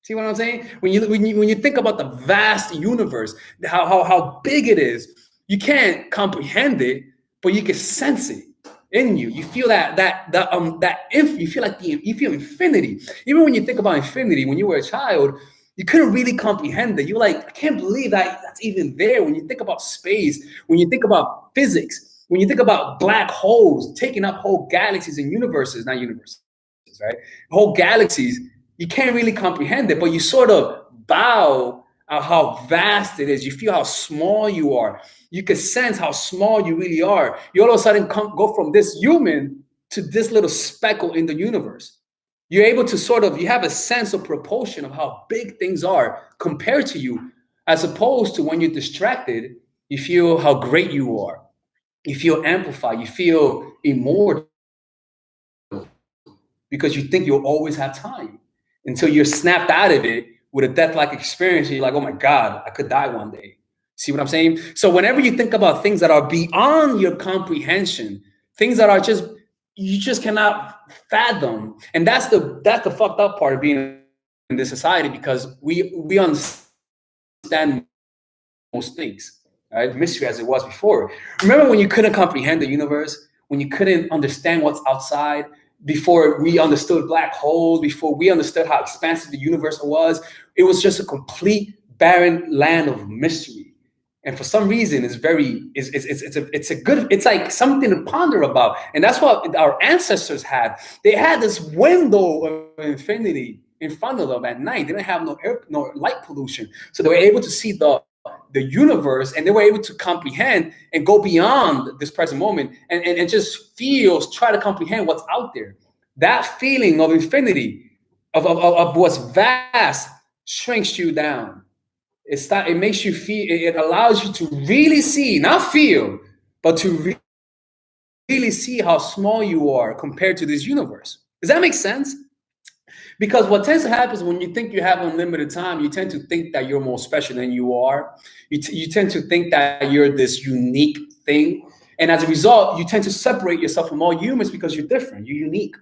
See what I'm saying? When you think about the vast universe, how big it is, you can't comprehend it, but you can sense it in you. You feel you feel infinity. Even when you think about infinity, when you were a child, you couldn't really comprehend it. You're like, I can't believe that's even there. When you think about space, when you think about physics, when you think about black holes taking up whole galaxies and universes, not universes, right? Whole galaxies, you can't really comprehend it, but you sort of bow at how vast it is. You feel how small you are. You can sense how small you really are. You all of a sudden go from this human to this little speckle in the universe. You're able to you have a sense of proportion of how big things are compared to you, as opposed to when you're distracted, you feel how great you are. You feel amplified. You feel immortal because you think you'll always have time until you're snapped out of it with a death-like experience. And you're like, oh my God, I could die one day. See what I'm saying? So whenever you think about things that are beyond your comprehension, things that are you just cannot fathom. And that's the fucked up part of being in this society, because we understand most things, right? Mystery as it was before. Remember when you couldn't comprehend the universe, when you couldn't understand what's outside, before we understood black holes, before we understood how expansive the universe was? It was just a complete barren land of mystery. And for some reason, it's like something to ponder about. And that's what our ancestors had. They had this window of infinity in front of them at night. They didn't have no light pollution. So they were able to see the universe, and they were able to comprehend and go beyond this present moment and just try to comprehend what's out there. That feeling of infinity, of what's vast, shrinks you down. It makes you feel, it allows you to really see, not feel, but to really see how small you are compared to this universe. Does that make sense? Because what tends to happen is when you think you have unlimited time, you tend to think that you're more special than you are. You tend to think that you're this unique thing. And as a result, you tend to separate yourself from all humans because you're different, you're unique.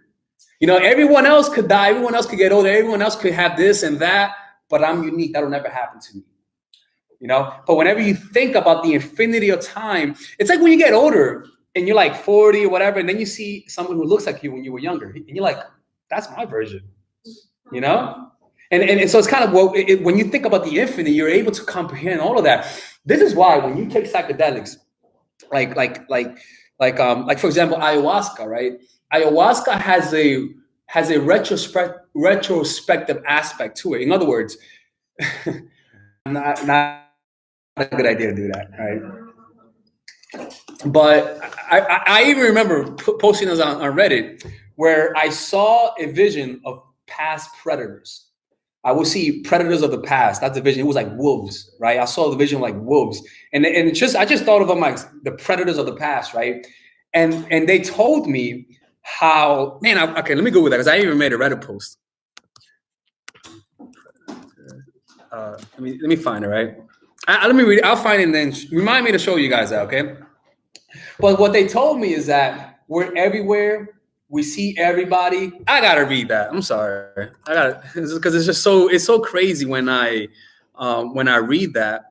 You know, everyone else could die, everyone else could get older, everyone else could have this and that, but I'm unique. That'll never happen to me. You know, but whenever you think about the infinity of time, it's like when you get older and you're like 40 or whatever, and then you see someone who looks like you when you were younger, and you're like, that's my version, you know? And so it's kind of when you think about the infinite, you're able to comprehend all of that. This is why when you take psychedelics, like for example, ayahuasca, right? Ayahuasca has a retrospective aspect to it. In other words, not a good idea to do that, right? But I even remember posting this on Reddit, where I saw a vision of past predators. I would see predators of the past. That's the vision. It was like wolves, right? I saw the vision like wolves, and I just thought of them like the predators of the past, right? And they told me how, okay, let me go with that, because I even made a Reddit post. Let me find it, right? Let me read it. I'll find it and then remind me to show you guys that, okay? But what they told me is that we're everywhere. We see everybody. I gotta read that. I'm sorry. Because it's so crazy when I read that.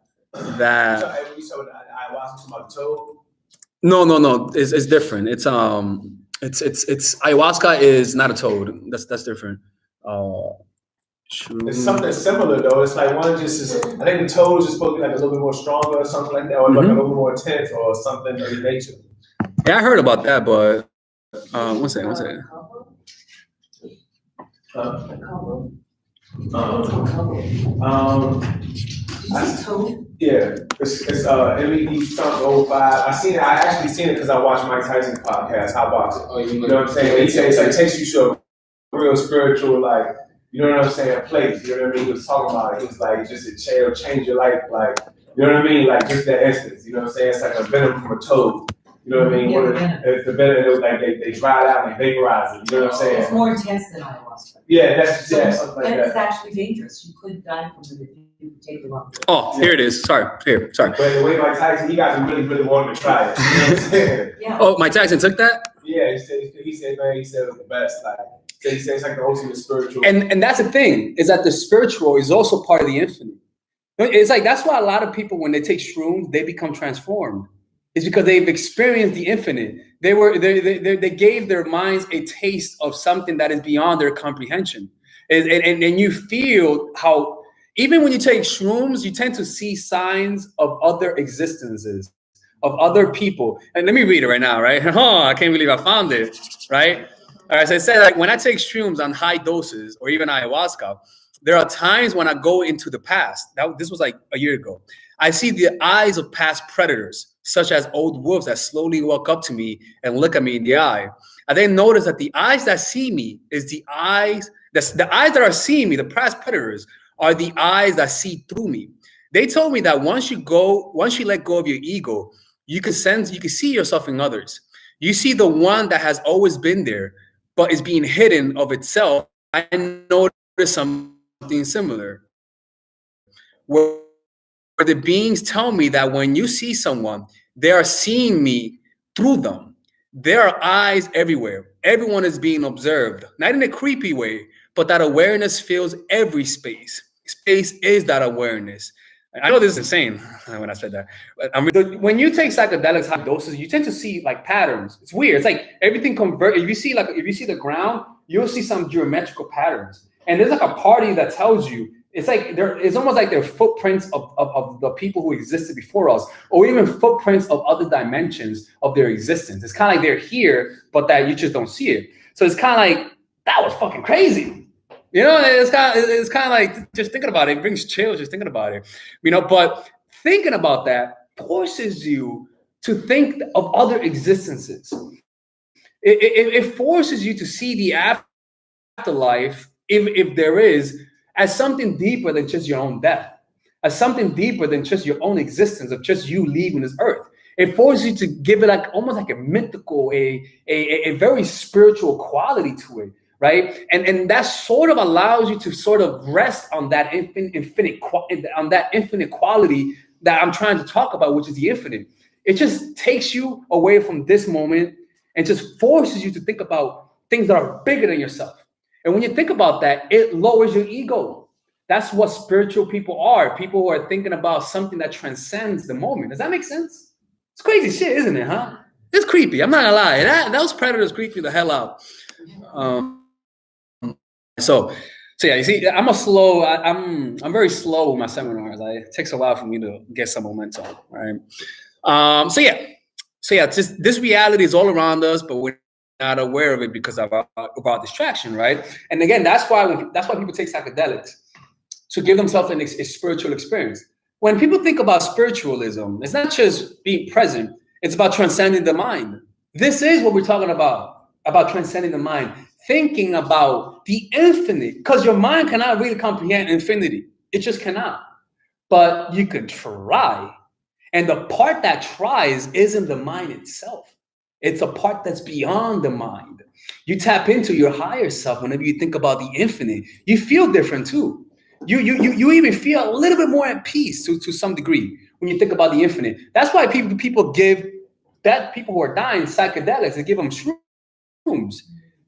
No. It's different. It's ayahuasca is not a toad. That's different. It's something similar though. It's like one just is. I think the toes is supposed to be like a little bit more stronger or something like that, or like a little bit more intense or something of the nature. Yeah, I heard about that, but one second. Yeah, it's MED something 05. I seen it. I actually seen it because I watched Mike Tyson's podcast. How about it? Oh, you know what I'm saying? He said it's like takes you to a real spiritual, like, you know what I'm saying, place. You know what I mean? He was talking about it. He was like, just a chair change your life, like, you know what I mean? Like just that instance. You know what I'm saying? It's like a venom from a toad. You know what I mean? It's the venom. It was like they dry it out and they vaporize it. You know what I'm saying? It's more intense than ayahuasca. Yeah, something like And that. it's actually dangerous. You could die from it if you take the wrong. Oh, here it is. Sorry. Here, sorry. But the way Mike Tyson, he got me really wanting to try it. You know what I'm saying? Yeah. Oh, Mike Tyson took that? Yeah, he said, man, he said it was the best. Like, he said it's like the ultimate spiritual. And that's the thing, is that the spiritual is also part of the infinite. It's like, that's why a lot of people, when they take shrooms, they become transformed. It's because they've experienced the infinite. They gave their minds a taste of something that is beyond their comprehension. And you feel how, even when you take shrooms, you tend to see signs of other existences, of other people. And let me read it right now, right? Oh, I can't believe I found it, right? All right, so I said, like, when I take shrooms on high doses or even ayahuasca, there are times when I go into the past. This was like a year ago. I see the eyes of past predators, such as old wolves that slowly walk up to me and look at me in the eye. I then notice that the eyes that see me is the eyes that are seeing me, the past predators, are the eyes that see through me. They told me that once you let go of your ego, you can see yourself in others. You see the one that has always been there, but is being hidden of itself. I noticed something similar, where the beings tell me that when you see someone, they are seeing me through them. There are eyes everywhere. Everyone is being observed, not in a creepy way, but that awareness fills every space. Space is that awareness. I know this is insane when I said that. But when you take psychedelics high doses, you tend to see like patterns. It's weird. It's like everything converts. If you see the ground, you'll see some geometrical patterns. And there's like a party that tells you, it's like it's almost like they're footprints of the people who existed before us, or even footprints of other dimensions of their existence. It's kind of like they're here, but that you just don't see it. So it's kind of like, that was fucking crazy. You know, it's kind of like, just thinking about it brings chills just thinking about it. You know, but thinking about that forces you to think of other existences. It forces you to see the afterlife, if there is, as something deeper than just your own death, as something deeper than just your own existence of just you leaving this earth. It forces you to give it like almost like a mythical, a very spiritual quality to it, right? And that sort of allows you to sort of rest on that infinite quality that I'm trying to talk about, which is the infinite. It just takes you away from this moment and just forces you to think about things that are bigger than yourself. And when you think about that, it lowers your ego. That's what spiritual people are. People who are thinking about something that transcends the moment. Does that make sense? It's crazy shit, isn't it, huh? It's creepy. I'm not gonna lie. Those predators creep me the hell out. So yeah, you see, I'm very slow with my seminars. It takes a while for me to get some momentum, right? So yeah, just this reality is all around us, but we're not aware of it because of our distraction, right? And again, that's why people take psychedelics, to give themselves a spiritual experience. When people think about spiritualism, it's not just being present, it's about transcending the mind. This is what we're talking about transcending the mind, thinking about the infinite, because your mind cannot really comprehend infinity. It just cannot. But you can try. And the part that tries isn't the mind itself. It's a part that's beyond the mind. You tap into your higher self whenever you think about the infinite. You feel different too. You even feel a little bit more at peace to some degree when you think about the infinite. That's why people who are dying psychedelics, they give them shrooms,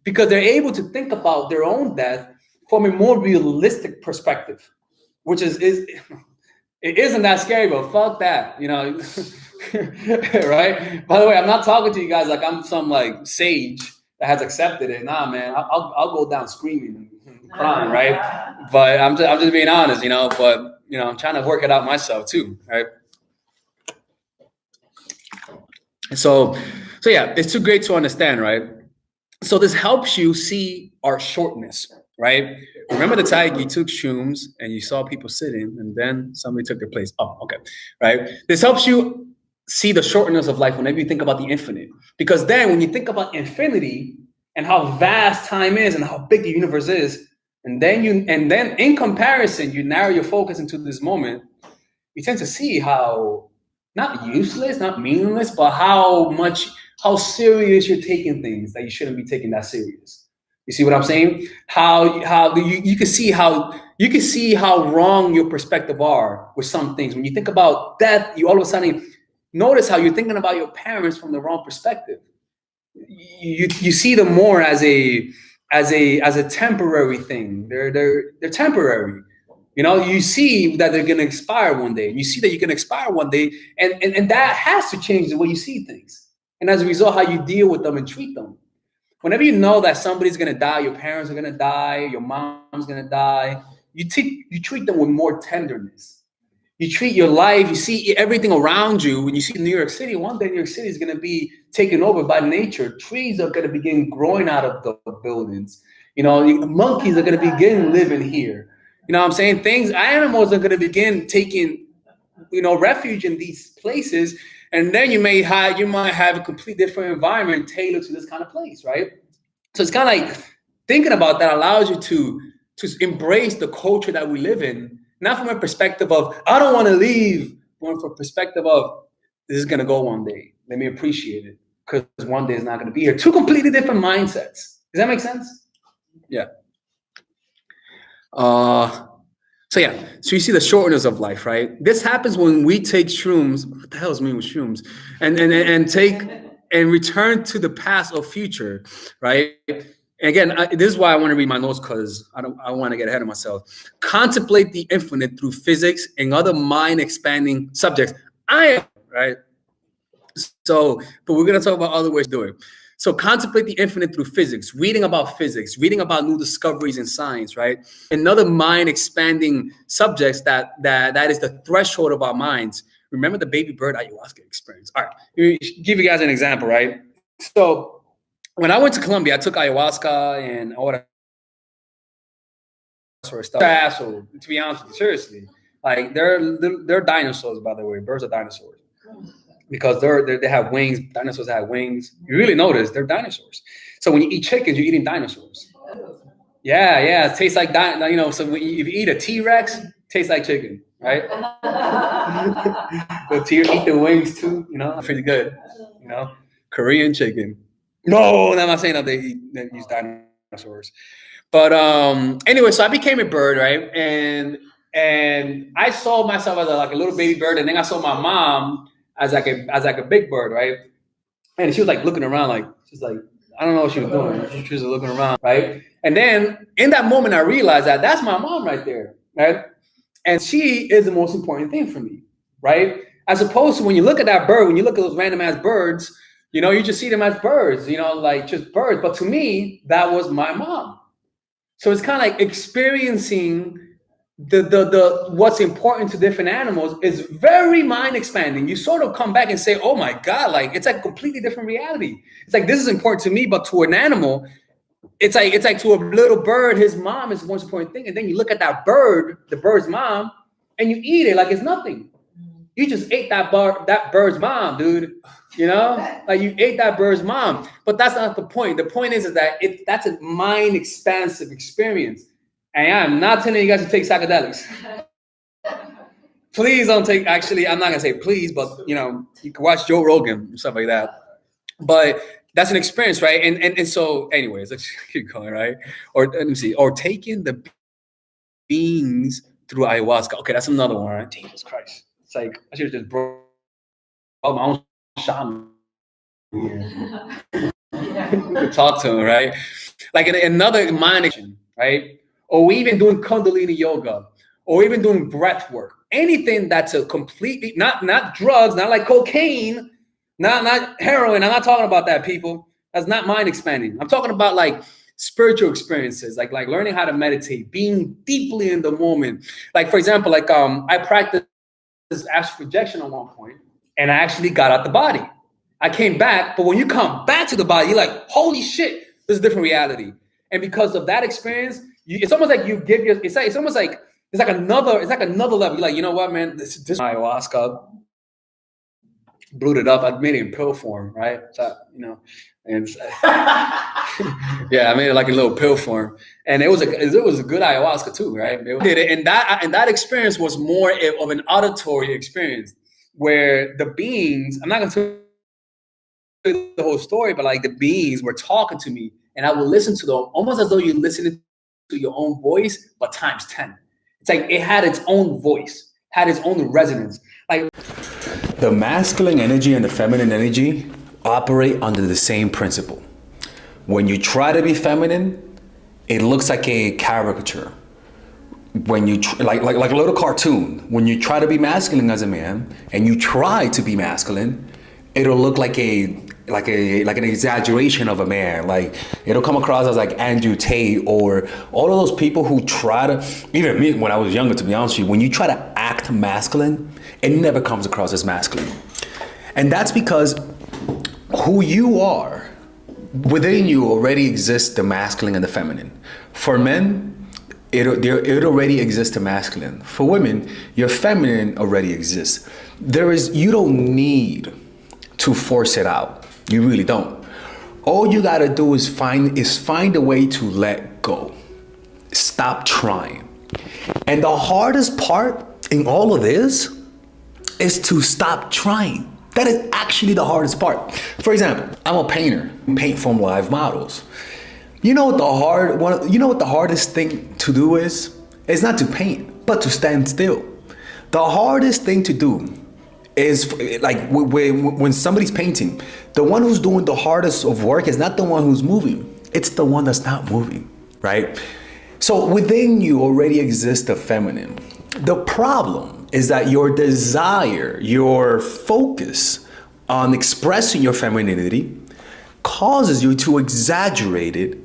because they're able to think about their own death from a more realistic perspective, which it isn't that scary, but fuck that, you know. Right? By the way, I'm not talking to you guys like I'm some like sage that has accepted it. Nah, man, I'll go down screaming and crying, right? But I'm just being honest, you know. But you know, I'm trying to work it out myself too, right? So yeah, it's too great to understand, right? So this helps you see our shortness, right? Remember the time you took shrooms and you saw people sitting and then somebody took their place. Oh, okay, right? This helps you see the shortness of life whenever you think about the infinite. Because then when you think about infinity and how vast time is and how big the universe is, and then in comparison, you narrow your focus into this moment, you tend to see how not useless, not meaningless, but how serious you're taking things that you shouldn't be taking that serious. You see what I'm saying? You can see how wrong your perspective are with some things. When you think about death, you all of a sudden notice how you're thinking about your parents from the wrong perspective. You see them more as a temporary thing. They're temporary. You know, you see that they're gonna expire one day. You see that you're gonna expire one day, and that has to change the way you see things. And as a result, how you deal with them and treat them. Whenever you know that somebody's gonna die, your parents are gonna die, your mom's gonna die, you treat them with more tenderness. You treat your life, you see everything around you. When you see New York City, one day New York City is gonna be taken over by nature. Trees are gonna begin growing out of the buildings. You know, monkeys are gonna begin living here. You know what I'm saying? Animals are gonna begin taking, refuge in these places. And then you might have a completely different environment tailored to this kind of place, right? So it's kind of like thinking about that allows you to embrace the culture that we live in, not from a perspective of I don't want to leave, but from a perspective of this is gonna go one day. Let me appreciate it because one day is not gonna be here. Two completely different mindsets. Does that make sense? Yeah. So you see the shortness of life, right? This happens when we take shrooms. What the hell is mean with shrooms? And take and return to the past or future, right? And again, this is why I want to read my notes because I want to get ahead of myself. Contemplate the infinite through physics and other mind-expanding subjects. Right? So, but we're gonna talk about other ways to do it. So contemplate the infinite through physics, reading about new discoveries in science, right? Another mind-expanding subjects that is the threshold of our minds. Remember the baby bird ayahuasca experience. All right, let me give you guys an example, right? So when I went to Colombia, I took ayahuasca and all that sort of stuff. So to be honest with you, seriously, like they're dinosaurs, by the way. Birds are dinosaurs. Because they have wings. Dinosaurs have wings. You really notice they're dinosaurs. So when you eat chickens, you're eating dinosaurs. Yeah. It tastes like So if you eat a T-Rex, it tastes like chicken, right? But you eat the wings too. Pretty good. Korean chicken. No, I'm not saying that they use dinosaurs. But anyway, so I became a bird, right? And I saw myself as a little baby bird, and then I saw my mom as like a big bird, right? And she was like looking around, I don't know what she was doing. She was looking around, right? And then in that moment, I realized that that's my mom right there, right? And she is the most important thing for me, right? As opposed to when you look at that bird, when you look at those random ass birds, you just see them as birds, like just birds. But to me, that was my mom. So it's kind of like experiencing the what's important to different animals is very mind expanding. You sort of come back and say, oh my God, like it's like a completely different reality. It's like this is important to me, but to an animal, it's like to a little bird, his mom is the most important thing. And then you look at that bird, the bird's mom, and you eat it like it's nothing. You just ate that bird's mom, dude. Like you ate that bird's mom. But that's not the point. The point is that that's a mind expansive experience. And I'm not telling you guys to take psychedelics. Please don't take. Actually, I'm not gonna say please, but you can watch Joe Rogan and stuff like that. But that's an experience, right? And so, anyways, let's keep going, right? Or let me see. Or taking the beings through ayahuasca. Okay, that's another one, right? Jesus Christ! It's like I should have just brought my own shaman here. Talk to him, right? Like another mind, right? Or even doing Kundalini yoga, or even doing breath work. Anything that's a completely, not drugs, not like cocaine, not heroin. I'm not talking about that, people. That's not mind expanding. I'm talking about like spiritual experiences, like learning how to meditate, being deeply in the moment. Like, for example, I practiced astral projection at one point, and I actually got out the body. I came back, but when you come back to the body, you're like, holy shit, this is a different reality. And because of that experience, it's almost like you give your, it's almost like, it's like another level. You're like, you know what, man, this ayahuasca, brewed it up. I made it in pill form, right? So, you know, and yeah, I made it like a little pill form, and it was a good ayahuasca too, right? It did it, and that experience was more of an auditory experience where the beings. I'm not going to tell you the whole story, but like the beings were talking to me, and I would listen to them almost as though you're listening to your own voice, but times 10. It's like it had its own voice, had its own resonance, like. The masculine energy and the feminine energy operate under the same principle. When you try to be feminine, it looks like a caricature. When you like a little cartoon. When you try to be masculine as a man and you try to be masculine, it'll look like an exaggeration of a man. Like it'll come across as like Andrew Tate or all of those people who try to, even me when I was younger, to be honest with you, when you try to act masculine, it never comes across as masculine. And that's because who you are, within you already exists the masculine and the feminine. For men, it already exists the masculine. For women, your feminine already exists. You don't need to force it out. You really don't. All you gotta do is find a way to let go. Stop trying. And the hardest part in all of this is to stop trying. That is actually the hardest part. For example, I'm a painter, paint from live models. You know what the hardest thing to do is? It's not to paint, but to stand still. The hardest thing to do is like when somebody's painting, the one who's doing the hardest of work is not the one who's moving. It's the one that's not moving, right? So within you already exists the feminine. The problem is that your desire, your focus on expressing your femininity causes you to exaggerate it,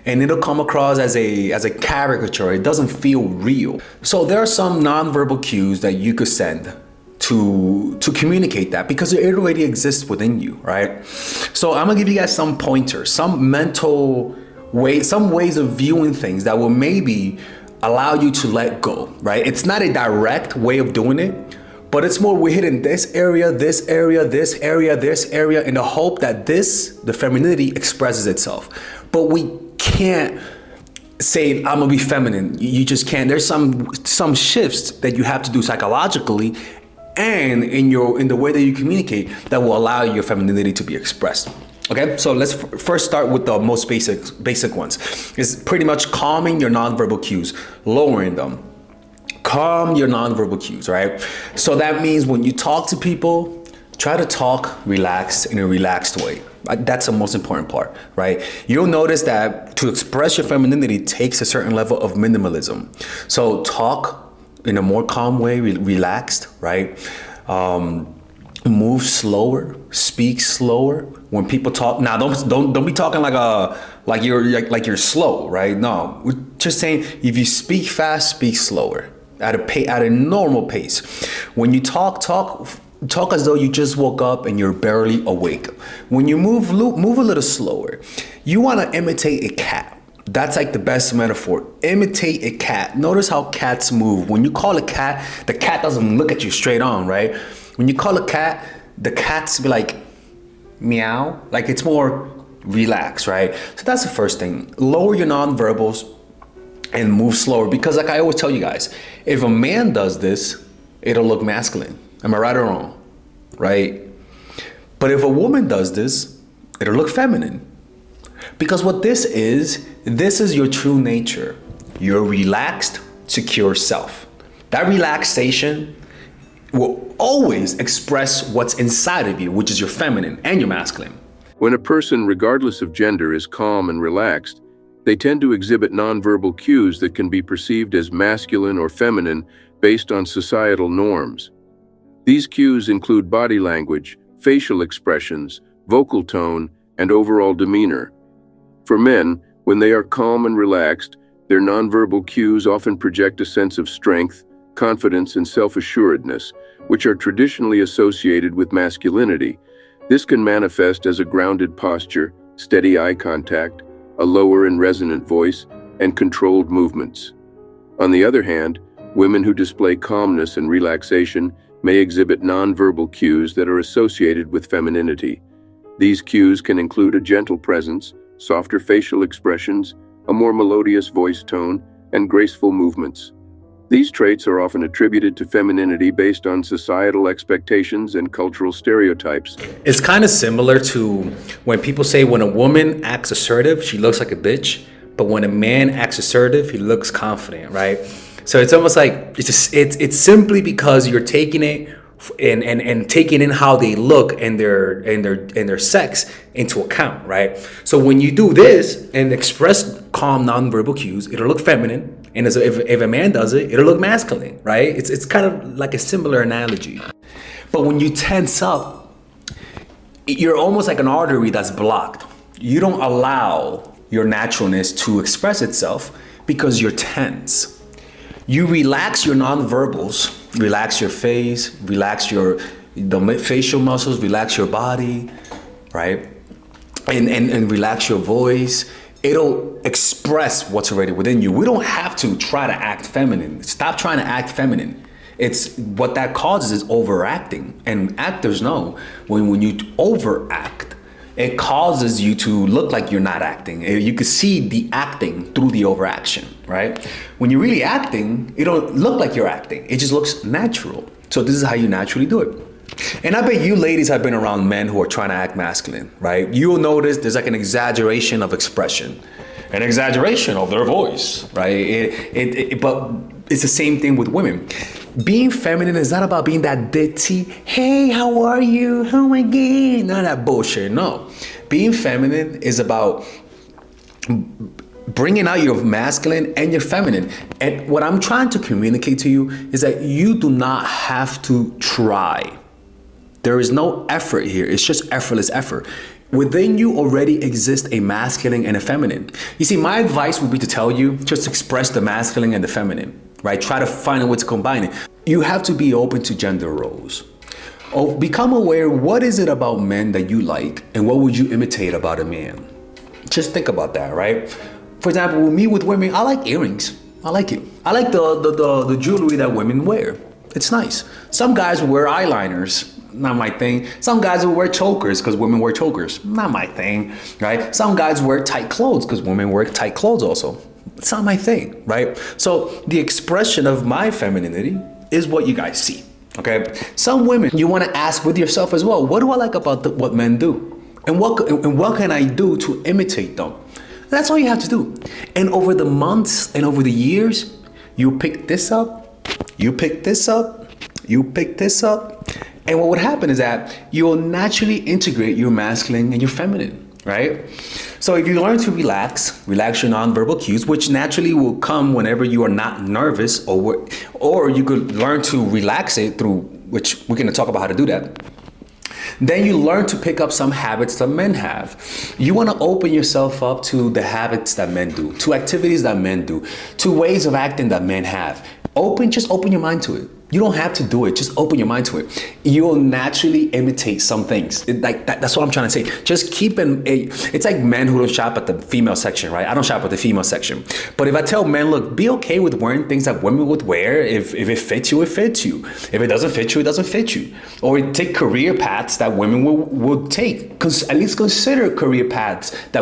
and it'll come across as a caricature. It doesn't feel real. So there are some nonverbal cues that you could send to communicate that, because it already exists within you, right? So I'm gonna give you guys some pointers, some mental ways, some ways of viewing things that will maybe allow you to let go, right? It's not a direct way of doing it, but it's more we're hitting this area, this area, this area, this area, in the hope that the femininity expresses itself. But we can't say, I'm gonna be feminine. You just can't. There's some shifts that you have to do psychologically and in the way that you communicate that will allow your femininity to be expressed. Okay, so let's first start with the most basic ones. It's pretty much calming your nonverbal cues, lowering them. Calm your nonverbal cues, right? So that means when you talk to people, try to talk relaxed in a relaxed way. That's the most important part, right? You'll notice that to express your femininity takes a certain level of minimalism. So talk in a more calm way, relaxed, right? Move slower, speak slower. When people talk, now don't be talking like you're slow, right? No, we're just saying if you speak fast, speak slower at a normal pace. When you talk as though you just woke up and you're barely awake. When you move a little slower. You want to imitate a cat. That's like the best metaphor. Imitate a cat. Notice how cats move. When you call a cat, the cat doesn't look at you straight on, right? When you call a cat, the cat's be like, meow. Like it's more relaxed, right? So that's the first thing. Lower your nonverbals and move slower. Because like I always tell you guys, if a man does this, it'll look masculine. Am I right or wrong? Right? But if a woman does this, it'll look feminine. Because what this is your true nature. Your relaxed, secure self. That relaxation will always express what's inside of you, which is your feminine and your masculine. When a person, regardless of gender, is calm and relaxed, they tend to exhibit nonverbal cues that can be perceived as masculine or feminine based on societal norms. These cues include body language, facial expressions, vocal tone, and overall demeanor. For men, when they are calm and relaxed, their nonverbal cues often project a sense of strength, confidence, and self-assuredness, which are traditionally associated with masculinity. This can manifest as a grounded posture, steady eye contact, a lower and resonant voice, and controlled movements. On the other hand, women who display calmness and relaxation may exhibit nonverbal cues that are associated with femininity. These cues can include a gentle presence, softer facial expressions, a more melodious voice tone, and graceful movements. These traits are often attributed to femininity based on societal expectations and cultural stereotypes. It's kind of similar to when people say when a woman acts assertive, she looks like a bitch, but when a man acts assertive, he looks confident, right? So it's almost like it's simply because you're taking it and taking in how they look and their sex into account, right? So when you do this and express calm nonverbal cues, it'll look feminine, and if a man does it, it'll look masculine, right? It's kind of like a similar analogy. But when you tense up, you're almost like an artery that's blocked. You don't allow your naturalness to express itself because you're tense. You relax your nonverbals, relax your face, relax the facial muscles, relax your body, right? And relax your voice. It'll express what's already within you. We don't have to try to act feminine. Stop trying to act feminine. It's what that causes is overacting. And actors know when you overact, it causes you to look like you're not acting. You can see the acting through the overaction, right? When you're really acting, it don't look like you're acting. It just looks natural. So this is how you naturally do it. And I bet you ladies have been around men who are trying to act masculine, right? You'll notice there's like an exaggeration of expression, an exaggeration of their voice, right? But it's the same thing with women. Being feminine is not about being that ditzy, hey, how are you? Oh my God, none of that bullshit, no. Being feminine is about bringing out your masculine and your feminine. And what I'm trying to communicate to you is that you do not have to try. There is no effort here. It's just effortless effort. Within you already exists a masculine and a feminine. You see, my advice would be to tell you, just express the masculine and the feminine, right? Try to find a way to combine it. You have to be open to gender roles. Oh, become aware, what is it about men that you like and what would you imitate about a man? Just think about that, right? For example, with me with women, I like earrings. I like it. I like the jewelry that women wear. It's nice. Some guys wear eyeliners. Not my thing. Some guys will wear chokers because women wear chokers. Not my thing, right? Some guys wear tight clothes because women wear tight clothes also. It's not my thing, right? So the expression of my femininity is what you guys see, okay? Some women, you want to ask with yourself as well, what do I like about what men do? And what can I do to imitate them? That's all you have to do. And over the months and over the years, you pick this up, you pick this up, you pick this up. And what would happen is that you'll naturally integrate your masculine and your feminine, right? So if you learn to relax your nonverbal cues, which naturally will come whenever you are not nervous, or you could learn to relax it through, which we're going to talk about how to do that. Then you learn to pick up some habits that men have. You want to open yourself up to the habits that men do, to activities that men do, to ways of acting that men have. Just open your mind to it. You don't have to do it. Just open your mind to it. You'll naturally imitate some things. That's what I'm trying to say. Just keep it's like men who don't shop at the female section, right? I don't shop at the female section. But if I tell men, look, be okay with wearing things that women would wear. If it fits you, it fits you. If it doesn't fit you, it doesn't fit you. Or take career paths that women would take. At least consider career paths that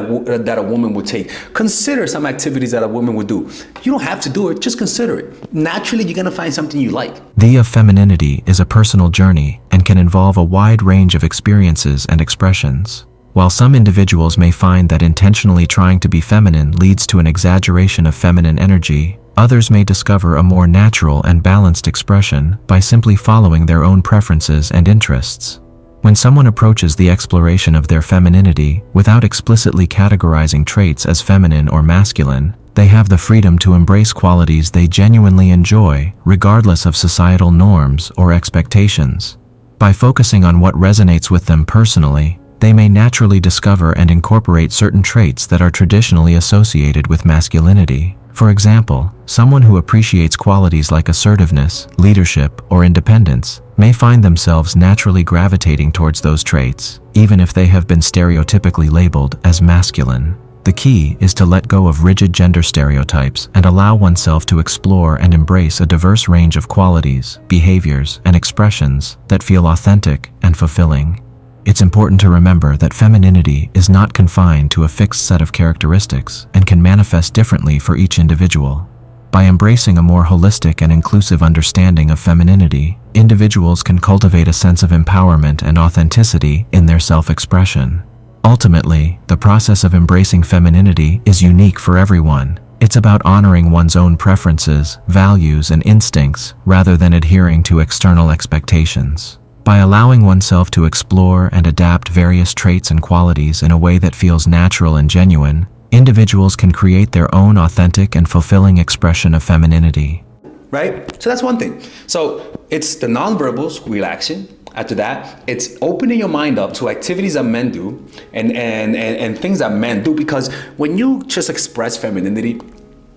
a woman would take. Consider some activities that a woman would do. You don't have to do it. Just consider it. Naturally, you're going to find something you like. The of femininity is a personal journey and can involve a wide range of experiences and expressions. While some individuals may find that intentionally trying to be feminine leads to an exaggeration of feminine energy, others may discover a more natural and balanced expression by simply following their own preferences and interests. When someone approaches the exploration of their femininity without explicitly categorizing traits as feminine or masculine, they have the freedom to embrace qualities they genuinely enjoy, regardless of societal norms or expectations. By focusing on what resonates with them personally, they may naturally discover and incorporate certain traits that are traditionally associated with masculinity. For example, someone who appreciates qualities like assertiveness, leadership, or independence may find themselves naturally gravitating towards those traits, even if they have been stereotypically labeled as masculine. The key is to let go of rigid gender stereotypes and allow oneself to explore and embrace a diverse range of qualities, behaviors, and expressions that feel authentic and fulfilling. It's important to remember that femininity is not confined to a fixed set of characteristics and can manifest differently for each individual. By embracing a more holistic and inclusive understanding of femininity, individuals can cultivate a sense of empowerment and authenticity in their self-expression. Ultimately, the process of embracing femininity is unique for everyone. It's about honoring one's own preferences, values, and instincts rather than adhering to external expectations. By allowing oneself to explore and adapt various traits and qualities in a way that feels natural and genuine, individuals can create their own authentic and fulfilling expression of femininity. Right? So that's one thing. So it's the nonverbals relaxing. After that, it's opening your mind up to activities that men do and things that men do, because when you just express femininity,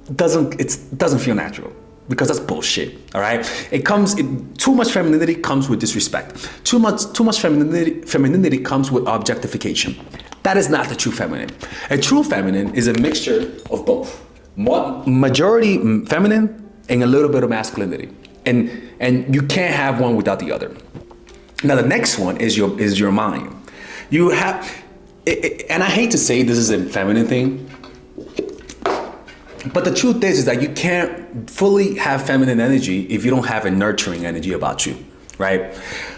it doesn't feel natural, because that's bullshit. All right? Too much femininity comes with disrespect. Too much femininity comes with objectification. That is not the true feminine. A true feminine is a mixture of both. Majority feminine and a little bit of masculinity. And you can't have one without the other. Now the next one is your mind. You have, and I hate to say this is a feminine thing, but the truth is that you can't fully have feminine energy if you don't have a nurturing energy about you, right?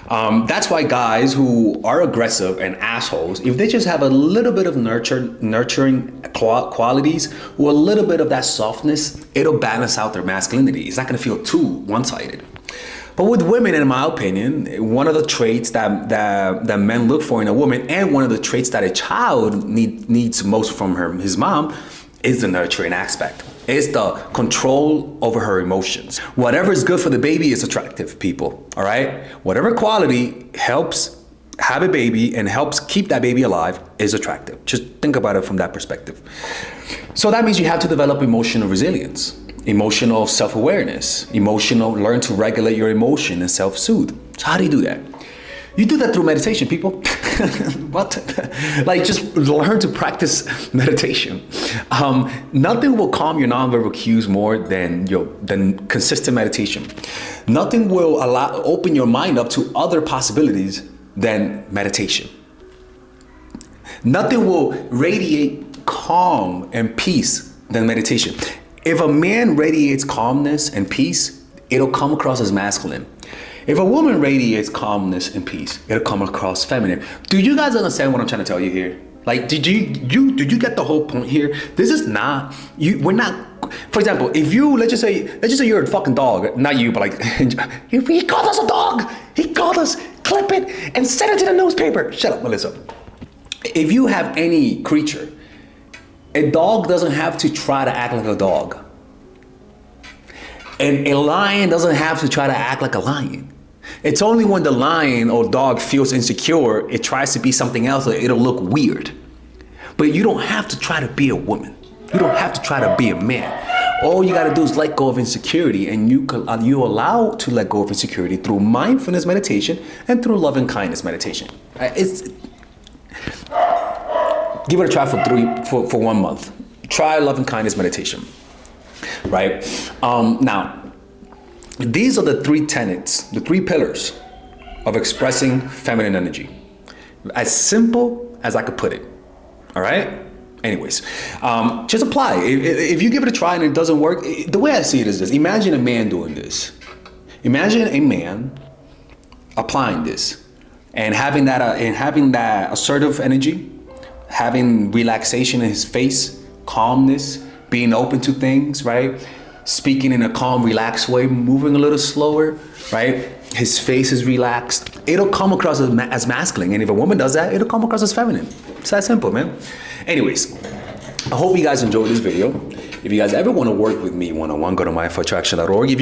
That's why guys who are aggressive and assholes, if they just have a little bit of nurturing qualities or a little bit of that softness, it'll balance out their masculinity. It's not gonna feel too one-sided. But with women, in my opinion, one of the traits that men look for in a woman, and one of the traits that a child needs most from his mom, is the nurturing aspect. It's the control over her emotions. Whatever is good for the baby is attractive, people, all right? Whatever quality helps have a baby and helps keep that baby alive is attractive. Just think about it from that perspective. So that means you have to develop emotional resilience, emotional self-awareness, learn to regulate your emotion and self-soothe. So how do you do that? You do that through meditation, people. What? Like, just learn to practice meditation. Nothing will calm your nonverbal cues more than consistent meditation. Nothing will open your mind up to other possibilities than meditation. Nothing will radiate calm and peace than meditation. If a man radiates calmness and peace, it'll come across as masculine. If a woman radiates calmness and peace, it'll come across feminine. Do you guys understand what I'm trying to tell you here? Like, did you get the whole point here? This is not, we're not, for example, if you, let's just say you're a fucking dog, not you, but like, he called us a dog. He called us, clip it and send it to the newspaper. Shut up, Melissa. If you have any creature, a dog doesn't have to try to act like a dog. And a lion doesn't have to try to act like a lion. It's only when the lion or dog feels insecure, it tries to be something else, or it'll look weird. But you don't have to try to be a woman. You don't have to try to be a man. All you gotta do is let go of insecurity, and you allow to let go of insecurity through mindfulness meditation and through love and kindness meditation. Give it a try for 1 month. Try love and kindness meditation, right? Now, these are the 3 tenets, the 3 pillars of expressing feminine energy. As simple as I could put it, all right? Anyways, just apply. If you give it a try and it doesn't work, the way I see it is this. Imagine a man doing this. Imagine a man applying this and having that assertive energy, having relaxation in his face, calmness, being open to things, right? Speaking in a calm, relaxed way, moving a little slower, right? His face is relaxed. It'll come across as masculine. And if a woman does that, it'll come across as feminine. It's that simple, man. Anyways, I hope you guys enjoyed this video. If you guys ever want to work with me one-on-one, go to mindfulattraction.org. If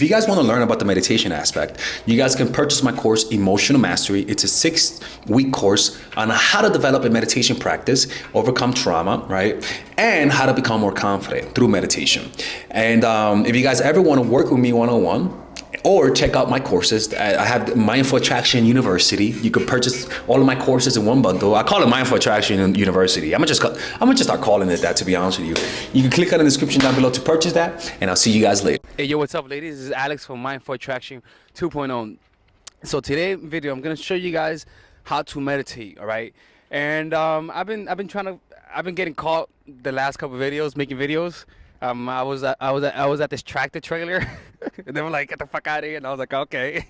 you guys want to learn about the meditation aspect, you guys can purchase my course, Emotional Mastery. It's a 6-week course on how to develop a meditation practice, overcome trauma, right? And how to become more confident through meditation. And if you guys ever want to work with me one-on-one, Or check out my courses. I have Mindful Attraction University. You can purchase all of my courses in one bundle. I call it Mindful Attraction University. I'm gonna just start calling it that, to be honest with you. You can click on the description down below to purchase that, and I'll see you guys later. Hey, yo, what's up, ladies? This is Alex from Mindful Attraction 2.0. So today video, I'm gonna show you guys how to meditate. All right, and I've been getting caught the last couple of videos making videos. I was at this tractor trailer, and they were like, "Get the fuck out of here!" And I was like, "Okay."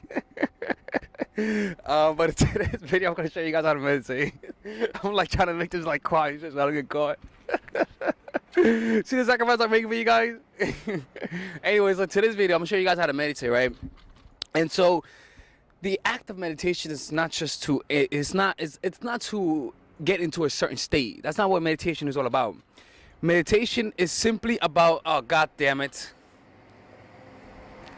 But in today's video, I'm gonna show you guys how to meditate. I'm like trying to make this like quiet, just not get caught. See the sacrifice I'm making for you guys. Anyway, so today's video, I'm gonna show you guys how to meditate, right? And so, the act of meditation is not just to it's not to get into a certain state. That's not what meditation is all about. Meditation is simply about, oh god damn it.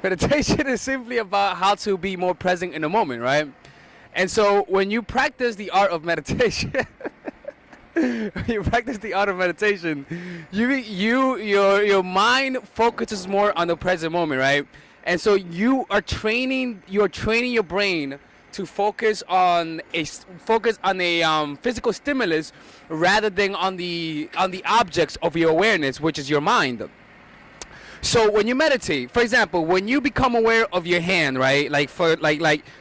Meditation is simply about how to be more present in the moment, right? And so when you practice the art of meditation, your your mind focuses more on the present moment, right? And so you're training your brain to focus on a physical stimulus rather than on the objects of your awareness, which is your mind. So when you meditate, for example, when you become aware of your hand, right, like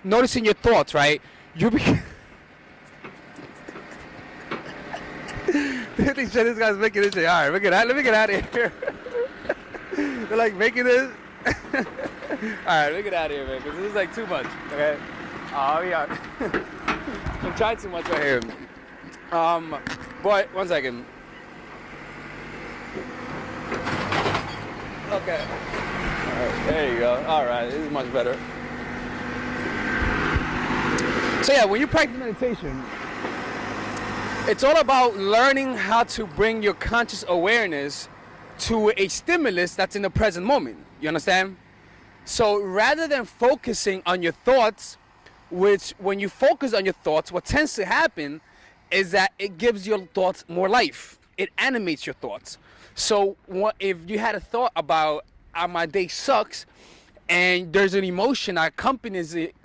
noticing your thoughts, right, this guy's making this shit. All right, let me get out of here. They're like making this. All right, let me get out of here, man, because this is like too much. Okay. Oh yeah. I'm trying too much right here. But 1 second. Okay. Alright, there you go. Alright, this is much better. So yeah, when you practice meditation, it's all about learning how to bring your conscious awareness to a stimulus that's in the present moment. You understand? So rather than focusing on your thoughts, which when you focus on your thoughts, what tends to happen is that it gives your thoughts more life. It animates your thoughts. So if you had a thought about my day sucks, and there's an emotion that accompanies it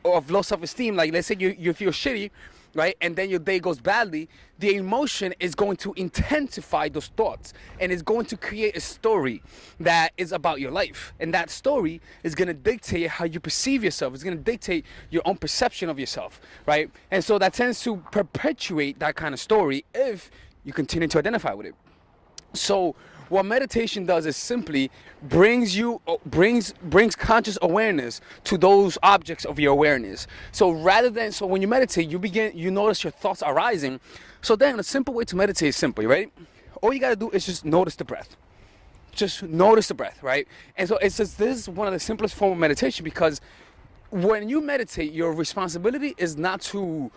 of low self-esteem, like let's say you feel shitty, right, and then your day goes badly, the emotion is going to intensify those thoughts, and it's going to create a story that is about your life, and that story is going to dictate how you perceive yourself. It's going to dictate your own perception of yourself, right? And so that tends to perpetuate that kind of story if you continue to identify with it. So what meditation does is simply brings conscious awareness to those objects of your awareness. So when you meditate, you notice your thoughts arising. So then a simple way to meditate is simple, right? All you got to do is just notice the breath. Just notice the breath, right? And so this is one of the simplest forms of meditation, because when you meditate, your responsibility is not to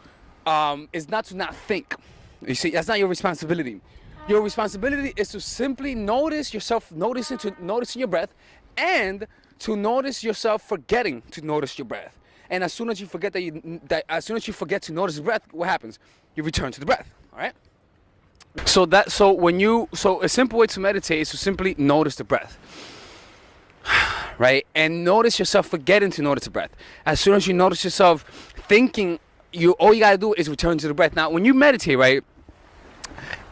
not think. You see, that's not your responsibility. Your responsibility is to simply notice yourself, noticing your breath, and to notice yourself forgetting to notice your breath. And as soon as you forget as soon as you forget to notice the breath, what happens? You return to the breath. All right. So a simple way to meditate is to simply notice the breath, right? And notice yourself forgetting to notice the breath. As soon as you notice yourself thinking, all you gotta do is return to the breath. Now, when you meditate, right,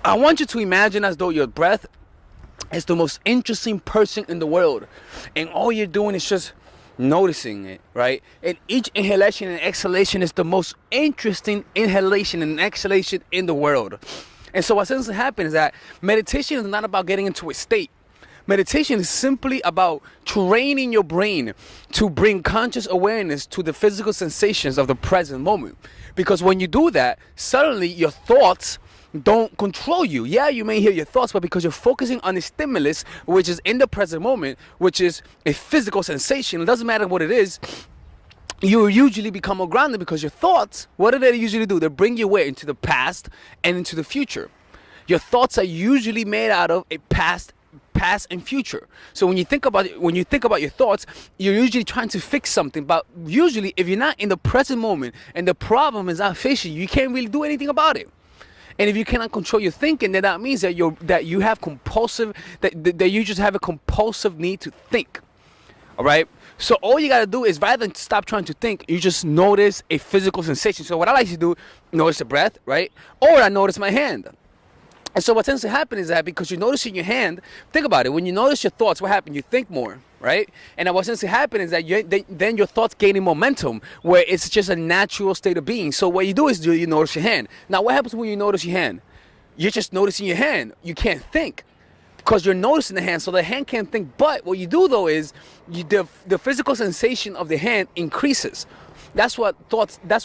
I want you to imagine as though your breath is the most interesting person in the world, and all you're doing is just noticing it, right? And each inhalation and exhalation is the most interesting inhalation and exhalation in the world. And so what tends to happen is that meditation is not about getting into a state. Meditation is simply about training your brain to bring conscious awareness to the physical sensations of the present moment. Because when you do that, suddenly your thoughts don't control you. Yeah, you may hear your thoughts, but because you're focusing on a stimulus, which is in the present moment, which is a physical sensation, it doesn't matter what it is, you usually become more grounded, because your thoughts, what do they usually do? They bring you away into the past and into the future. Your thoughts are usually made out of a past and future. So when you think about your thoughts, you're usually trying to fix something, but usually if you're not in the present moment and the problem is not facing you, you can't really do anything about it. And if you cannot control your thinking, then that means that you just have a compulsive need to think. All right. So all you gotta do is, rather than stop trying to think, you just notice a physical sensation. So what I like to do, notice the breath, right? Or I notice my hand. And so what tends to happen is that because you're noticing your hand, think about it. When you notice your thoughts, what happens? You think more, right? And what tends to happen is that then your thoughts gaining momentum, where it's just a natural state of being. So what you do is you notice your hand. Now what happens when you notice your hand? You're just noticing your hand. You can't think, because you're noticing the hand, so the hand can't think. But what you do though is the physical sensation of the hand increases. That's what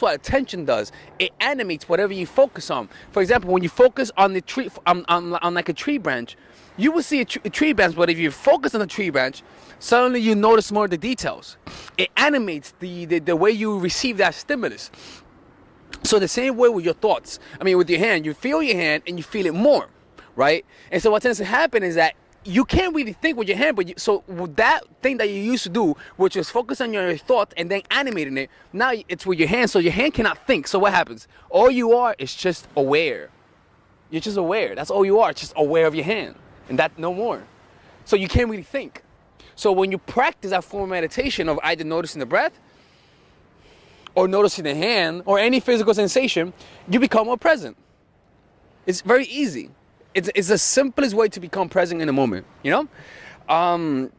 attention does. It animates whatever you focus on. For example, when you focus on the tree, on like a tree branch, you will see a tree branch. But if you focus on the tree branch, suddenly you notice more of the details. It animates the way you receive that stimulus. So the same way with your thoughts. I mean, with your hand, you feel your hand and you feel it more. Right? And so what tends to happen is that you can't really think with your hand, but so with that thing that you used to do, which was focus on your thought and then animating it, now it's with your hand, so your hand cannot think. So what happens? All you are is just aware. You're just aware. That's all you are, just aware of your hand, and that no more. So you can't really think. So when you practice that form of meditation of either noticing the breath or noticing the hand or any physical sensation, you become more present. It's very easy. It's the simplest way to become present in the moment, you know?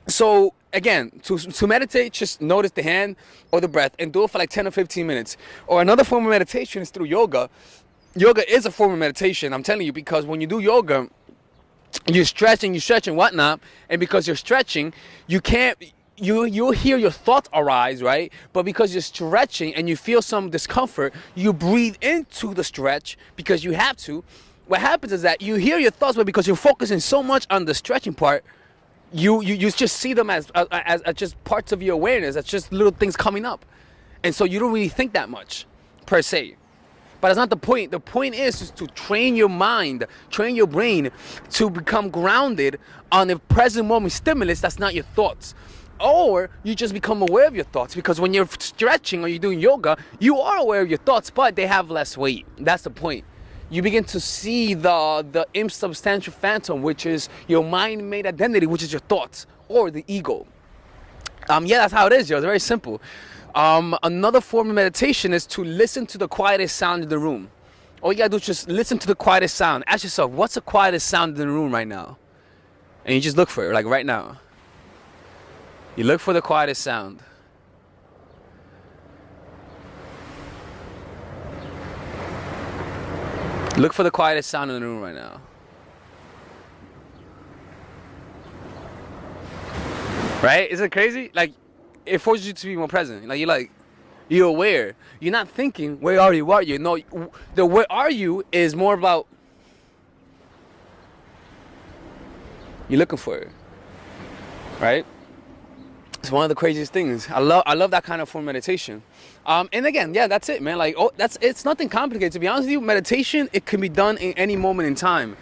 So again, to meditate, just notice the hand or the breath and do it for like 10 or 15 minutes. Or another form of meditation is through yoga. Yoga is a form of meditation, I'm telling you, because when you do yoga, you stretch and whatnot, and because you're stretching, you'll hear your thoughts arise, right? But because you're stretching and you feel some discomfort, you breathe into the stretch because you have to. What happens is that you hear your thoughts, but because you're focusing so much on the stretching part, you just see them as just parts of your awareness, as just little things coming up. And so you don't really think that much, per se. But that's not the point. The point is to train your mind, train your brain to become grounded on the present moment stimulus that's not your thoughts. Or you just become aware of your thoughts, because when you're stretching or you're doing yoga, you are aware of your thoughts, but they have less weight. That's the point. You begin to see the insubstantial phantom, which is your mind-made identity, which is your thoughts or the ego. Yeah, that's how it is, yo. It's very simple. Another form of meditation is to listen to the quietest sound in the room. All you gotta do is just listen to the quietest sound. Ask yourself, what's the quietest sound in the room right now? And you just look for it, like right now. You look for the quietest sound. Look for the quietest sound in the room right now. Right? Isn't it crazy? Like, it forces you to be more present. Like, you're aware. You're not thinking, where are you? What are you? No, the where are you is more about you're looking for it. Right? It's one of the craziest things. I love that kind of form of meditation. And again, yeah, that's it, man. Like, it's nothing complicated. To be honest with you, meditation, it can be done in any moment in time.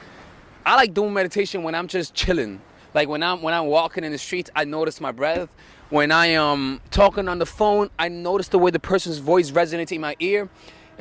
I like doing meditation when I'm just chilling. Like when I'm walking in the streets, I notice my breath. When I am talking on the phone, I notice the way the person's voice resonates in my ear.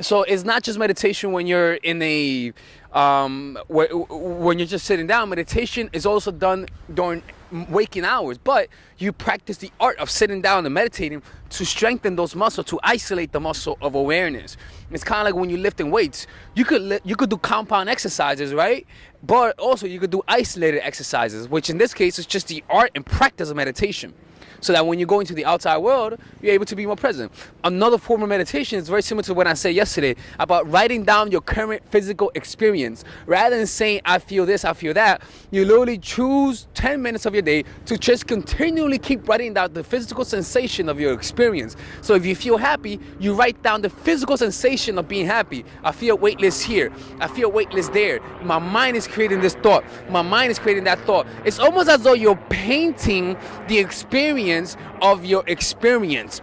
So it's not just meditation when you're in a when you're just sitting down. Meditation is also done during waking hours, but you practice the art of sitting down and meditating to strengthen those muscles, to isolate the muscle of awareness. It's kind of like when you're lifting weights. You could do compound exercises, right? But also you could do isolated exercises, which in this case is just the art and practice of meditation. So that when you go into the outside world, you're able to be more present. Another form of meditation is very similar to what I said yesterday about writing down your current physical experience. Rather than saying, I feel this, I feel that, you literally choose 10 minutes of your day to just continually keep writing down the physical sensation of your experience. So if you feel happy, you write down the physical sensation of being happy. I feel weightless here. I feel weightless there. My mind is creating this thought. My mind is creating that thought. It's almost as though you're painting the experience of your experience.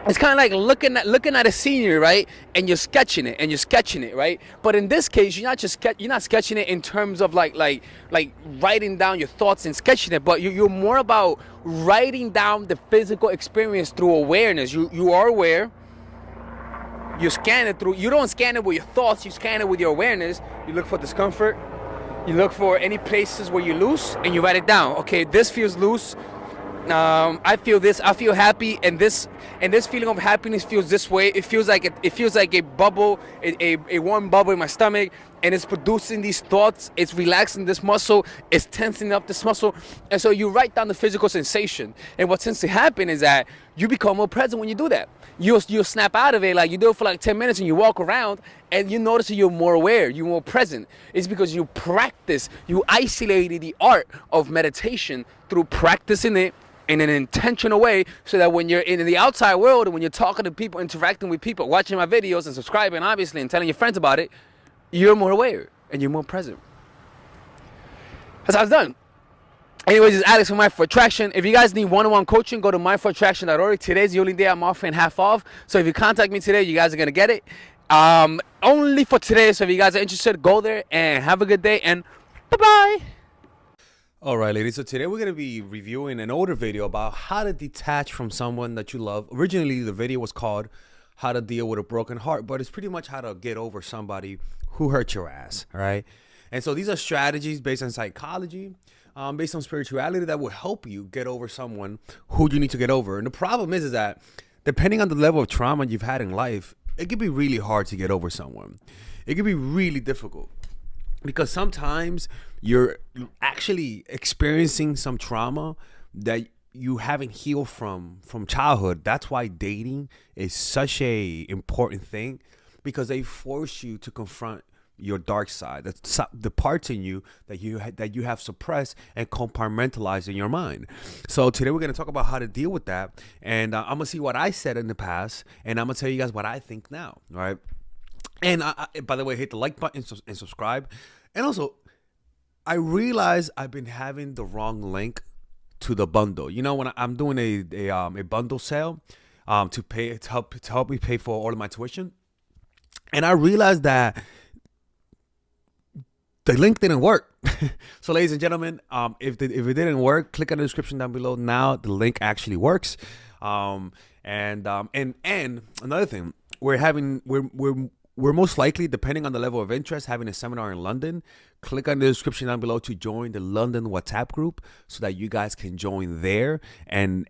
It's kind of like looking at a scenery, right? And you're sketching it, right? But in this case, you're not sketching it in terms of like writing down your thoughts and sketching it, but you're more about writing down the physical experience through awareness. You are aware. You scan it through. You don't scan it with your thoughts. You scan it with your awareness. You look for discomfort. You look for any places where you're loose, and you write it down. Okay, this feels loose. I feel this, I feel happy, and this feeling of happiness feels this way. It feels like a bubble, a warm bubble in my stomach, and it's producing these thoughts. It's relaxing this muscle, it's tensing up this muscle, and so you write down the physical sensation. And what tends to happen is that you become more present when you do that. You'll snap out of it, like you do it for like 10 minutes, and you walk around, and you notice that you're more aware, you're more present. It's because you practice, you isolated the art of meditation through practicing it in an intentional way, so that when you're in the outside world and when you're talking to people, interacting with people, watching my videos and subscribing, obviously, and telling your friends about it, you're more aware and you're more present. That's how it's done. Anyways, it's Alex from Mindful Attraction. If you guys need one-on-one coaching, go to mindfulattraction.org. Today's the only day I'm offering half off. So if you contact me today, you guys are going to get it. Only for today. So if you guys are interested, go there and have a good day. And bye-bye. All right, ladies. So today we're going to be reviewing an older video about how to detach from someone that you love. Originally, the video was called How to Deal with a Broken Heart, but it's pretty much how to get over somebody who hurt your ass, all right? And so these are strategies based on psychology, based on spirituality that will help you get over someone who you need to get over. And the problem is that depending on the level of trauma you've had in life, it can be really hard to get over someone. It can be really difficult. Because sometimes you're actually experiencing some trauma that you haven't healed from childhood. That's why dating is such a important thing, because they force you to confront your dark side. That's the parts in you that you have suppressed and compartmentalized in your mind. So today we're going to talk about how to deal with that, and I'm gonna see what I said in the past, and I'm gonna tell you guys what I think now. All right. And by the way, hit the like button and subscribe. And also, I realize I've been having the wrong link to the bundle. You know, when I'm doing a bundle sale to help me pay for all of my tuition, and I realized that the link didn't work. So, ladies and gentlemen, if it didn't work, click on the description down below. Now the link actually works. And another thing, we're most likely, depending on the level of interest, having a seminar in London. Click on the description down below to join the London WhatsApp group so that you guys can join there. And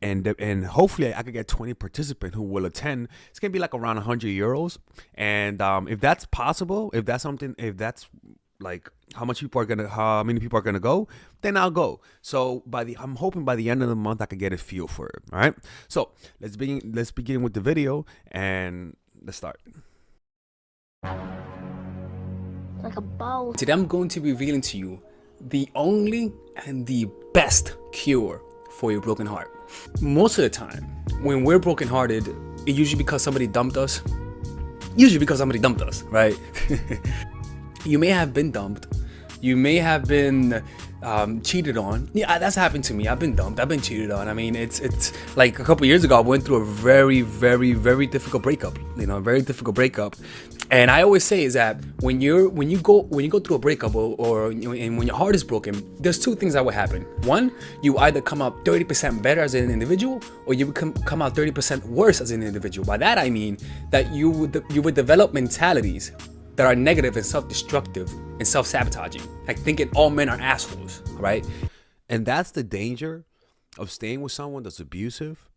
hopefully I could get 20 participants who will attend. It's going to be like around €100. And if that's possible, if that's like how many people are going to go, then I'll go. So I'm hoping by the end of the month I could get a feel for it. All right. So let's begin with the video, and let's start. Like a bowl. Today I'm going to be revealing to you the only and the best cure for your broken heart. Most of the time, when we're brokenhearted, it's usually because somebody dumped us. Right? You may have been dumped. You may have been cheated on. Yeah, that's happened to me. I've been dumped. I've been cheated on. I mean, it's like a couple years ago, I went through a very, very, very difficult breakup. And I always say is that when you go through a breakup or when your heart is broken, there's two things that will happen. One, you either come out 30% better as an individual, or you come out 30% worse as an individual. By that I mean that you would develop mentalities that are negative and self-destructive and self-sabotaging, like thinking all men are assholes, right? And that's the danger of staying with someone that's abusive,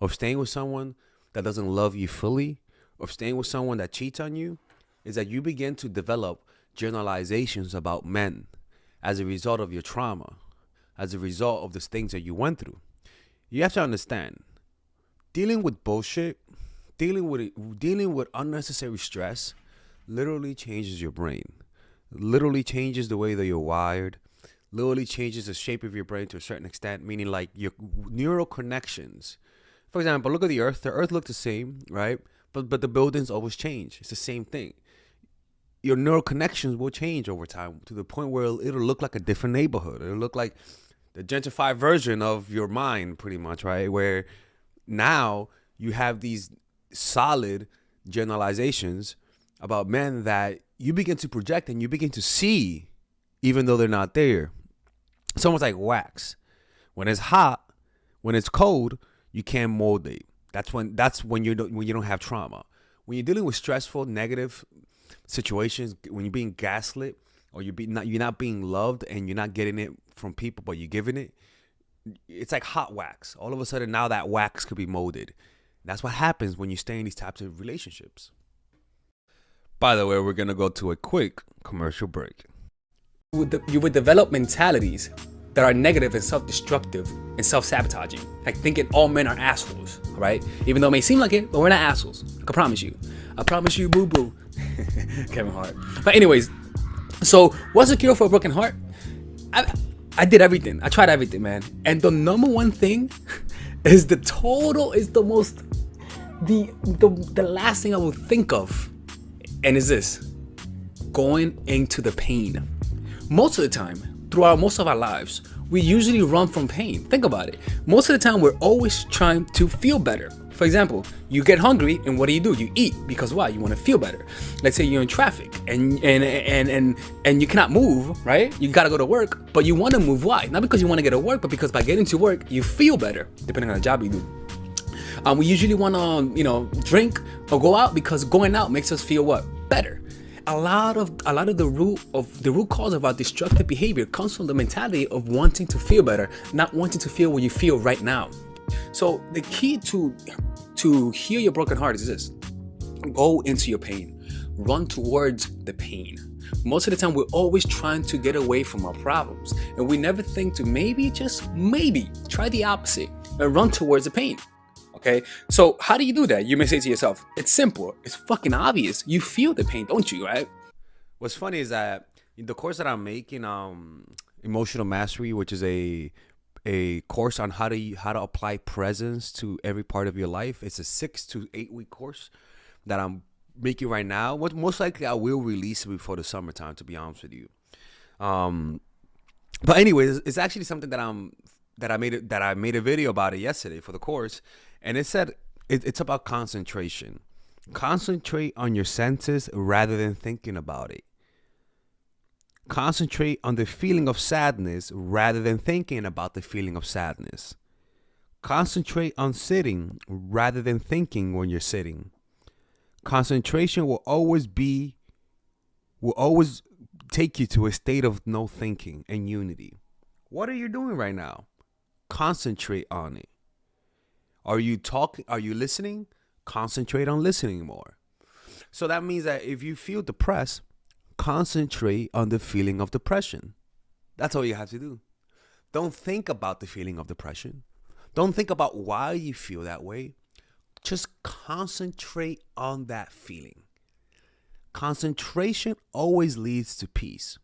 of staying with someone that doesn't love you fully, of staying with someone that cheats on you, is that you begin to develop generalizations about men as a result of your trauma, as a result of the things that you went through. You have to understand, dealing with bullshit, dealing with unnecessary stress, literally changes your brain, literally changes the way that you're wired, literally changes the shape of your brain to a certain extent, meaning like your neural connections. For example, look at the Earth. The Earth looked the same, right? But the buildings always change. It's the same thing. Your neural connections will change over time to the point where it'll look like a different neighborhood. It'll look like the gentrified version of your mind, pretty much, right? Where now you have these solid generalizations about men that you begin to project and you begin to see, even though they're not there. Someone's like wax. When it's hot, when it's cold, you can't mold it. That's when you don't have trauma. When you're dealing with stressful, negative situations, when you're being gaslit, or you're not being loved and you're not getting it from people, but you're giving it, it's like hot wax. All of a sudden now that wax could be molded. That's what happens when you stay in these types of relationships. By the way, we're going to go to a quick commercial break. You would develop mentalities that are negative and self-destructive and self-sabotaging. Like thinking all men are assholes, right? Even though it may seem like it, but we're not assholes. I can promise you. I promise you, boo-boo. Kevin Hart. But anyways, so what's the cure for a broken heart? I did everything. I tried everything, man. And the number one thing is the last thing I would think of. And is this: going into the pain. Most of the time, throughout most of our lives, we usually run from pain. Think about it. Most of the time, we're always trying to feel better. For example, you get hungry and what do? You eat because why? You want to feel better. Let's say you're in traffic and you cannot move, right? You gotta go to work, but you want to move. Why? Not because you want to get to work, but because by getting to work, you feel better, depending on the job you do. We usually want to, drink or go out because going out makes us feel what? Better. A lot of the root cause of our destructive behavior comes from the mentality of wanting to feel better, not wanting to feel what you feel right now. So the key to heal your broken heart is this: go into your pain, run towards the pain. Most of the time, we're always trying to get away from our problems, and we never think to maybe, just maybe, try the opposite and run towards the pain. Okay, so how do you do that? You may say to yourself, it's simple. It's fucking obvious. You feel the pain, don't you, right? What's funny is that in the course that I'm making, Emotional Mastery, which is a course on how to apply presence to every part of your life. It's a 6 to 8 week course that I'm making right now. What most likely I will release it before the summertime, to be honest with you. But anyways, it's actually something that I made a video about it yesterday for the course. And it said it's about concentration. Concentrate on your senses rather than thinking about it. Concentrate on the feeling of sadness rather than thinking about the feeling of sadness. Concentrate on sitting rather than thinking when you're sitting. Concentration will always take you to a state of no thinking and unity. What are you doing right now? Concentrate on it. Are you talking? Are you listening? Concentrate on listening more. So that means that if you feel depressed, concentrate on the feeling of depression. That's all you have to do. Don't think about the feeling of depression. Don't think about why you feel that way. Just concentrate on that feeling. Concentration always leads to peace.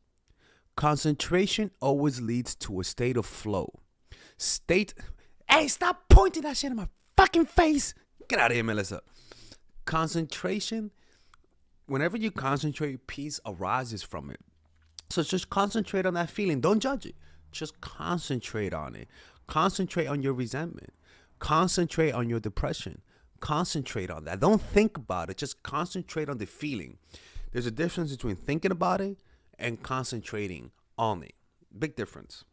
Concentration always leads to a state of flow. Hey, stop pointing that shit in my fucking face. Get out of here, Melissa. Concentration, whenever you concentrate, peace arises from it. So just concentrate on that feeling. Don't judge it. Just concentrate on it. Concentrate on your resentment. Concentrate on your depression. Concentrate on that. Don't think about it. Just concentrate on the feeling. There's a difference between thinking about it and concentrating on it. Big difference.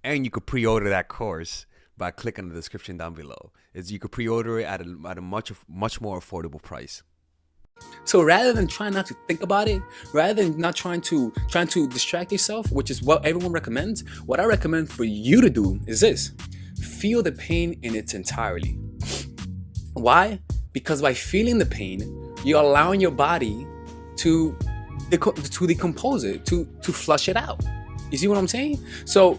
And you could pre-order that course by clicking the description down below. You could pre-order it at a much more affordable price. So rather than trying not to think about it, rather than not trying to distract yourself, which is what everyone recommends, what I recommend for you to do is this: feel the pain in its entirety. Why? Because by feeling the pain, you're allowing your body to decompose it, to flush it out. You see what I'm saying? So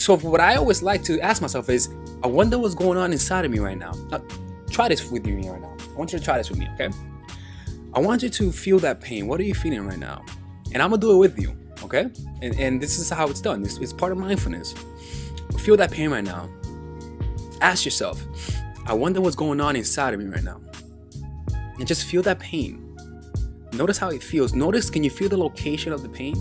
what I always like to ask myself is, I wonder what's going on inside of me right now. Try this with me right now. I want you to try this with me, okay? I want you to feel that pain. What are you feeling right now? And I'm gonna do it with you, okay? And this is how it's done. It's part of mindfulness. Feel that pain right now. Ask yourself, I wonder what's going on inside of me right now. And just feel that pain. Notice how it feels. Notice, can you feel the location of the pain?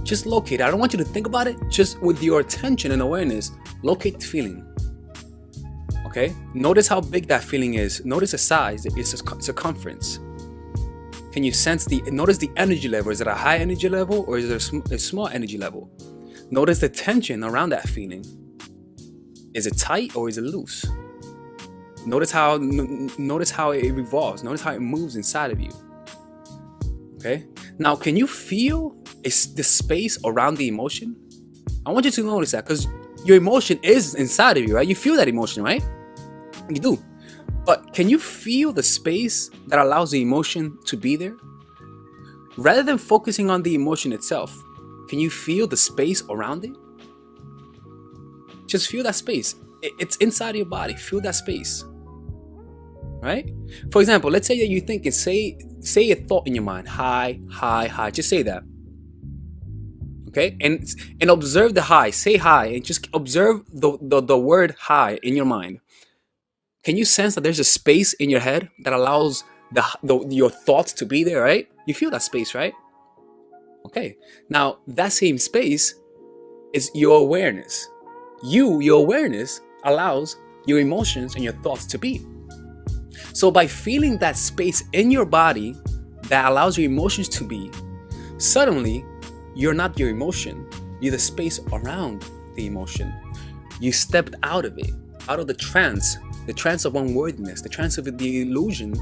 Just locate it. I don't want you to think about it. Just with your attention and awareness, locate the feeling. Okay? Notice how big that feeling is. Notice the size, its circumference. Can you sense notice the energy level? Is it a high energy level or is it a small energy level? Notice the tension around that feeling. Is it tight or is it loose? Notice how it revolves. Notice how it moves inside of you. Okay? Now, can you feel the space around the emotion? I want you to notice that, because your emotion is inside of you, right? You feel that emotion, right? You do. But can you feel the space that allows the emotion to be there? Rather than focusing on the emotion itself, can you feel the space around it? Just feel that space. It's inside your body. Feel that space. Right? For example, let's say that you think and say a thought in your mind. High, high, high. Just say that. Okay? And observe the high. Say high and just observe the word high in your mind. Can you sense that there's a space in your head that allows your thoughts to be there, right? You feel that space, right? Okay. Now, that same space is your awareness. Your awareness allows your emotions and your thoughts to be. So by feeling that space in your body that allows your emotions to be, suddenly you're not your emotion. You're the space around the emotion. You stepped out of it, out of the trance of unworthiness, the trance of the illusion,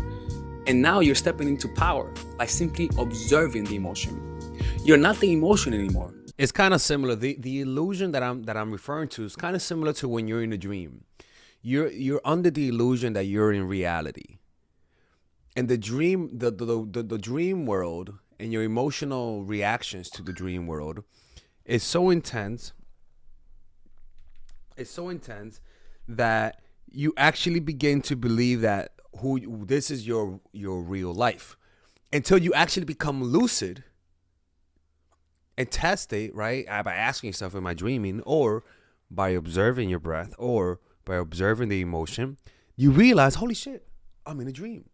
and now you're stepping into power by simply observing the emotion. You're not the emotion anymore. It's kind of similar. The illusion that I'm referring to is kind of similar to when you're in a dream. You're under the illusion that you're in reality. And the dream, the dream world and your emotional reactions to the dream world is so intense. It's so intense that you actually begin to believe that this is your real life, until you actually become lucid and test it, right? By asking yourself, am I dreaming? Or by observing your breath, or by observing the emotion, you realize, holy shit, I'm in a dream.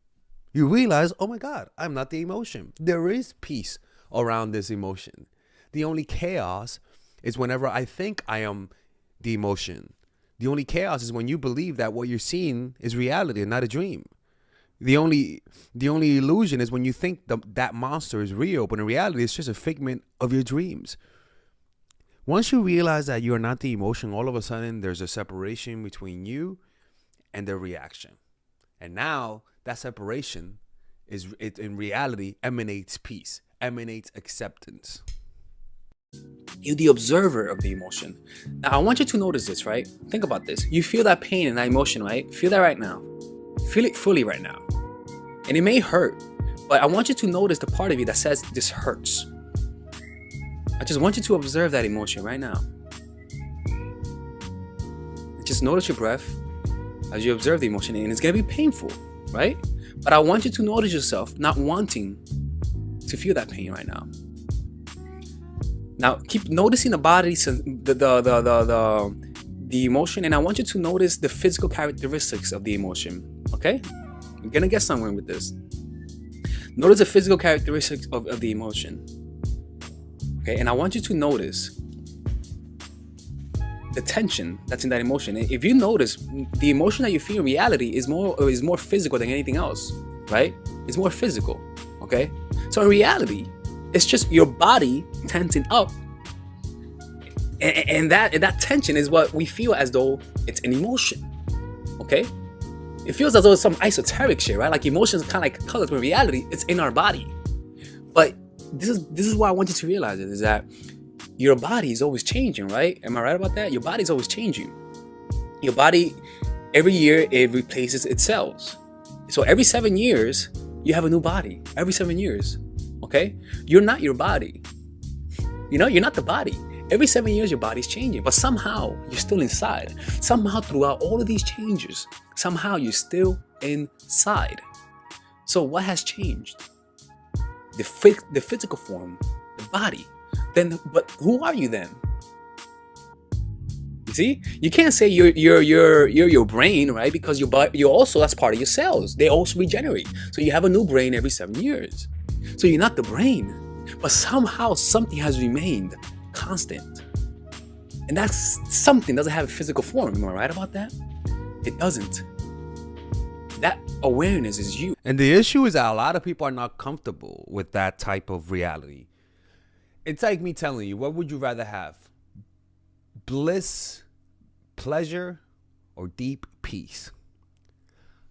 You realize, oh my God, I'm not the emotion. There is peace around this emotion. The only chaos is whenever I think I am the emotion. The only chaos is when you believe that what you're seeing is reality and not a dream. The only illusion is when you think that monster is real, but in reality, it's just a figment of your dreams. Once you realize that you're not the emotion, all of a sudden there's a separation between you and the reaction. And now that separation in reality emanates peace, emanates acceptance. You're the observer of the emotion. Now, I want you to notice this, right? Think about this. You feel that pain and that emotion, right? Feel that right now. Feel it fully right now. And it may hurt, but I want you to notice the part of you that says this hurts. I just want you to observe that emotion right now. And just notice your breath as you observe the emotion, and it's going to be painful, right? But I want you to notice yourself not wanting to feel that pain right now. Now, keep noticing the body, the emotion, and I want you to notice the physical characteristics of the emotion, okay? You're gonna get somewhere with this. Notice the physical characteristics of the emotion, okay? And I want you to notice the tension that's in that emotion. If you notice, the emotion that you feel in reality is more physical than anything else, right? It's more physical, okay? So in reality, it's just your body tensing up, and that tension is what we feel as though it's an emotion. Okay, it feels as though it's some esoteric shit, right? Like emotions kind of like colors, but in reality, it's in our body. But this is what I want you to realize is that your body is always changing, right? Am I right about that? Your body is always changing. Your body, every year, it replaces its cells. So every 7 years, you have a new body. Every 7 years. Okay? You're not your body. You're not the body. Every 7 years, your body's changing, but somehow you're still inside. Somehow throughout all of these changes, somehow you're still inside. So what has changed? The physical form, the body. But who are you then? You see, you can't say you're your brain, right? Because you're also, that's part of your cells. They also regenerate. So you have a new brain every 7 years. So you're not the brain, but somehow something has remained constant. And that's something doesn't have a physical form. Am I right about that? It doesn't. That awareness is you. And the issue is that a lot of people are not comfortable with that type of reality. It's like me telling you, what would you rather have? Bliss, pleasure, or deep peace?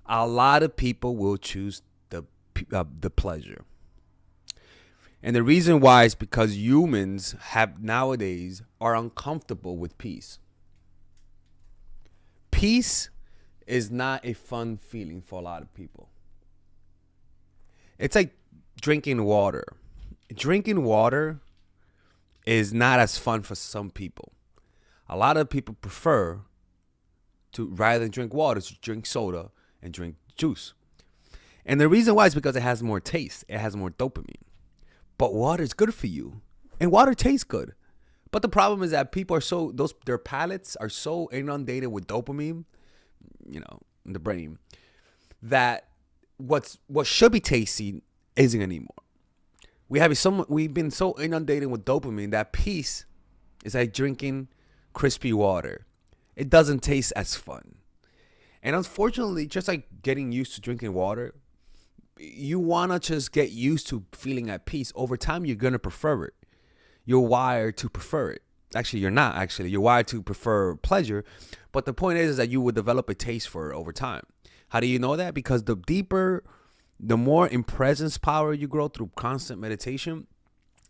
A lot of people will choose the pleasure. And the reason why is because humans nowadays are uncomfortable with peace. peace is not a fun feeling for a lot of people. It's like drinking water. Drinking water is not as fun for some people. A lot of people prefer to, rather than drink water, to drink soda and drink juice. And the reason why is because it has more taste. It has more dopamine. But water is good for you. And water tastes good. But the problem is that people are their palates are so inundated with dopamine, in the brain, that what should be tasty isn't anymore. We've been so inundated with dopamine that peace is like drinking crispy water. It doesn't taste as fun. And unfortunately, just like getting used to drinking water, you want to just get used to feeling at peace. Over time, you're going to prefer it. You're wired to prefer it. Actually, you're not actually. You're wired to prefer pleasure. But the point is that you would develop a taste for it over time. How do you know that? Because the more in presence power you grow through constant meditation,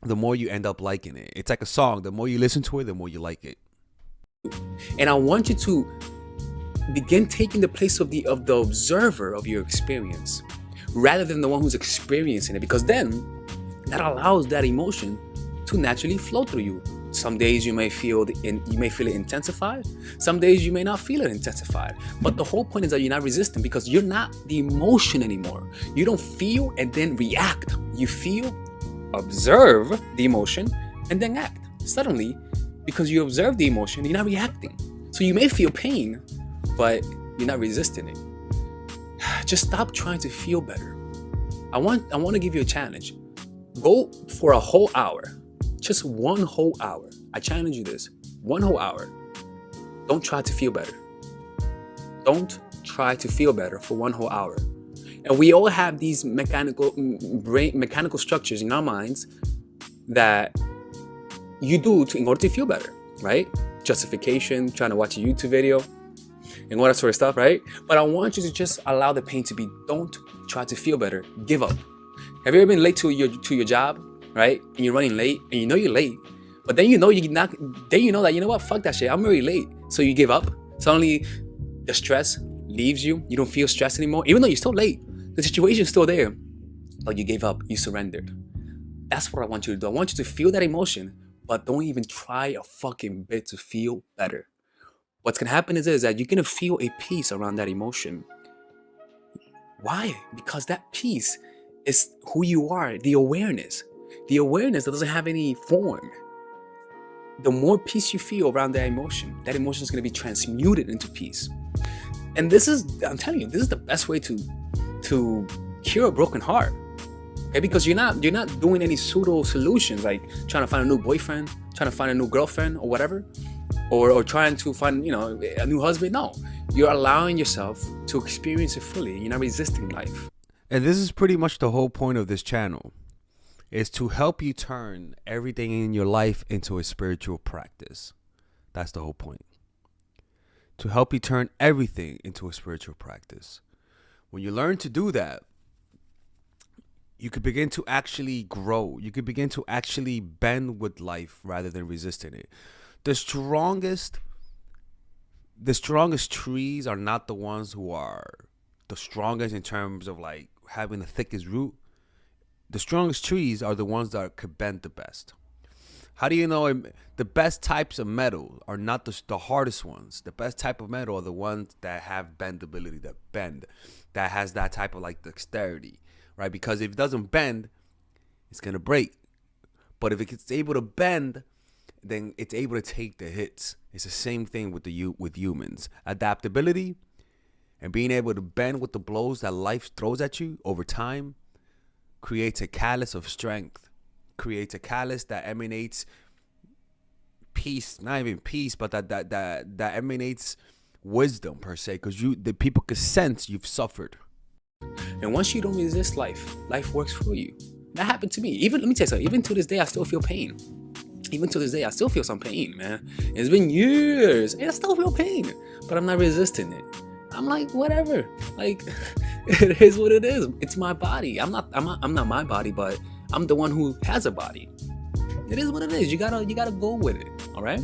the more you end up liking it. It's like a song. The more you listen to it, the more you like it. And I want you to begin taking the place of the observer of your experience, rather than the one who's experiencing it, because then that allows that emotion to naturally flow through you. Some days you may feel it intensified. Some days you may not feel it intensified. But the whole point is that you're not resisting, because you're not the emotion anymore. You don't feel and then react. You feel, observe the emotion, and then act. Suddenly, because you observe the emotion, you're not reacting. So you may feel pain, but you're not resisting it. Just stop trying to feel better. I want to give you a challenge. Go for a whole hour. Just one whole hour. I challenge you this. 1 whole hour. Don't try to feel better. Don't try to feel better for 1 whole hour. And we all have these mechanical structures in our minds that you do in order to feel better, right? Justification, trying to watch a YouTube video, and all that sort of stuff, right? But I want you to just allow the pain to be. Don't try to feel better. Give up. Have you ever been late to your job, right? And you're running late, and you know you're late, but then you know that, you know what? Fuck that shit. I'm already late. So you give up. Suddenly, the stress leaves you. You don't feel stressed anymore, even though you're still late. The situation is still there, but you gave up. You surrendered. That's what I want you to do. I want you to feel that emotion, but don't even try a fucking bit to feel better. What's gonna happen is that you're gonna feel a peace around that emotion. Why? Because that peace is who you are, the awareness that doesn't have any form. The more peace you feel around that emotion is gonna be transmuted into peace. And I'm telling you, this is the best way to cure a broken heart. Okay, because you're not doing any pseudo solutions like trying to find a new boyfriend, trying to find a new girlfriend or whatever, or trying to find a new husband. No, you're allowing yourself to experience it fully. You're not resisting life. And this is pretty much the whole point of this channel, is to help you turn everything in your life into a spiritual practice. That's the whole point. To help you turn everything into a spiritual practice. When you learn to do that, you could begin to actually grow. You could begin to actually bend with life rather than resisting it. The strongest trees are not the ones who are the strongest in terms of like having the thickest root. The strongest trees are the ones that could bend the best. How do you know the best types of metal are not the hardest ones? The best type of metal are the ones that have bendability, that has that type of like dexterity, right? Because if it doesn't bend, it's gonna break. But if it's able to bend, then it's able to take the hits. It's the same thing with humans. Adaptability and being able to bend with the blows that life throws at you over time creates a callus of strength, creates a callus that emanates peace, not even peace, but that emanates wisdom per se, because the people can sense you've suffered. And once you don't resist life works for you. That happened to me. Let me tell you something, even to this day I still feel pain. Even to this day I still feel some pain, man. It's been years and I still feel pain, but I'm not resisting it. I'm like, whatever. Like, it is what it is. It's my body. I'm not my body, but I'm the one who has a body. It is what it is. You gotta go with it. All right.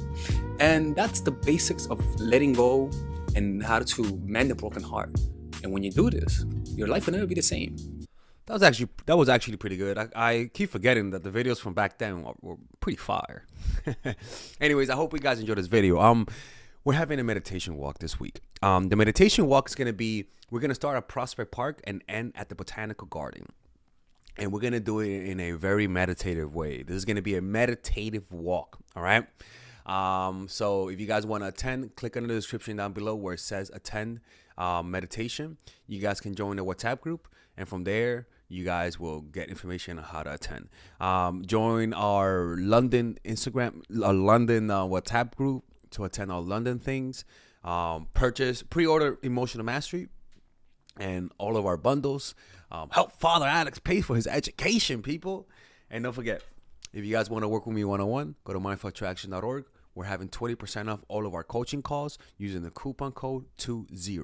And that's the basics of letting go and how to mend a broken heart. And when you do this, your life will never be the same. That was actually pretty good. I keep forgetting that the videos from back then were pretty fire. Anyways, I hope you guys enjoyed this video. We're having a meditation walk this week. The meditation walk is we're gonna start at Prospect Park and end at the Botanical Garden. And we're gonna do it in a very meditative way. This is gonna be a meditative walk, all right? So if you guys wanna attend, click on the description down below where it says attend meditation. You guys can join the WhatsApp group, and from there, you guys will get information on how to attend. Join our London WhatsApp group to attend our London things. Pre-order Emotional Mastery and all of our bundles. Help Father Alex pay for his education, people. And don't forget, if you guys want to work with me one-on-one, go to mindfultraction.org. We're having 20% off all of our coaching calls using the coupon code 20.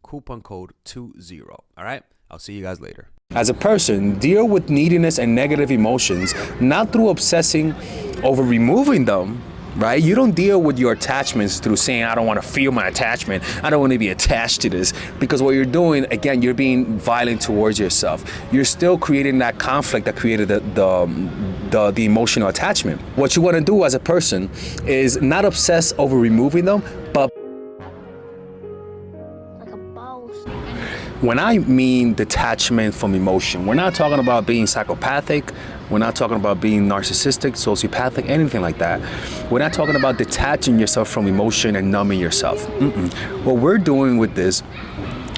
Coupon code 20. All right? I'll see you guys later. As a person, deal with neediness and negative emotions, not through obsessing over removing them, right? You don't deal with your attachments through saying, I don't want to feel my attachment. I don't want to be attached to this. Because what you're doing, again, you're being violent towards yourself. You're still creating that conflict that created the emotional attachment. What you want to do as a person is not obsess over removing them, but when I mean detachment from emotion, we're not talking about being psychopathic. We're not talking about being narcissistic, sociopathic, anything like that. We're not talking about detaching yourself from emotion and numbing yourself. What we're doing with this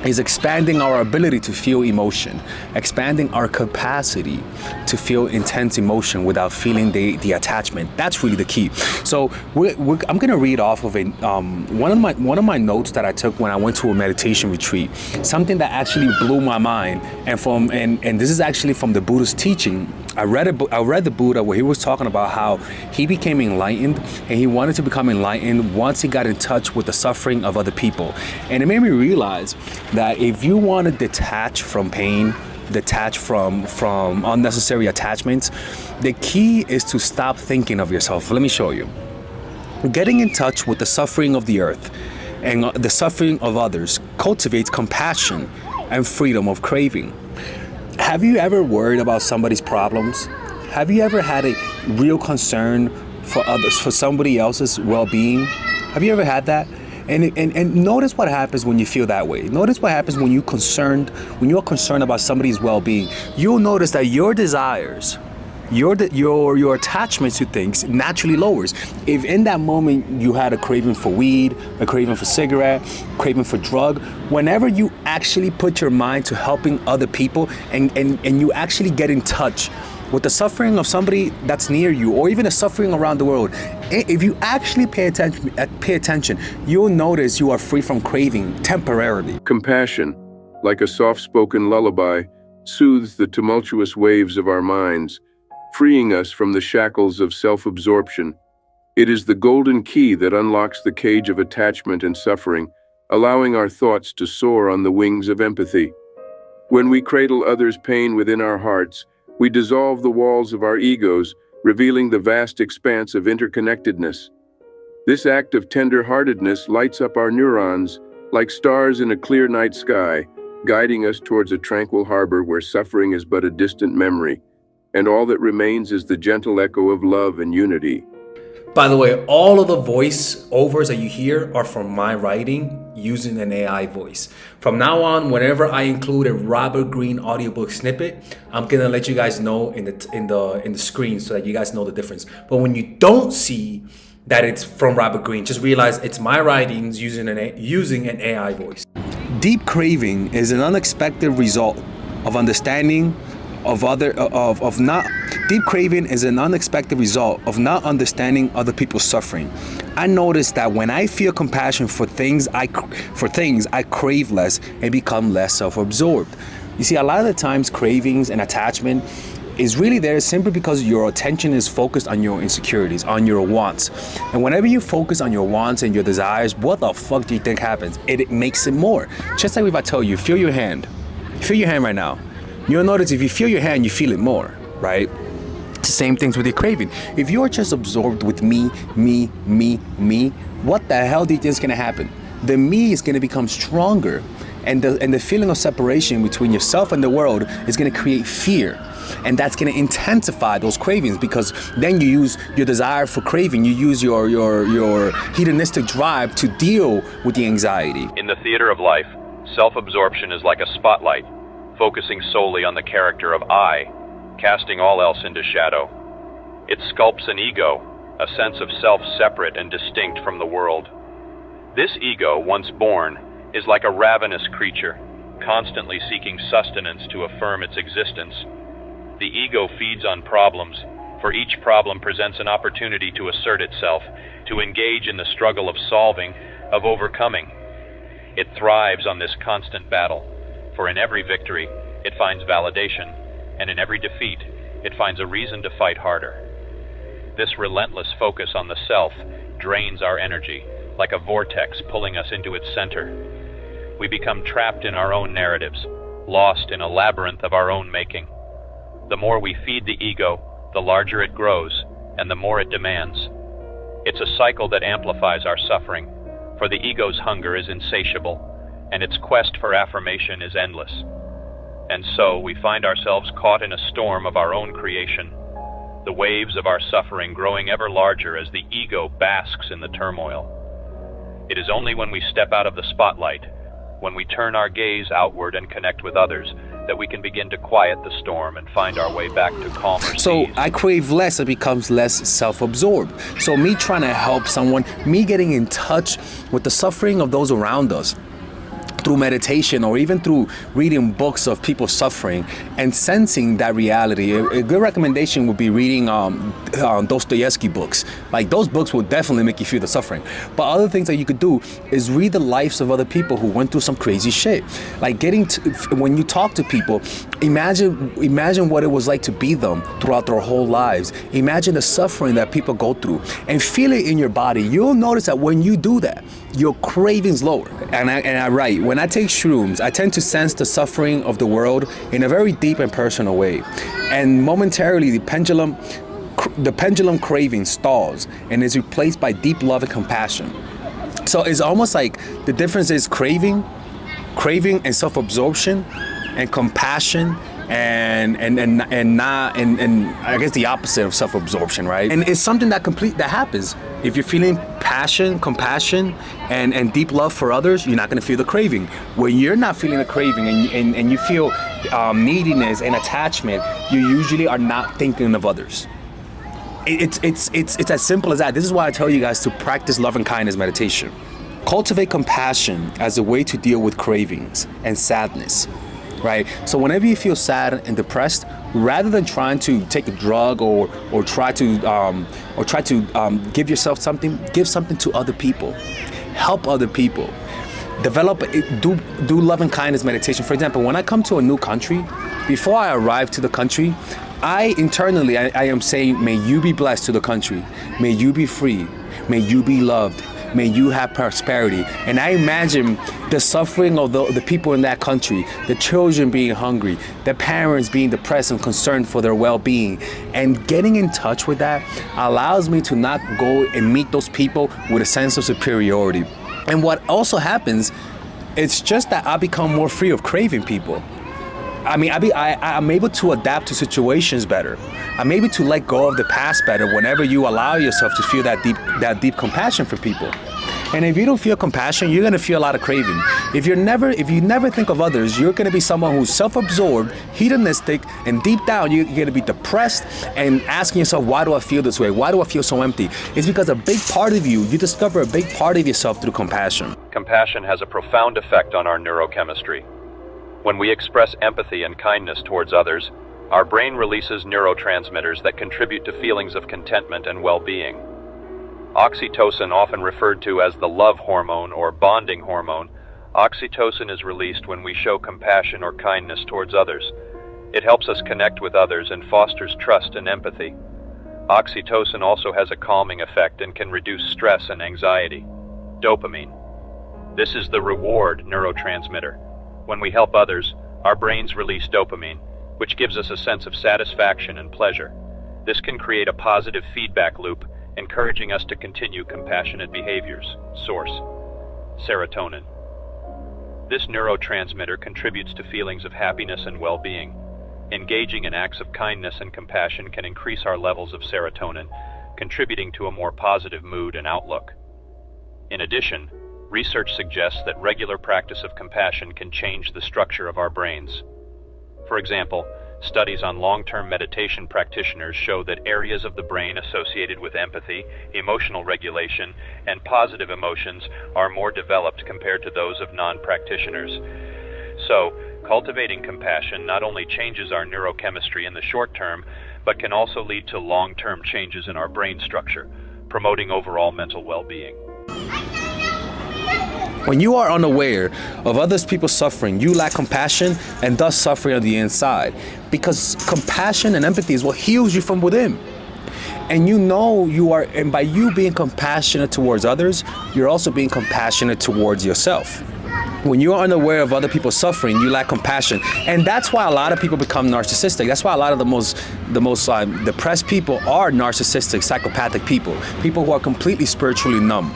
is expanding our ability to feel emotion, expanding our capacity to feel intense emotion without feeling the attachment. That's really the key. So I'm gonna read off of one of my notes that I took when I went to a meditation retreat. Something that actually blew my mind, and this is actually from the Buddha's teaching. I read the Buddha where he was talking about how he became enlightened, and he wanted to become enlightened once he got in touch with the suffering of other people. And it made me realize that if you want to detach from pain, detach from unnecessary attachments, the key is to stop thinking of yourself. Let me show you. Getting in touch with the suffering of the earth and the suffering of others cultivates compassion and freedom of craving. Have you ever worried about somebody's problems? Have you ever had a real concern for others, for somebody else's well-being? Have you ever had that? And notice what happens when you feel that way. Notice what happens when you're concerned about somebody's well-being. You'll notice that your desires, your attachments to things naturally lowers. If in that moment you had a craving for weed, a craving for cigarette, craving for drug, whenever you actually put your mind to helping other people and you actually get in touch with the suffering of somebody that's near you, or even the suffering around the world, if you actually pay attention, you'll notice you are free from craving temporarily. Compassion, like a soft-spoken lullaby, soothes the tumultuous waves of our minds, freeing us from the shackles of self-absorption. It is the golden key that unlocks the cage of attachment and suffering, allowing our thoughts to soar on the wings of empathy. When we cradle others' pain within our hearts, we dissolve the walls of our egos, revealing the vast expanse of interconnectedness. This act of tender-heartedness lights up our neurons like stars in a clear night sky, guiding us towards a tranquil harbor where suffering is but a distant memory, and all that remains is the gentle echo of love and unity. By the way, all of the voice-overs that you hear are from my writing using an AI voice. From now on, whenever I include a Robert Greene audiobook snippet, I'm gonna let you guys know in the screen so that you guys know the difference. But when you don't see that it's from Robert Greene, just realize it's my writings using an AI voice. Deep craving is an unexpected result of understanding Deep craving is an unexpected result of not understanding other people's suffering. I noticed that when I feel compassion for things, I crave less and become less self-absorbed. You see, a lot of the times cravings and attachment is really there simply because your attention is focused on your insecurities, on your wants. And whenever you focus on your wants and your desires, what the fuck do you think happens? It makes it more. Just like if I tell you, feel your hand. Feel your hand right now. You'll notice if you feel your hand, you feel it more, right? It's the same things with your craving. If you're just absorbed with me, what the hell do you think is gonna happen? the me is going to become stronger. And the feeling of separation between yourself and the world is going to create fear. And that's going to intensify those cravings, because then you use your desire for craving, you use your hedonistic drive to deal with the anxiety. In the theater of life, self-absorption is like a spotlight, focusing solely on the character of I, casting all else into shadow. It sculpts an ego, a sense of self separate and distinct from the world. This ego, once born, is like a ravenous creature, constantly seeking sustenance to affirm its existence. The ego feeds on problems, for each problem presents an opportunity to assert itself, to engage in the struggle of solving, of overcoming. It thrives on this constant battle, for in every victory, it finds validation, and in every defeat, it finds a reason to fight harder. This relentless focus on the self drains our energy, like a vortex pulling us into its center. We become trapped in our own narratives, lost in a labyrinth of our own making. The more we feed the ego, the larger it grows, and the more it demands. It's a cycle that amplifies our suffering, for the ego's hunger is insatiable, and its quest for affirmation is endless. And so we find ourselves caught in a storm of our own creation, the waves of our suffering growing ever larger as the ego basks in the turmoil. It is only when we step out of the spotlight, when we turn our gaze outward and connect with others, that we can begin to quiet the storm and find our way back to calmer seas. So I crave less, it becomes less self-absorbed. So me trying to help someone, me getting in touch with the suffering of those around us, through meditation or even through reading books of people suffering and sensing that reality. A good recommendation would be reading Dostoevsky books. Like, those books will definitely make you feel the suffering. But other things that you could do is read the lives of other people who went through some crazy shit. Like, when you talk to people, imagine what it was like to be them throughout their whole lives. Imagine the suffering that people go through and feel it in your body. You'll notice that when you do that, your cravings lower. And I write, when I take shrooms, I tend to sense the suffering of the world in a very deep and personal way. And momentarily, the pendulum craving stalls and is replaced by deep love and compassion. So it's almost like the difference is craving and self-absorption and compassion and I guess the opposite of self-absorption, right? And it's something that happens. If you're feeling passion, compassion, and deep love for others, you're not gonna feel the craving. When you're not feeling the craving and you feel neediness and attachment, you usually are not thinking of others. It's as simple as that. This is why I tell you guys to practice love and kindness meditation. Cultivate compassion as a way to deal with cravings and sadness. Right? So whenever you feel sad and depressed, rather than trying to take a drug or try to give yourself something, give something to other people. Help other people. Do love and kindness meditation. For example, when I come to a new country, before I arrive to the country, I am saying, may you be blessed to the country. May you be free. May you be loved. May you have prosperity. And I imagine the suffering of the people in that country, the children being hungry, the parents being depressed and concerned for their well-being. And getting in touch with that allows me to not go and meet those people with a sense of superiority. And what also happens, it's just that I become more free of craving people. I mean, I'm able to adapt to situations better. I'm able to let go of the past better whenever you allow yourself to feel that deep compassion for people. And if you don't feel compassion, you're gonna feel a lot of craving. If you never think of others, you're gonna be someone who's self-absorbed, hedonistic, and deep down you're gonna be depressed and asking yourself, why do I feel this way? Why do I feel so empty? It's because a big part of you discover a big part of yourself through compassion. Compassion has a profound effect on our neurochemistry. When we express empathy and kindness towards others, our brain releases neurotransmitters that contribute to feelings of contentment and well-being. Oxytocin, often referred to as the love hormone or bonding hormone, oxytocin is released when we show compassion or kindness towards others. It helps us connect with others and fosters trust and empathy. Oxytocin also has a calming effect and can reduce stress and anxiety. Dopamine. This is the reward neurotransmitter. When we help others, our brains release dopamine, which gives us a sense of satisfaction and pleasure. This can create a positive feedback loop, encouraging us to continue compassionate behaviors. Source: serotonin. This neurotransmitter contributes to feelings of happiness and well-being. Engaging in acts of kindness and compassion can increase our levels of serotonin, contributing to a more positive mood and outlook. In addition, research suggests that regular practice of compassion can change the structure of our brains. For example, studies on long-term meditation practitioners show that areas of the brain associated with empathy, emotional regulation, and positive emotions are more developed compared to those of non-practitioners. So, cultivating compassion not only changes our neurochemistry in the short term, but can also lead to long-term changes in our brain structure, promoting overall mental well-being. When you are unaware of others people's suffering, you lack compassion and thus suffering on the inside. Because compassion and empathy is what heals you from within. And you know you are, and by you being compassionate towards others, you're also being compassionate towards yourself. When you are unaware of other people's suffering, you lack compassion. And that's why a lot of people become narcissistic. That's why a lot of the most depressed people are narcissistic, psychopathic people. People who are completely spiritually numb.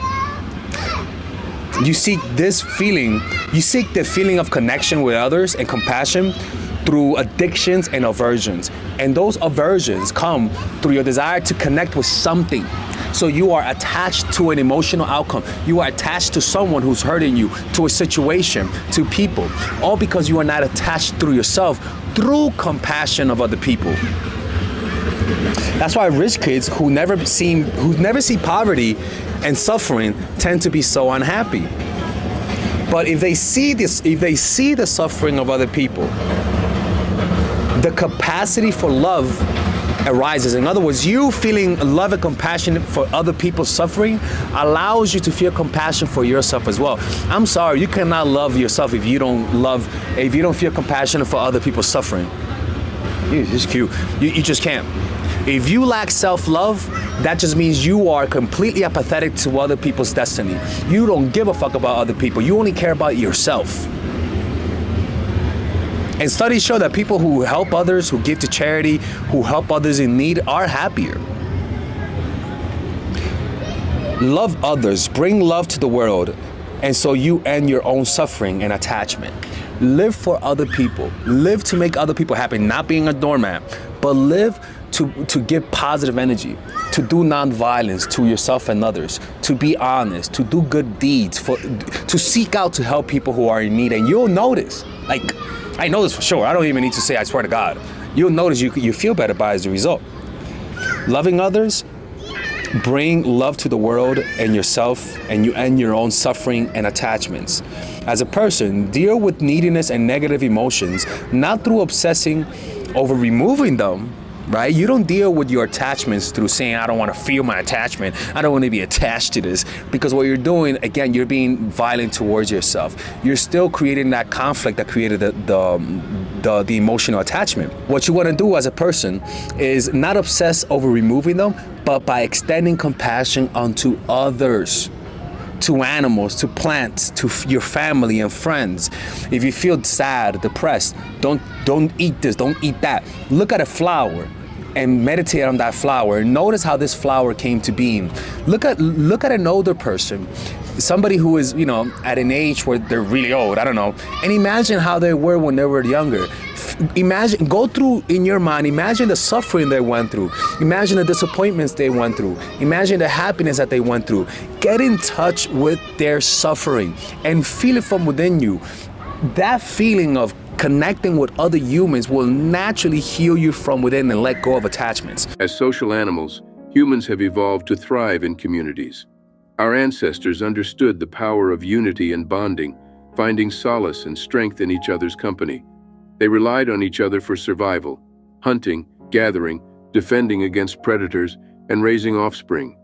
You seek this feeling, you seek the feeling of connection with others and compassion through addictions and aversions. And those aversions come through your desire to connect with something. So you are attached to an emotional outcome. You are attached to someone who's hurting you, to a situation, to people. All because you are not attached through yourself, through compassion of other people. That's why rich kids who never see poverty and suffering tend to be so unhappy. But if they see the suffering of other people, the capacity for love arises. In other words, you feeling love and compassion for other people's suffering allows you to feel compassion for yourself as well. I'm sorry, you cannot love yourself if you don't feel compassion for other people's suffering. It's cute. You just can't. If you lack self-love, that just means you are completely apathetic to other people's destiny. You don't give a fuck about other people. You only care about yourself. And studies show that people who help others, who give to charity, who help others in need are happier. Love others, bring love to the world, and so you end your own suffering and attachment. Live for other people. Live to make other people happy, not being a doormat, but live to give positive energy, to do non-violence to yourself and others, to be honest, to do good deeds, to seek out to help people who are in need. And you'll notice, like, I know this for sure, I don't even need to say I swear to God, you'll notice you feel better by as a result. Loving others, bring love to the world and yourself, and you end your own suffering and attachments. As a person, deal with neediness and negative emotions, not through obsessing over removing them, right? You don't deal with your attachments through saying, I don't want to feel my attachment. I don't want to be attached to this. Because what you're doing, again, you're being violent towards yourself. You're still creating that conflict that created the emotional attachment. What you want to do as a person is not obsess over removing them, but by extending compassion onto others, to animals, to plants, to your family and friends. If you feel sad, depressed, don't eat this, don't eat that. Look at a flower and meditate on that flower. Notice how this flower came to being. Look at an older person, somebody who is, at an age where they're really old, I don't know, and imagine how they were when they were younger. Imagine, go through in your mind, imagine the suffering they went through. Imagine the disappointments they went through. Imagine the happiness that they went through. Get in touch with their suffering and feel it from within you. That feeling of connecting with other humans will naturally heal you from within and let go of attachments. As social animals, humans have evolved to thrive in communities. Our ancestors understood the power of unity and bonding, finding solace and strength in each other's company. They relied on each other for survival, hunting, gathering, defending against predators, and raising offspring.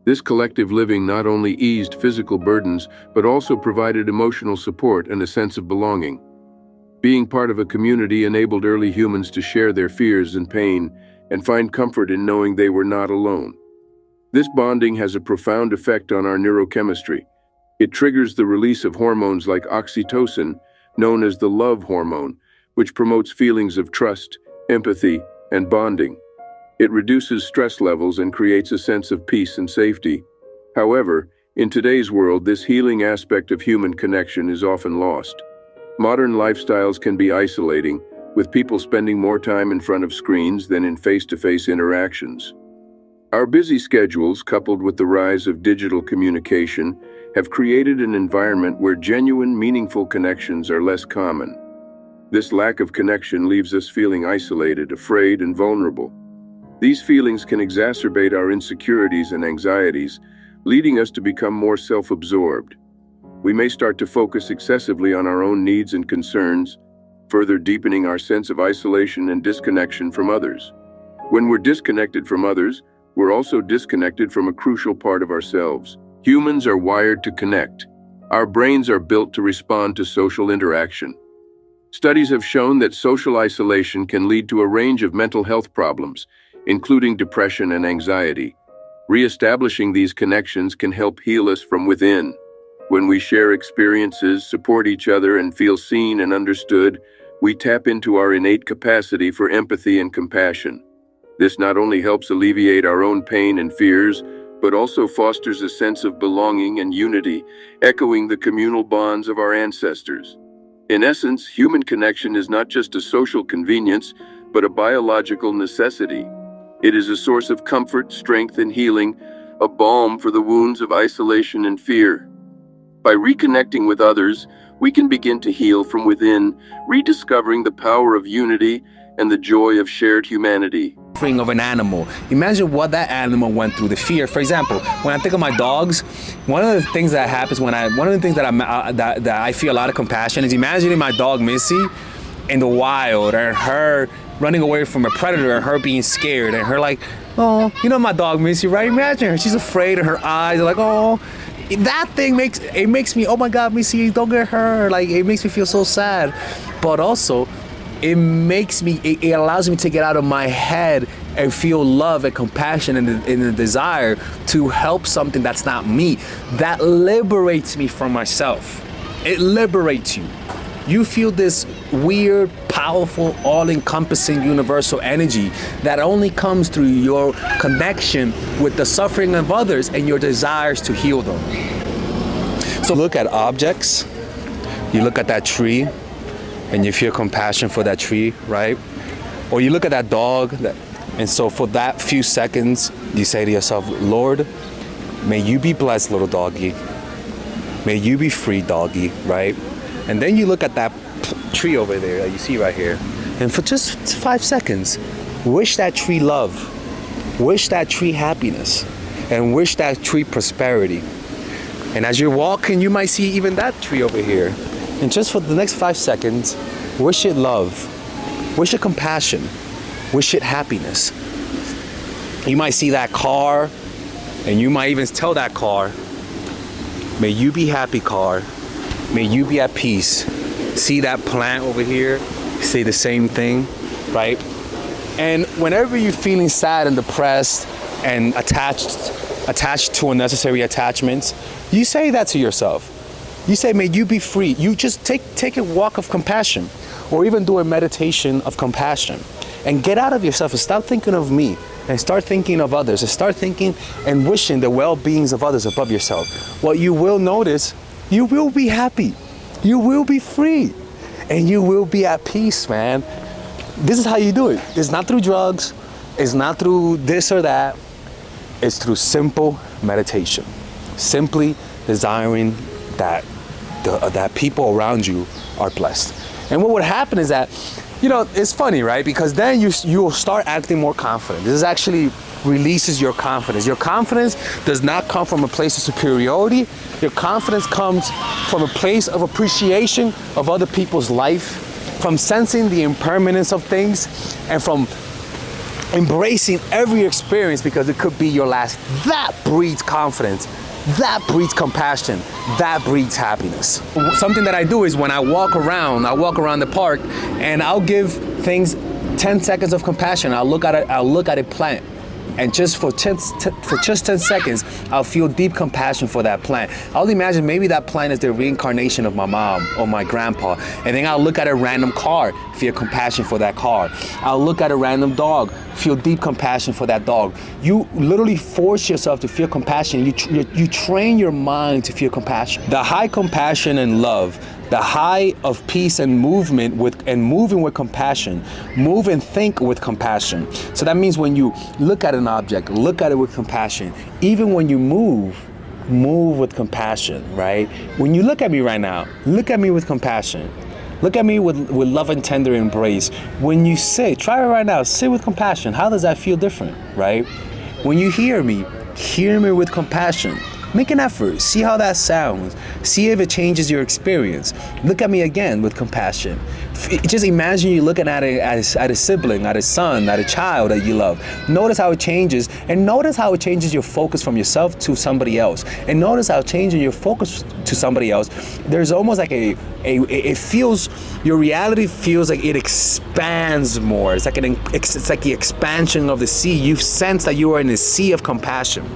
This collective living not only eased physical burdens, but also provided emotional support and a sense of belonging. Being part of a community enabled early humans to share their fears and pain and find comfort in knowing they were not alone. This bonding has a profound effect on our neurochemistry. It triggers the release of hormones like oxytocin, known as the love hormone, which promotes feelings of trust, empathy, and bonding. It reduces stress levels and creates a sense of peace and safety. However, In today's world, this healing aspect of human connection is often lost. Modern lifestyles can be isolating, with people spending more time in front of screens than in face-to-face interactions. Our busy schedules, coupled with the rise of digital communication, have created an environment where genuine, meaningful connections are less common. This lack of connection leaves us feeling isolated, afraid, and vulnerable. These feelings can exacerbate our insecurities and anxieties, leading us to become more self-absorbed. We may start to focus excessively on our own needs and concerns, further deepening our sense of isolation and disconnection from others. When we're disconnected from others, we're also disconnected from a crucial part of ourselves. Humans are wired to connect. Our brains are built to respond to social interaction. Studies have shown that social isolation can lead to a range of mental health problems, including depression and anxiety. Reestablishing these connections can help heal us from within. When we share experiences, support each other, and feel seen and understood, we tap into our innate capacity for empathy and compassion. This not only helps alleviate our own pain and fears, but also fosters a sense of belonging and unity, echoing the communal bonds of our ancestors. In essence, human connection is not just a social convenience, but a biological necessity. It is a source of comfort, strength, and healing, a balm for the wounds of isolation and fear. By reconnecting with others, we can begin to heal from within, rediscovering the power of unity and the joy of shared humanity. Of an animal. Imagine what that animal went through, the fear. For example, when I think of my dogs, one of the things that happens that I feel a lot of compassion is imagining my dog Missy in the wild, and her running away from a predator, and her being scared, and her like, oh, you know my dog Missy, right? Imagine her, she's afraid, and her eyes are like, oh. That thing makes me, oh my God, Missy, don't get hurt. Like, it makes me feel so sad. But also, it allows me to get out of my head and feel love and compassion and the desire to help something that's not me. That liberates me from myself. It liberates you. You feel this weird, powerful, all-encompassing universal energy that only comes through your connection with the suffering of others and your desires to heal them. So look at objects. You look at that tree and you feel compassion for that tree, right? Or you look at that dog, and so for that few seconds, you say to yourself, Lord, may you be blessed, little doggy. May you be free, doggy, right? And then you look at that tree over there that you see right here, and for just 5 seconds, wish that tree love, wish that tree happiness, and wish that tree prosperity. And as you're walking, you might see even that tree over here. And just for the next 5 seconds, wish it love, wish it compassion, wish it happiness. You might see that car, and you might even tell that car, may you be happy, car. May you be at peace. See that plant over here? Say the same thing, right? And whenever you're feeling sad and depressed and attached to unnecessary attachments, you say that to yourself. You say, may you be free. You just take a walk of compassion, or even do a meditation of compassion, and get out of yourself and stop thinking of me and start thinking of others, and start thinking and wishing the well-beings of others above yourself. What you will notice, you will be happy, you will be free, and you will be at peace, man. This is how you do it. It's not through drugs, it's not through this or that, it's through simple meditation. Simply desiring that people around you are blessed. And what would happen is that, you know, it's funny, right? Because then you'll start acting more confident. This actually releases your confidence. Your confidence does not come from a place of superiority. Your confidence comes from a place of appreciation of other people's life, from sensing the impermanence of things, and from embracing every experience because it could be your last. That breeds confidence. That breeds compassion. That breeds happiness. Something that I do is when I walk around the park, and I'll give things 10 seconds of compassion. I'll look at a plant. and just for just 10 seconds, I'll feel deep compassion for that plant. I'll imagine maybe that plant is the reincarnation of my mom or my grandpa, and then I'll look at a random car, feel compassion for that car. I'll look at a random dog, feel deep compassion for that dog. You literally force yourself to feel compassion. You train your mind to feel compassion. The high compassion and love, the high of peace and movement moving with compassion, move and think with compassion. So that means when you look at an object, look at it with compassion. Even when you move with compassion, right? When you look at me right now, look at me with compassion. Look at me with love and tender embrace. When you sit, try it right now, sit with compassion. How does that feel different, right? When you hear me with compassion. Make an effort, see how that sounds. See if it changes your experience. Look at me again with compassion. Just imagine you looking at a sibling, at a son, at a child that you love. Notice how it changes, and notice how it changes your focus from yourself to somebody else. And notice how changing your focus to somebody else, there's almost like it feels, your reality feels like it expands more. It's like the expansion of the sea. You sense that you are in a sea of compassion.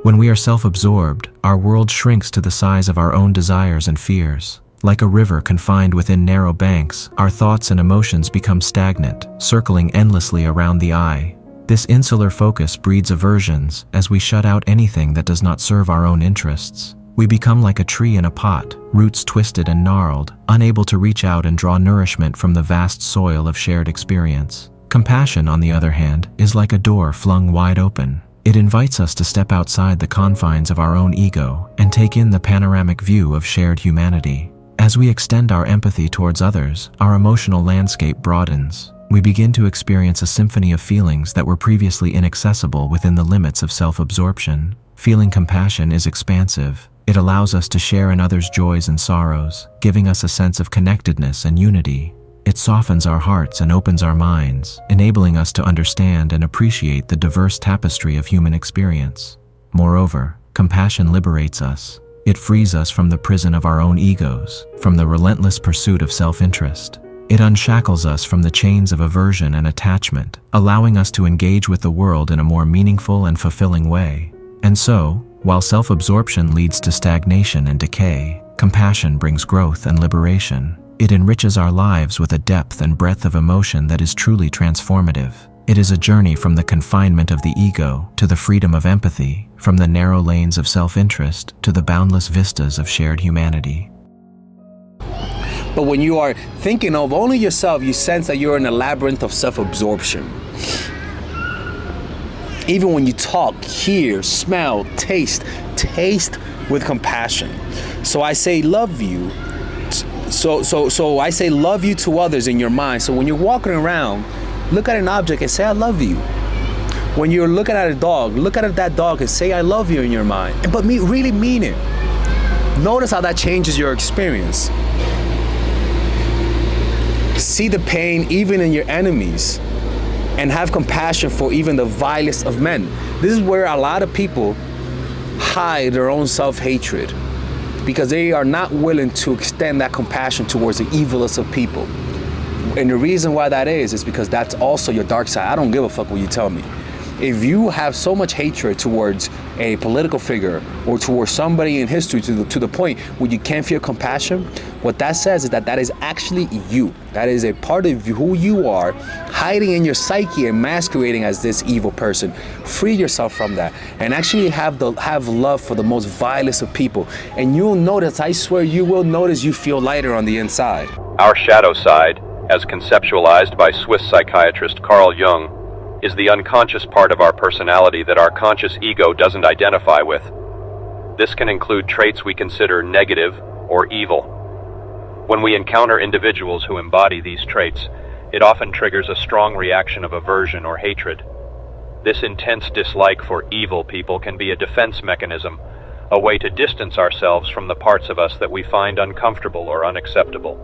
When we are self-absorbed, our world shrinks to the size of our own desires and fears. Like a river confined within narrow banks, our thoughts and emotions become stagnant, circling endlessly around the eye. This insular focus breeds aversions as we shut out anything that does not serve our own interests. We become like a tree in a pot, roots twisted and gnarled, unable to reach out and draw nourishment from the vast soil of shared experience. Compassion, on the other hand, is like a door flung wide open. It invites us to step outside the confines of our own ego and take in the panoramic view of shared humanity. As we extend our empathy towards others, our emotional landscape broadens. We begin to experience a symphony of feelings that were previously inaccessible within the limits of self-absorption. Feeling compassion is expansive. It allows us to share in others' joys and sorrows, giving us a sense of connectedness and unity. It softens our hearts and opens our minds, enabling us to understand and appreciate the diverse tapestry of human experience. Moreover, compassion liberates us. It frees us from the prison of our own egos, from the relentless pursuit of self-interest. It unshackles us from the chains of aversion and attachment, allowing us to engage with the world in a more meaningful and fulfilling way. And so, while self-absorption leads to stagnation and decay, compassion brings growth and liberation. It enriches our lives with a depth and breadth of emotion that is truly transformative. It is a journey from the confinement of the ego to the freedom of empathy, from the narrow lanes of self-interest to the boundless vistas of shared humanity. But when you are thinking of only yourself, you sense that you're in a labyrinth of self-absorption. Even when you talk, hear, smell, taste with compassion. So I say love you. So I say love you to others in your mind. So when you're walking around, look at an object and say I love you. When you're looking at a dog, look at that dog and say I love you in your mind. But really mean it. Notice how that changes your experience. See the pain even in your enemies and have compassion for even the vilest of men. This is where a lot of people hide their own self-hatred, because they are not willing to extend that compassion towards the evilest of people. And the reason why that is because that's also your dark side. I don't give a fuck what you tell me. If you have so much hatred towards a political figure or towards somebody in history to the point where you can't feel compassion, what that says is that is actually you. That is a part of who you are, hiding in your psyche and masquerading as this evil person. Free yourself from that and actually have love for the most vilest of people. And you'll notice, I swear you will notice, you feel lighter on the inside. Our shadow side, as conceptualized by Swiss psychiatrist Carl Jung, is the unconscious part of our personality that our conscious ego doesn't identify with. This can include traits we consider negative or evil. When we encounter individuals who embody these traits, it often triggers a strong reaction of aversion or hatred. This intense dislike for evil people can be a defense mechanism, a way to distance ourselves from the parts of us that we find uncomfortable or unacceptable.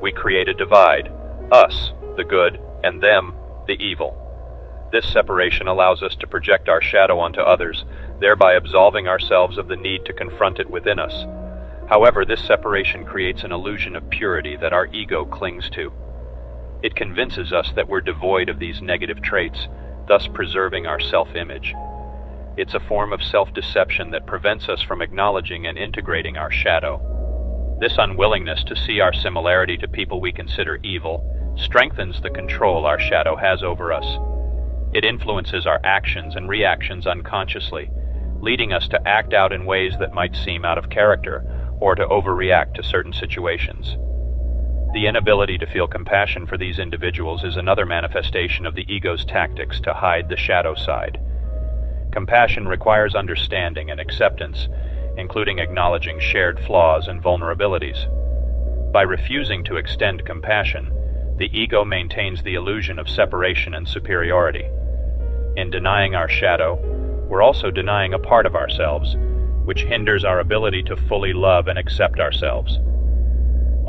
We create a divide, us, the good, and them, the evil. This separation allows us to project our shadow onto others, thereby absolving ourselves of the need to confront it within us. However, this separation creates an illusion of purity that our ego clings to. It convinces us that we're devoid of these negative traits, thus preserving our self-image. It's a form of self-deception that prevents us from acknowledging and integrating our shadow. This unwillingness to see our similarity to people we consider evil strengthens the control our shadow has over us. It influences our actions and reactions unconsciously, leading us to act out in ways that might seem out of character or to overreact to certain situations. The inability to feel compassion for these individuals is another manifestation of the ego's tactics to hide the shadow side. Compassion requires understanding and acceptance, including acknowledging shared flaws and vulnerabilities. By refusing to extend compassion, the ego maintains the illusion of separation and superiority. In denying our shadow, we're also denying a part of ourselves, which hinders our ability to fully love and accept ourselves.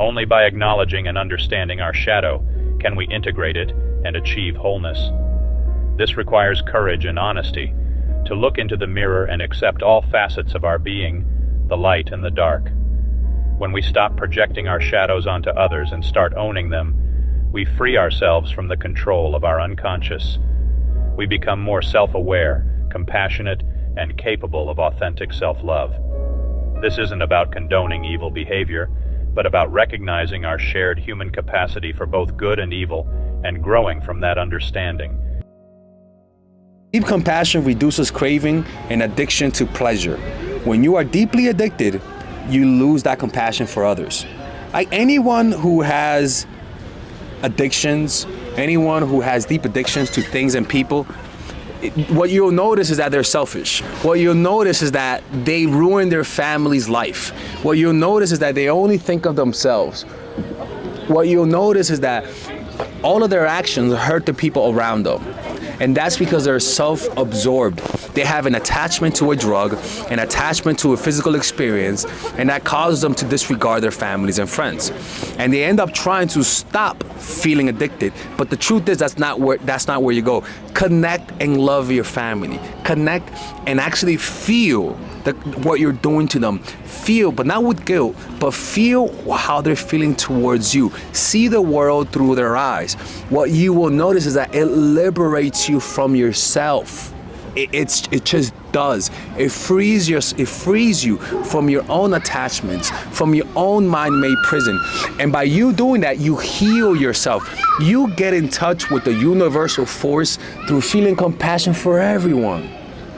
Only by acknowledging and understanding our shadow can we integrate it and achieve wholeness. This requires courage and honesty, to look into the mirror and accept all facets of our being, the light and the dark. When we stop projecting our shadows onto others and start owning them, we free ourselves from the control of our unconscious. We become more self-aware, compassionate, and capable of authentic self-love. This isn't about condoning evil behavior, but about recognizing our shared human capacity for both good and evil and growing from that understanding. Deep compassion reduces craving and addiction to pleasure. When you are deeply addicted, you lose that compassion for others. Like anyone who has addictions, anyone who has deep addictions to things and people, what you'll notice is that they're selfish. What you'll notice is that they ruin their family's life. What you'll notice is that they only think of themselves. What you'll notice is that all of their actions hurt the people around them. And that's because they're self-absorbed. They have an attachment to a drug, an attachment to a physical experience, and that causes them to disregard their families and friends. And they end up trying to stop feeling addicted. But the truth is that's not where you go. Connect and love your family. Connect and actually feel what you're doing to them. Feel, but not with guilt, but feel how they're feeling towards you. See the world through their eyes. What you will notice is that it liberates you from yourself. It just does. It frees you from your own attachments, from your own mind-made prison. And by you doing that, you heal yourself. You get in touch with the universal force through feeling compassion for everyone,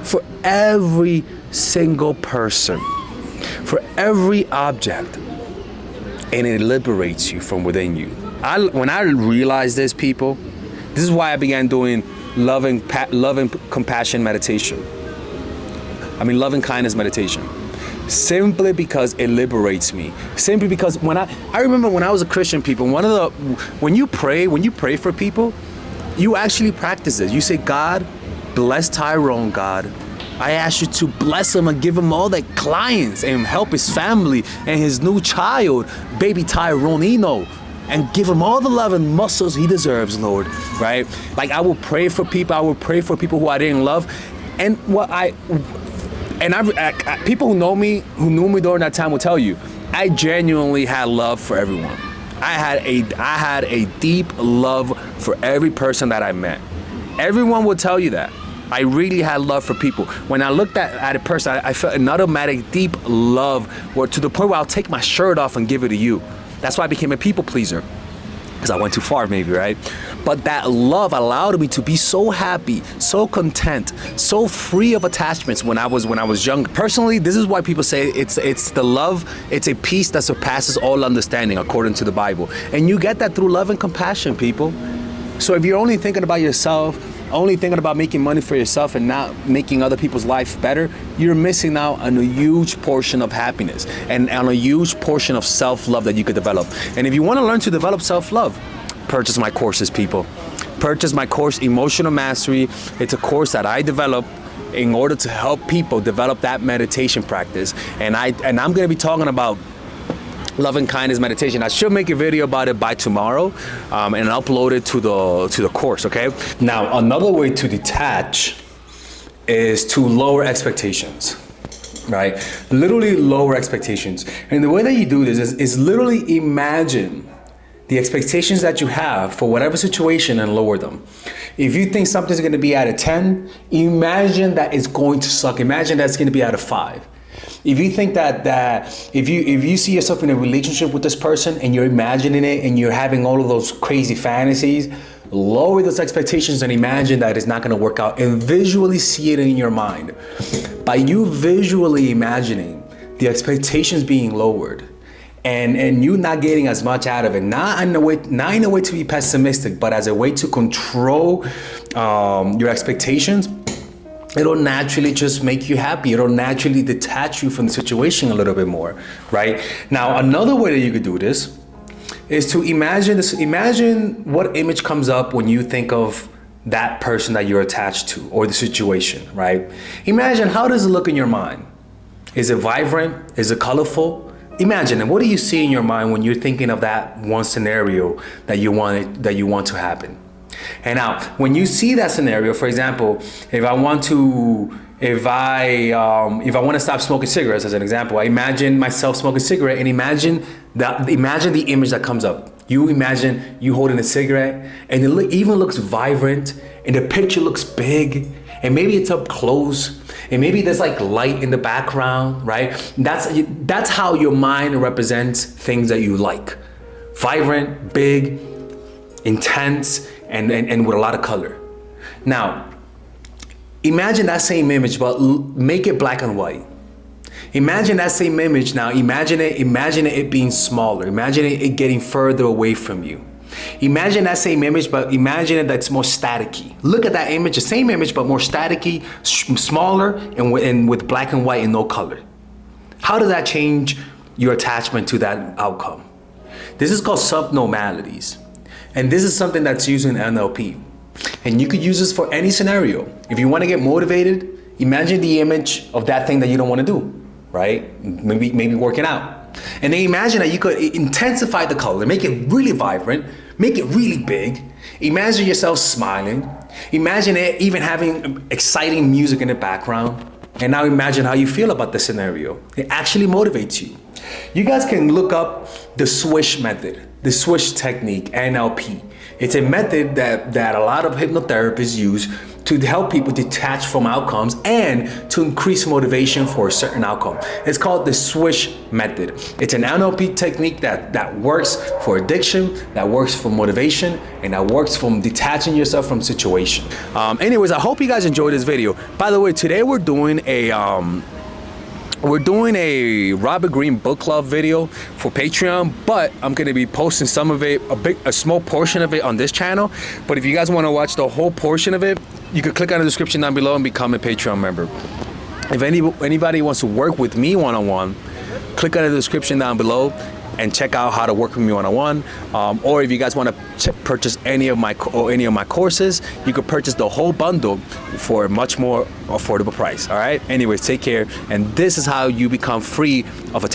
for every single person, for every object, and it liberates you from within you. When I realized this, people, this is why I began doing loving compassion meditation. Loving kindness meditation. Simply because it liberates me. Simply because I remember when I was a Christian, people, when you pray for people, you actually practice this. You say, God, bless Tyrone, God. I ask you to bless him and give him all the clients and help his family and his new child, baby Tyrone Eno, and give him all the love and muscles he deserves, Lord, right? Like I will pray for people. I will pray for people who I didn't love. And people who knew me during that time will tell you, I genuinely had love for everyone. I had a deep love for every person that I met. Everyone will tell you that. I really had love for people. When I looked at a person, I felt an automatic deep love, to the point where I'll take my shirt off and give it to you. That's why I became a people pleaser, because I went too far maybe, right? But that love allowed me to be so happy, so content, so free of attachments when I was young. Personally, this is why people say it's the love, it's a peace that surpasses all understanding, according to the Bible. And you get that through love and compassion, people. So if you're only thinking about yourself, only thinking about making money for yourself and not making other people's life better, you're missing out on a huge portion of happiness and on a huge portion of self-love that you could develop. And if you want to learn to develop self-love, purchase my courses, people. Purchase my course, Emotional Mastery. It's a course that I developed in order to help people develop that meditation practice. And I'm going to be talking about loving kindness meditation. I should make a video about it by tomorrow and upload it to the course, okay? Now, another way to detach is to lower expectations, right? Literally lower expectations. And the way that you do this is literally imagine the expectations that you have for whatever situation and lower them. If you think something's gonna be out of 10, imagine that it's going to suck. Imagine that's gonna be out of 5. If you think that if you see yourself in a relationship with this person and you're imagining it and you're having all of those crazy fantasies, lower those expectations and imagine that it's not gonna work out, and visually see it in your mind. By you visually imagining the expectations being lowered, and you not getting as much out of it, not in a way to be pessimistic, but as a way to control your expectations, it'll naturally just make you happy. It'll naturally detach you from the situation a little bit more, right? Now, another way that you could do this is to imagine this. Imagine what image comes up when you think of that person that you're attached to or the situation, right? Imagine, how does it look in your mind? Is it vibrant? Is it colorful? Imagine, and what do you see in your mind when you're thinking of that one scenario that you want to happen? And now, when you see that scenario, for example, if I want to stop smoking cigarettes, as an example, I imagine myself smoking a cigarette, and imagine the image that comes up. You imagine you holding a cigarette, and it even looks vibrant, and the picture looks big, and maybe it's up close, and maybe there's like light in the background, right? That's how your mind represents things that you like. Vibrant, big, intense, and with a lot of color. Now, imagine that same image, but make it black and white. Imagine that same image now, imagine it being smaller. Imagine it getting further away from you. Imagine that same image, but imagine it that's more staticky. Look at that image, the same image, but more staticky, smaller, and with black and white and no color. How does that change your attachment to that outcome? This is called subnormalities. And this is something that's used in NLP. And you could use this for any scenario. If you want to get motivated, imagine the image of that thing that you don't want to do, right? Maybe working out. And then imagine that you could intensify the color, make it really vibrant, make it really big. Imagine yourself smiling. Imagine it even having exciting music in the background. And now imagine how you feel about the scenario. It actually motivates you. You guys can look up the swish method, the swish technique, NLP. It's a method that a lot of hypnotherapists use to help people detach from outcomes and to increase motivation for a certain outcome. It's called the swish method. It's an NLP technique that works for addiction, that works for motivation, and that works from detaching yourself from situation. Anyways, I hope you guys enjoyed this video. By the way, today we're doing a Robert Greene book club video for Patreon, but I'm going to be posting some of it, a small portion of it on this channel. But if you guys want to watch the whole portion of it, you can click on the description down below and become a Patreon member. If anybody wants to work with me one-on-one, click on the description down below and check out how to work with me one-on-one. Or if you guys want to purchase any of my courses, you could purchase the whole bundle for a much more affordable price. All right. Anyways, take care. And this is how you become free of